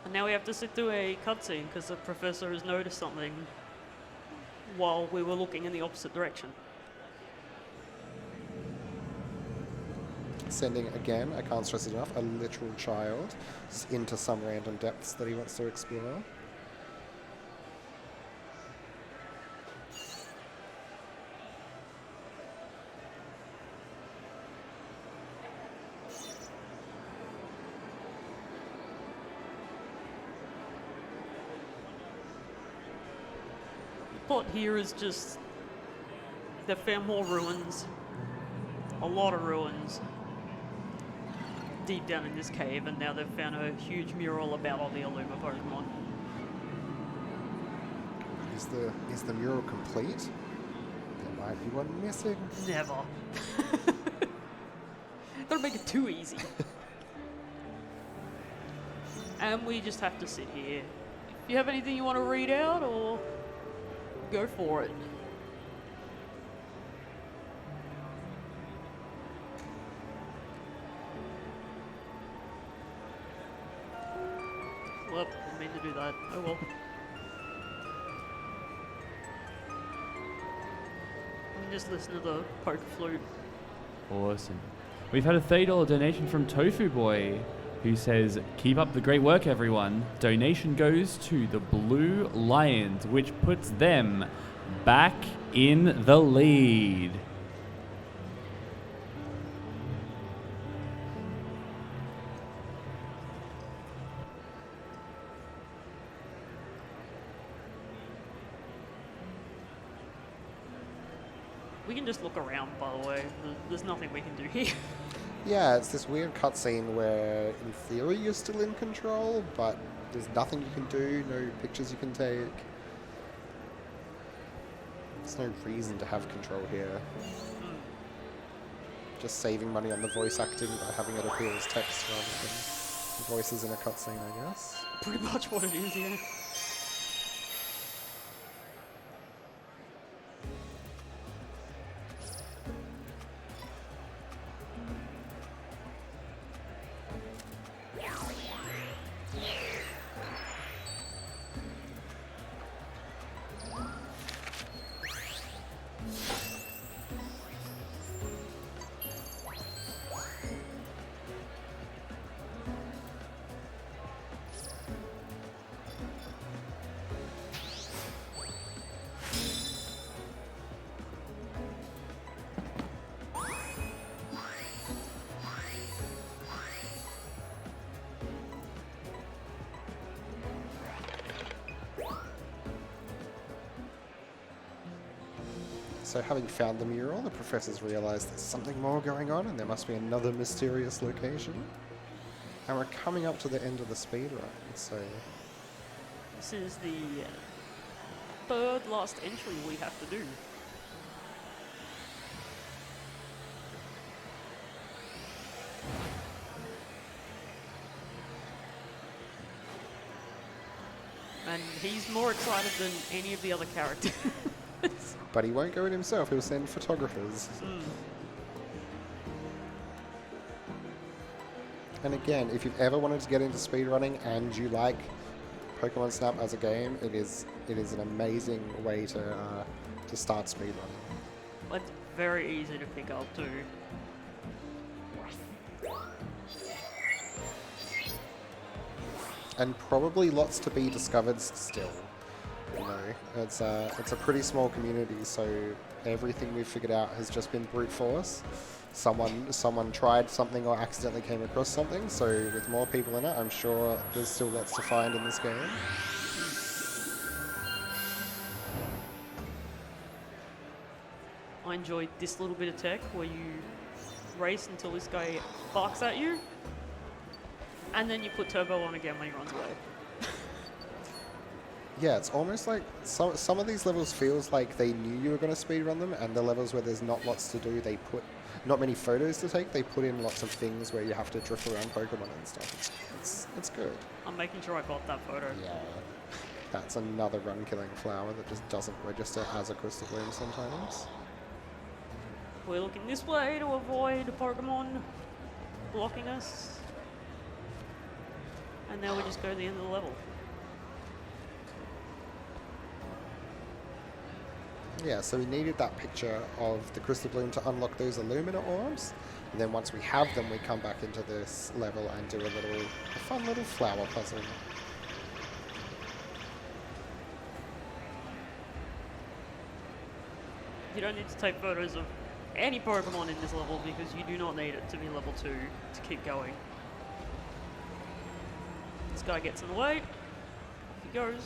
And now we have to sit through a cutscene because the professor has noticed something while we were looking in the opposite direction. Sending, again, I can't stress it enough, a literal child into some random depths that he wants to explore. Plot here is just they've found more ruins, a lot of ruins deep down in this cave, and now they've found a huge mural about all the Illuma Pokemon. Is the mural complete? There might be one missing. Never. Don't make it too easy. And we just have to sit here. If you have anything you want to read out, or go for it. Well, didn't mean to do that. Oh well. You can just listen to the poker flute. Awesome. We've had a $30 donation from Tofu Boy, who says, "Keep up the great work, everyone. Donation goes to the Blue Lions, which puts them back in the lead." We can just look around, by the way. There's nothing we can do here. Yeah, it's this weird cutscene where, in theory, you're still in control, but there's nothing you can do, no pictures you can take. There's no reason to have control here. Just saving money on the voice acting by having it appear as text rather than voices in a cutscene, I guess. Pretty much what it is, yeah. So having found the mural, the professors realise there's something more going on and there must be another mysterious location. And we're coming up to the end of the speedrun, so... This is the third last entry we have to do. And he's more excited than any of the other characters. But he won't go in himself, he'll send photographers. And again, if you've ever wanted to get into speedrunning and you like Pokemon Snap as a game, it is an amazing way to start speedrunning. It's very easy to pick up too. And probably lots to be discovered still. You know, it's a pretty small community, so everything we've figured out has just been brute force. Someone tried something or accidentally came across something, so with more people in it, I'm sure there's still lots to find in this game. I enjoyed this little bit of tech where you race until this guy barks at you, and then you put turbo on again when he runs away. Yeah, it's almost like some of these levels feels like they knew you were going to speedrun them, and the levels where there's not lots to do, they put not many photos to take, they put in lots of things where you have to drift around Pokemon and stuff. It's good. I'm making sure I got that photo. Yeah. That's another run-killing flower that just doesn't register as a Crystal Bloom sometimes. We're looking this way to avoid Pokemon blocking us. And now we just go to the end of the level. Yeah, so we needed that picture of the Crystal Bloom to unlock those Illumina orbs. And then once we have them, we come back into this level and do a fun little flower puzzle. You don't need to take photos of any Pokemon in this level because you do not need it to be level 2 to keep going. This guy gets in the way. Off he goes.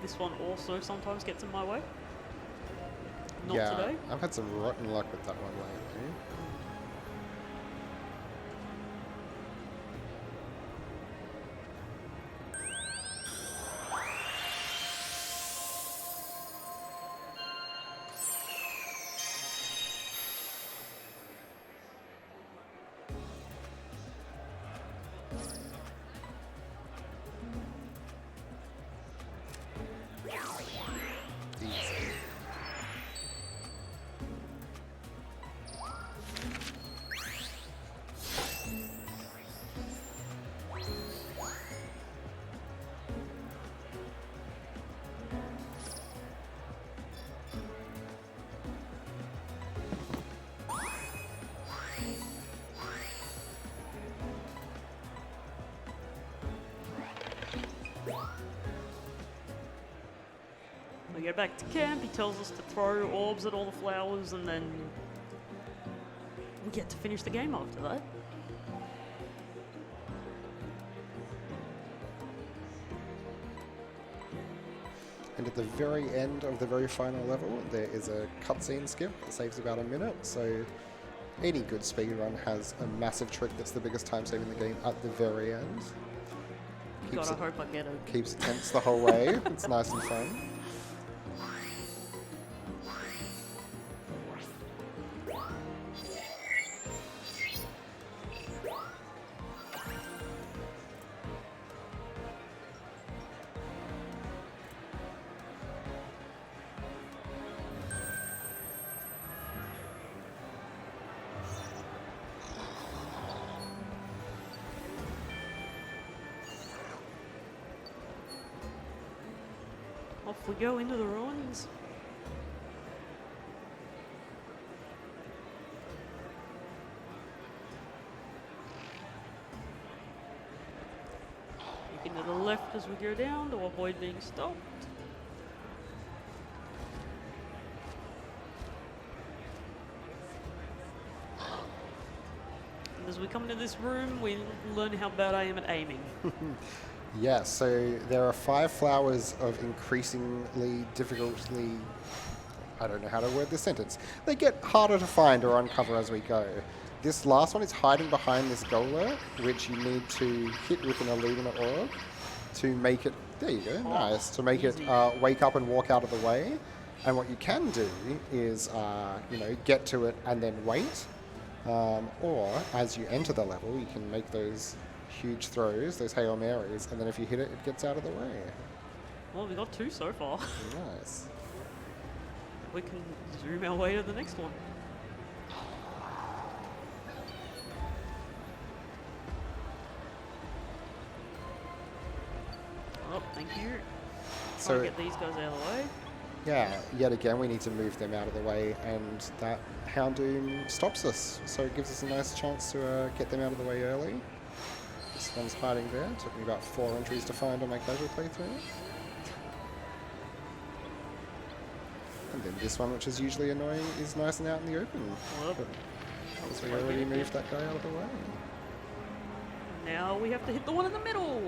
This one also sometimes gets in my way. Not yeah, today. I've had some rotten luck with that one lately. We go back to camp, he tells us to throw orbs at all the flowers, and then we get to finish the game after that. And at the very end of the very final level, there is a cutscene skip that saves about a minute, so any good speedrun has a massive trick that's the biggest time save in the game at the very end. God, I hope I get it. Keeps it tense the whole way. It's nice and fun. Off we go into the ruins. Looking to the left as we go down to avoid being stopped. And as we come into this room, we learn how bad I am at aiming. Yeah, so there are 5 flowers of increasingly difficultly I don't know how to word this sentence. They get harder to find or uncover as we go. This last one is hiding behind this Golurk, which you need to hit with an Illumina Orb to make it, there you go, nice, to make it wake up and walk out of the way. And what you can do is, you know, get to it and then wait. Or as you enter the level, you can make those huge throws, those Hail Marys, and then if you hit it, it gets out of the way. Well, we got 2 so far. Nice. We can zoom our way to the next one. Oh, thank you. Trying to get these guys out of the way. Yeah, yet again, we need to move them out of the way, and that Houndoom stops us. So it gives us a nice chance to get them out of the way early. This one's hiding there. It took me about 4 entries to find on my casual playthrough. And then this one, which is usually annoying, is nice and out in the open. Well, Because we already moved that guy out of the way. now we have to hit the one in the middle.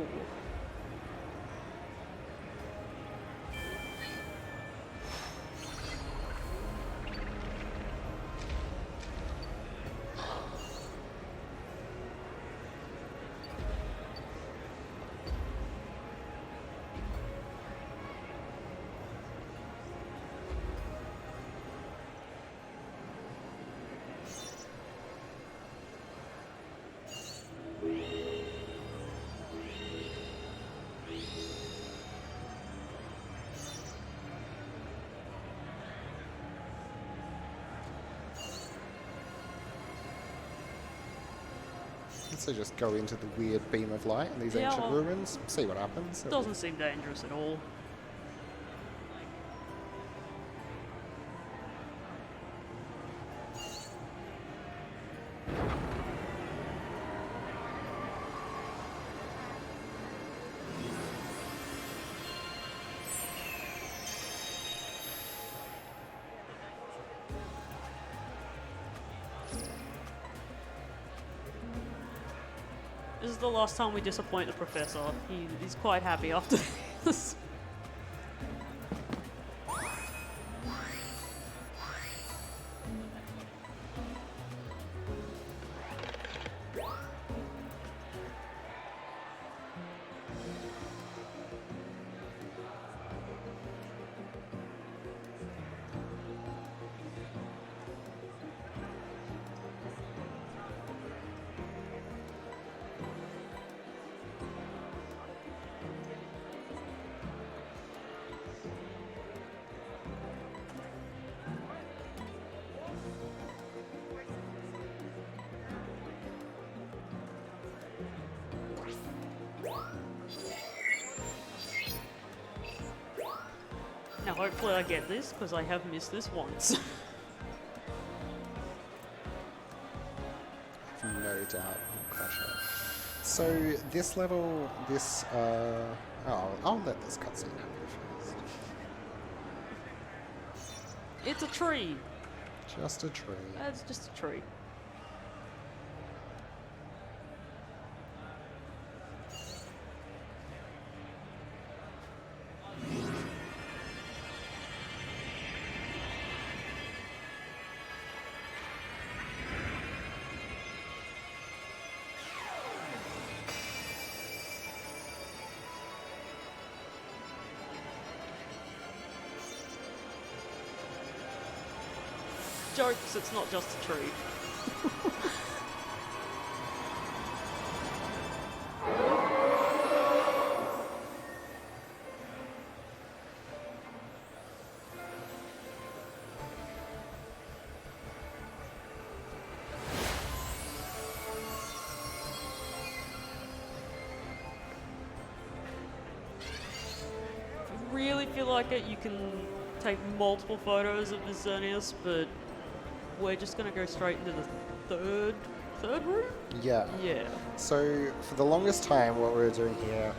So just go into the weird beam of light in these ancient ruins, see what happens. Doesn't seem dangerous at all. This is the last time we disappoint the professor. He's quite happy after this. Now hopefully I get this, because I have missed this once. No doubt, I'll crush it. So this level, this, I'll let this cutscene happen first. It's a tree. Just a tree. It's just a tree. Jokes, it's not just a tree. If you really feel like it, you can take multiple photos of the Xerneas, but we're just going to go straight into the third room? Yeah. Yeah. So for the longest time, what we were doing here,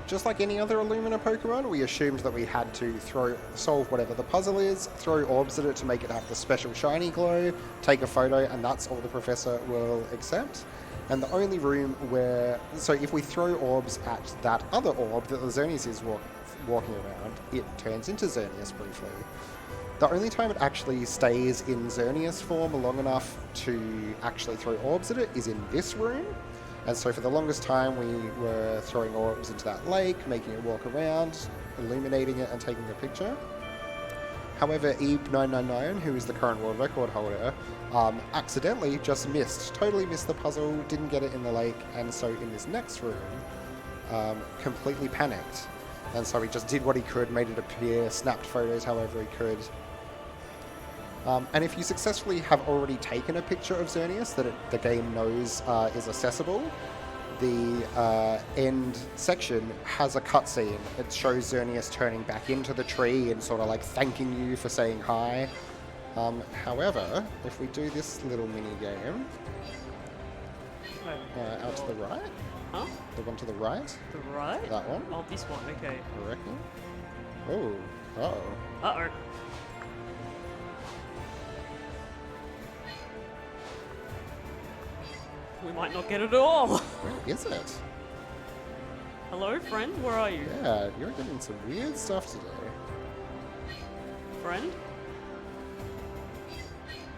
just like any other Illumina Pokemon, we assumed that we had to solve whatever the puzzle is, throw orbs at it to make it have the special shiny glow, take a photo, and that's all the professor will accept. And the only room where, so if we throw orbs at that other orb that the Xerneas is walking around, it turns into Xerneas briefly. The only time it actually stays in Xerneas form long enough to actually throw orbs at it is in this room. And so for the longest time we were throwing orbs into that lake, making it walk around, illuminating it and taking a picture. However, Ebe999, who is the current world record holder, accidentally just totally missed the puzzle, didn't get it in the lake, and so in this next room, completely panicked. And so he just did what he could, made it appear, snapped photos however he could. And if you successfully have already taken a picture of Xerneas that the game knows is accessible, the end section has a cutscene. It shows Xerneas turning back into the tree and sort of like thanking you for saying hi. However, if we do this little mini game, out to the right, Huh? the one to the right, The right? that one, Oh, this one, okay. I reckon. Oh, uh-oh. Uh-oh. We might not get it at all. Where is it? Hello, friend? Where are you? Yeah, you're getting some weird stuff today. Friend?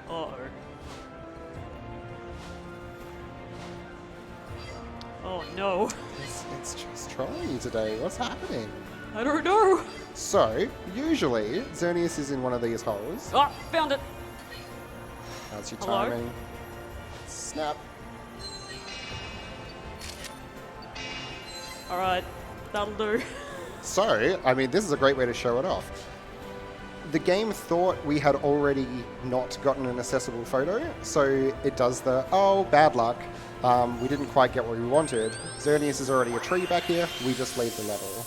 Uh-oh. Oh, no. It's just trolling you today. What's happening? I don't know. So, usually, Xerneas is in one of these holes. Ah, found it. How's your Hello? timing? Snap. All right, that'll do. So, I mean, this is a great way to show it off. The game thought we had already not gotten an accessible photo, so it does the, oh, bad luck. We didn't quite get what we wanted. Xerneas is already a tree back here. We just leave the level.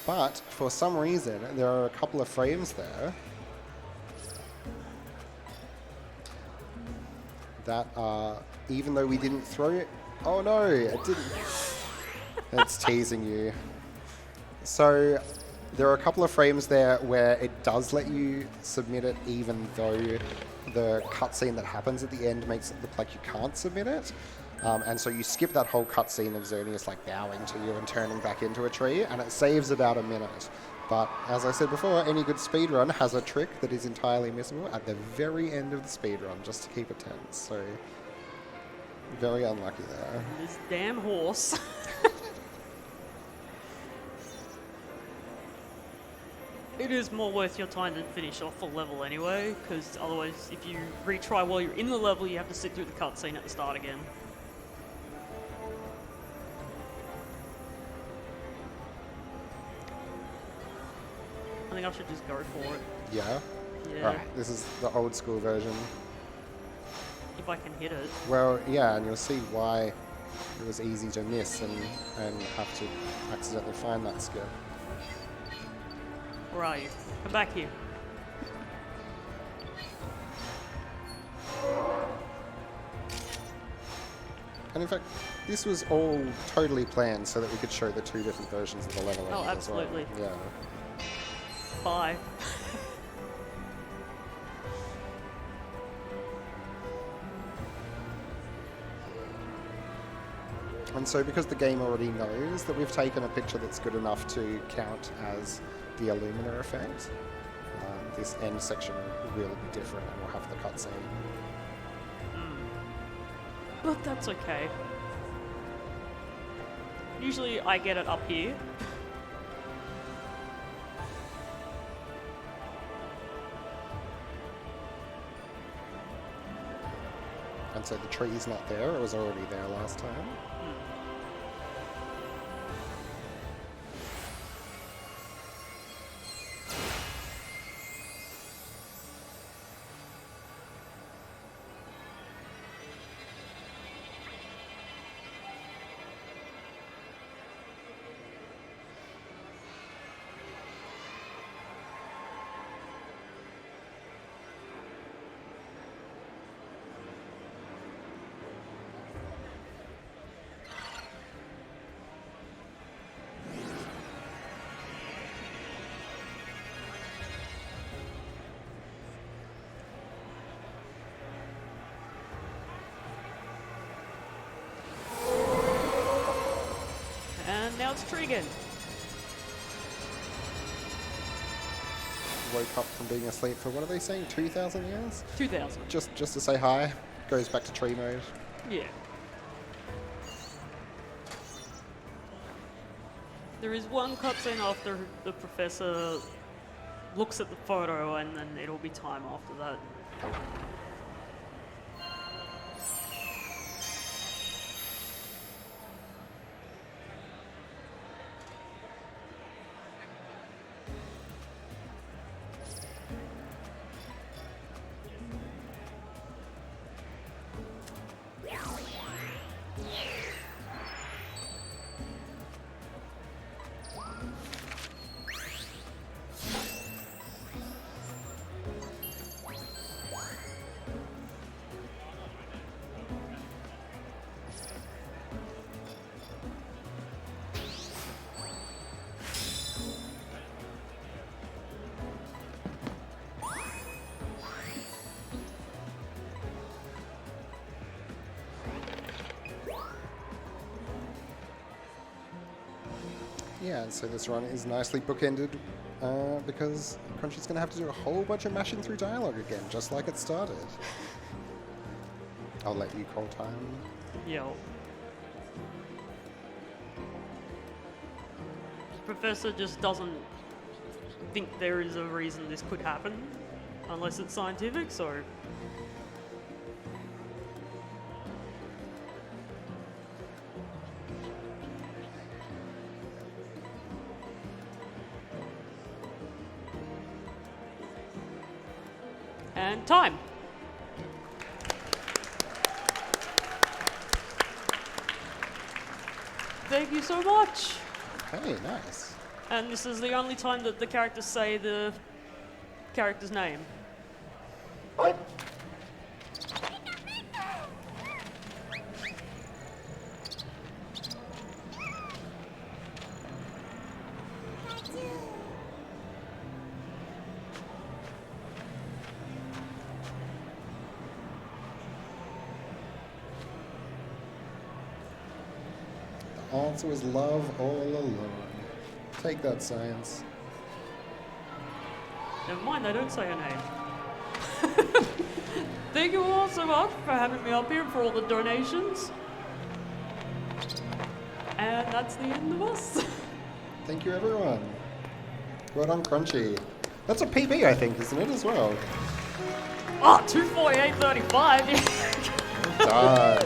But for some reason, there are a couple of frames there that are, even though we didn't throw it, oh no, it didn't. It's teasing you. So there are a couple of frames there where it does let you submit it even though the cutscene that happens at the end makes it look like you can't submit it. And so you skip that whole cutscene of Xerneas like bowing to you and turning back into a tree, and it saves about a minute. But as I said before, any good speedrun has a trick that is entirely missable at the very end of the speedrun, just to keep it tense. So very unlucky there. This damn horse. It is more worth your time to finish off the level anyway, because otherwise if you retry while you're in the level, you have to sit through the cutscene at the start again. I think I should just go for it. Yeah? Yeah, Alright, this is the old school version. if I can hit it. Well, yeah, and you'll see why it was easy to miss and have to accidentally find that skip. Where are you? Come back here. And in fact, this was all totally planned so that we could show the two different versions of the level. Oh, ending as well. absolutely. Yeah. Bye. And so because the game already knows that we've taken a picture that's good enough to count as the Illumina effect, this end section will be different and we'll have the cutscene. But that's okay. Usually I get it up here. And so the tree's not there, it was already there last time. And now it's tree again. woke up from being asleep for, what are they saying, 2,000 years? 2000. Just to say hi. Goes back to tree mode. Yeah. There is one cutscene after the professor looks at the photo, and then it'll be time after that. Yeah, and so this run is nicely bookended because Crunchy's going to have to do a whole bunch of mashing through dialogue again, just like it started. I'll let you call time. Yo. Professor just doesn't think there is a reason this could happen, unless it's scientific, so... And time. Thank you so much. Hey, nice. And this is the only time that the characters say the character's name. The answer was love all along. Take that, science. Never mind, they don't say her name. Thank you all so much for having me up here, for all the donations. And that's the end of us. Thank you, everyone. Well done, Crunchy. That's a PB, I think, isn't it, as well? Oh, 248.35. Well done.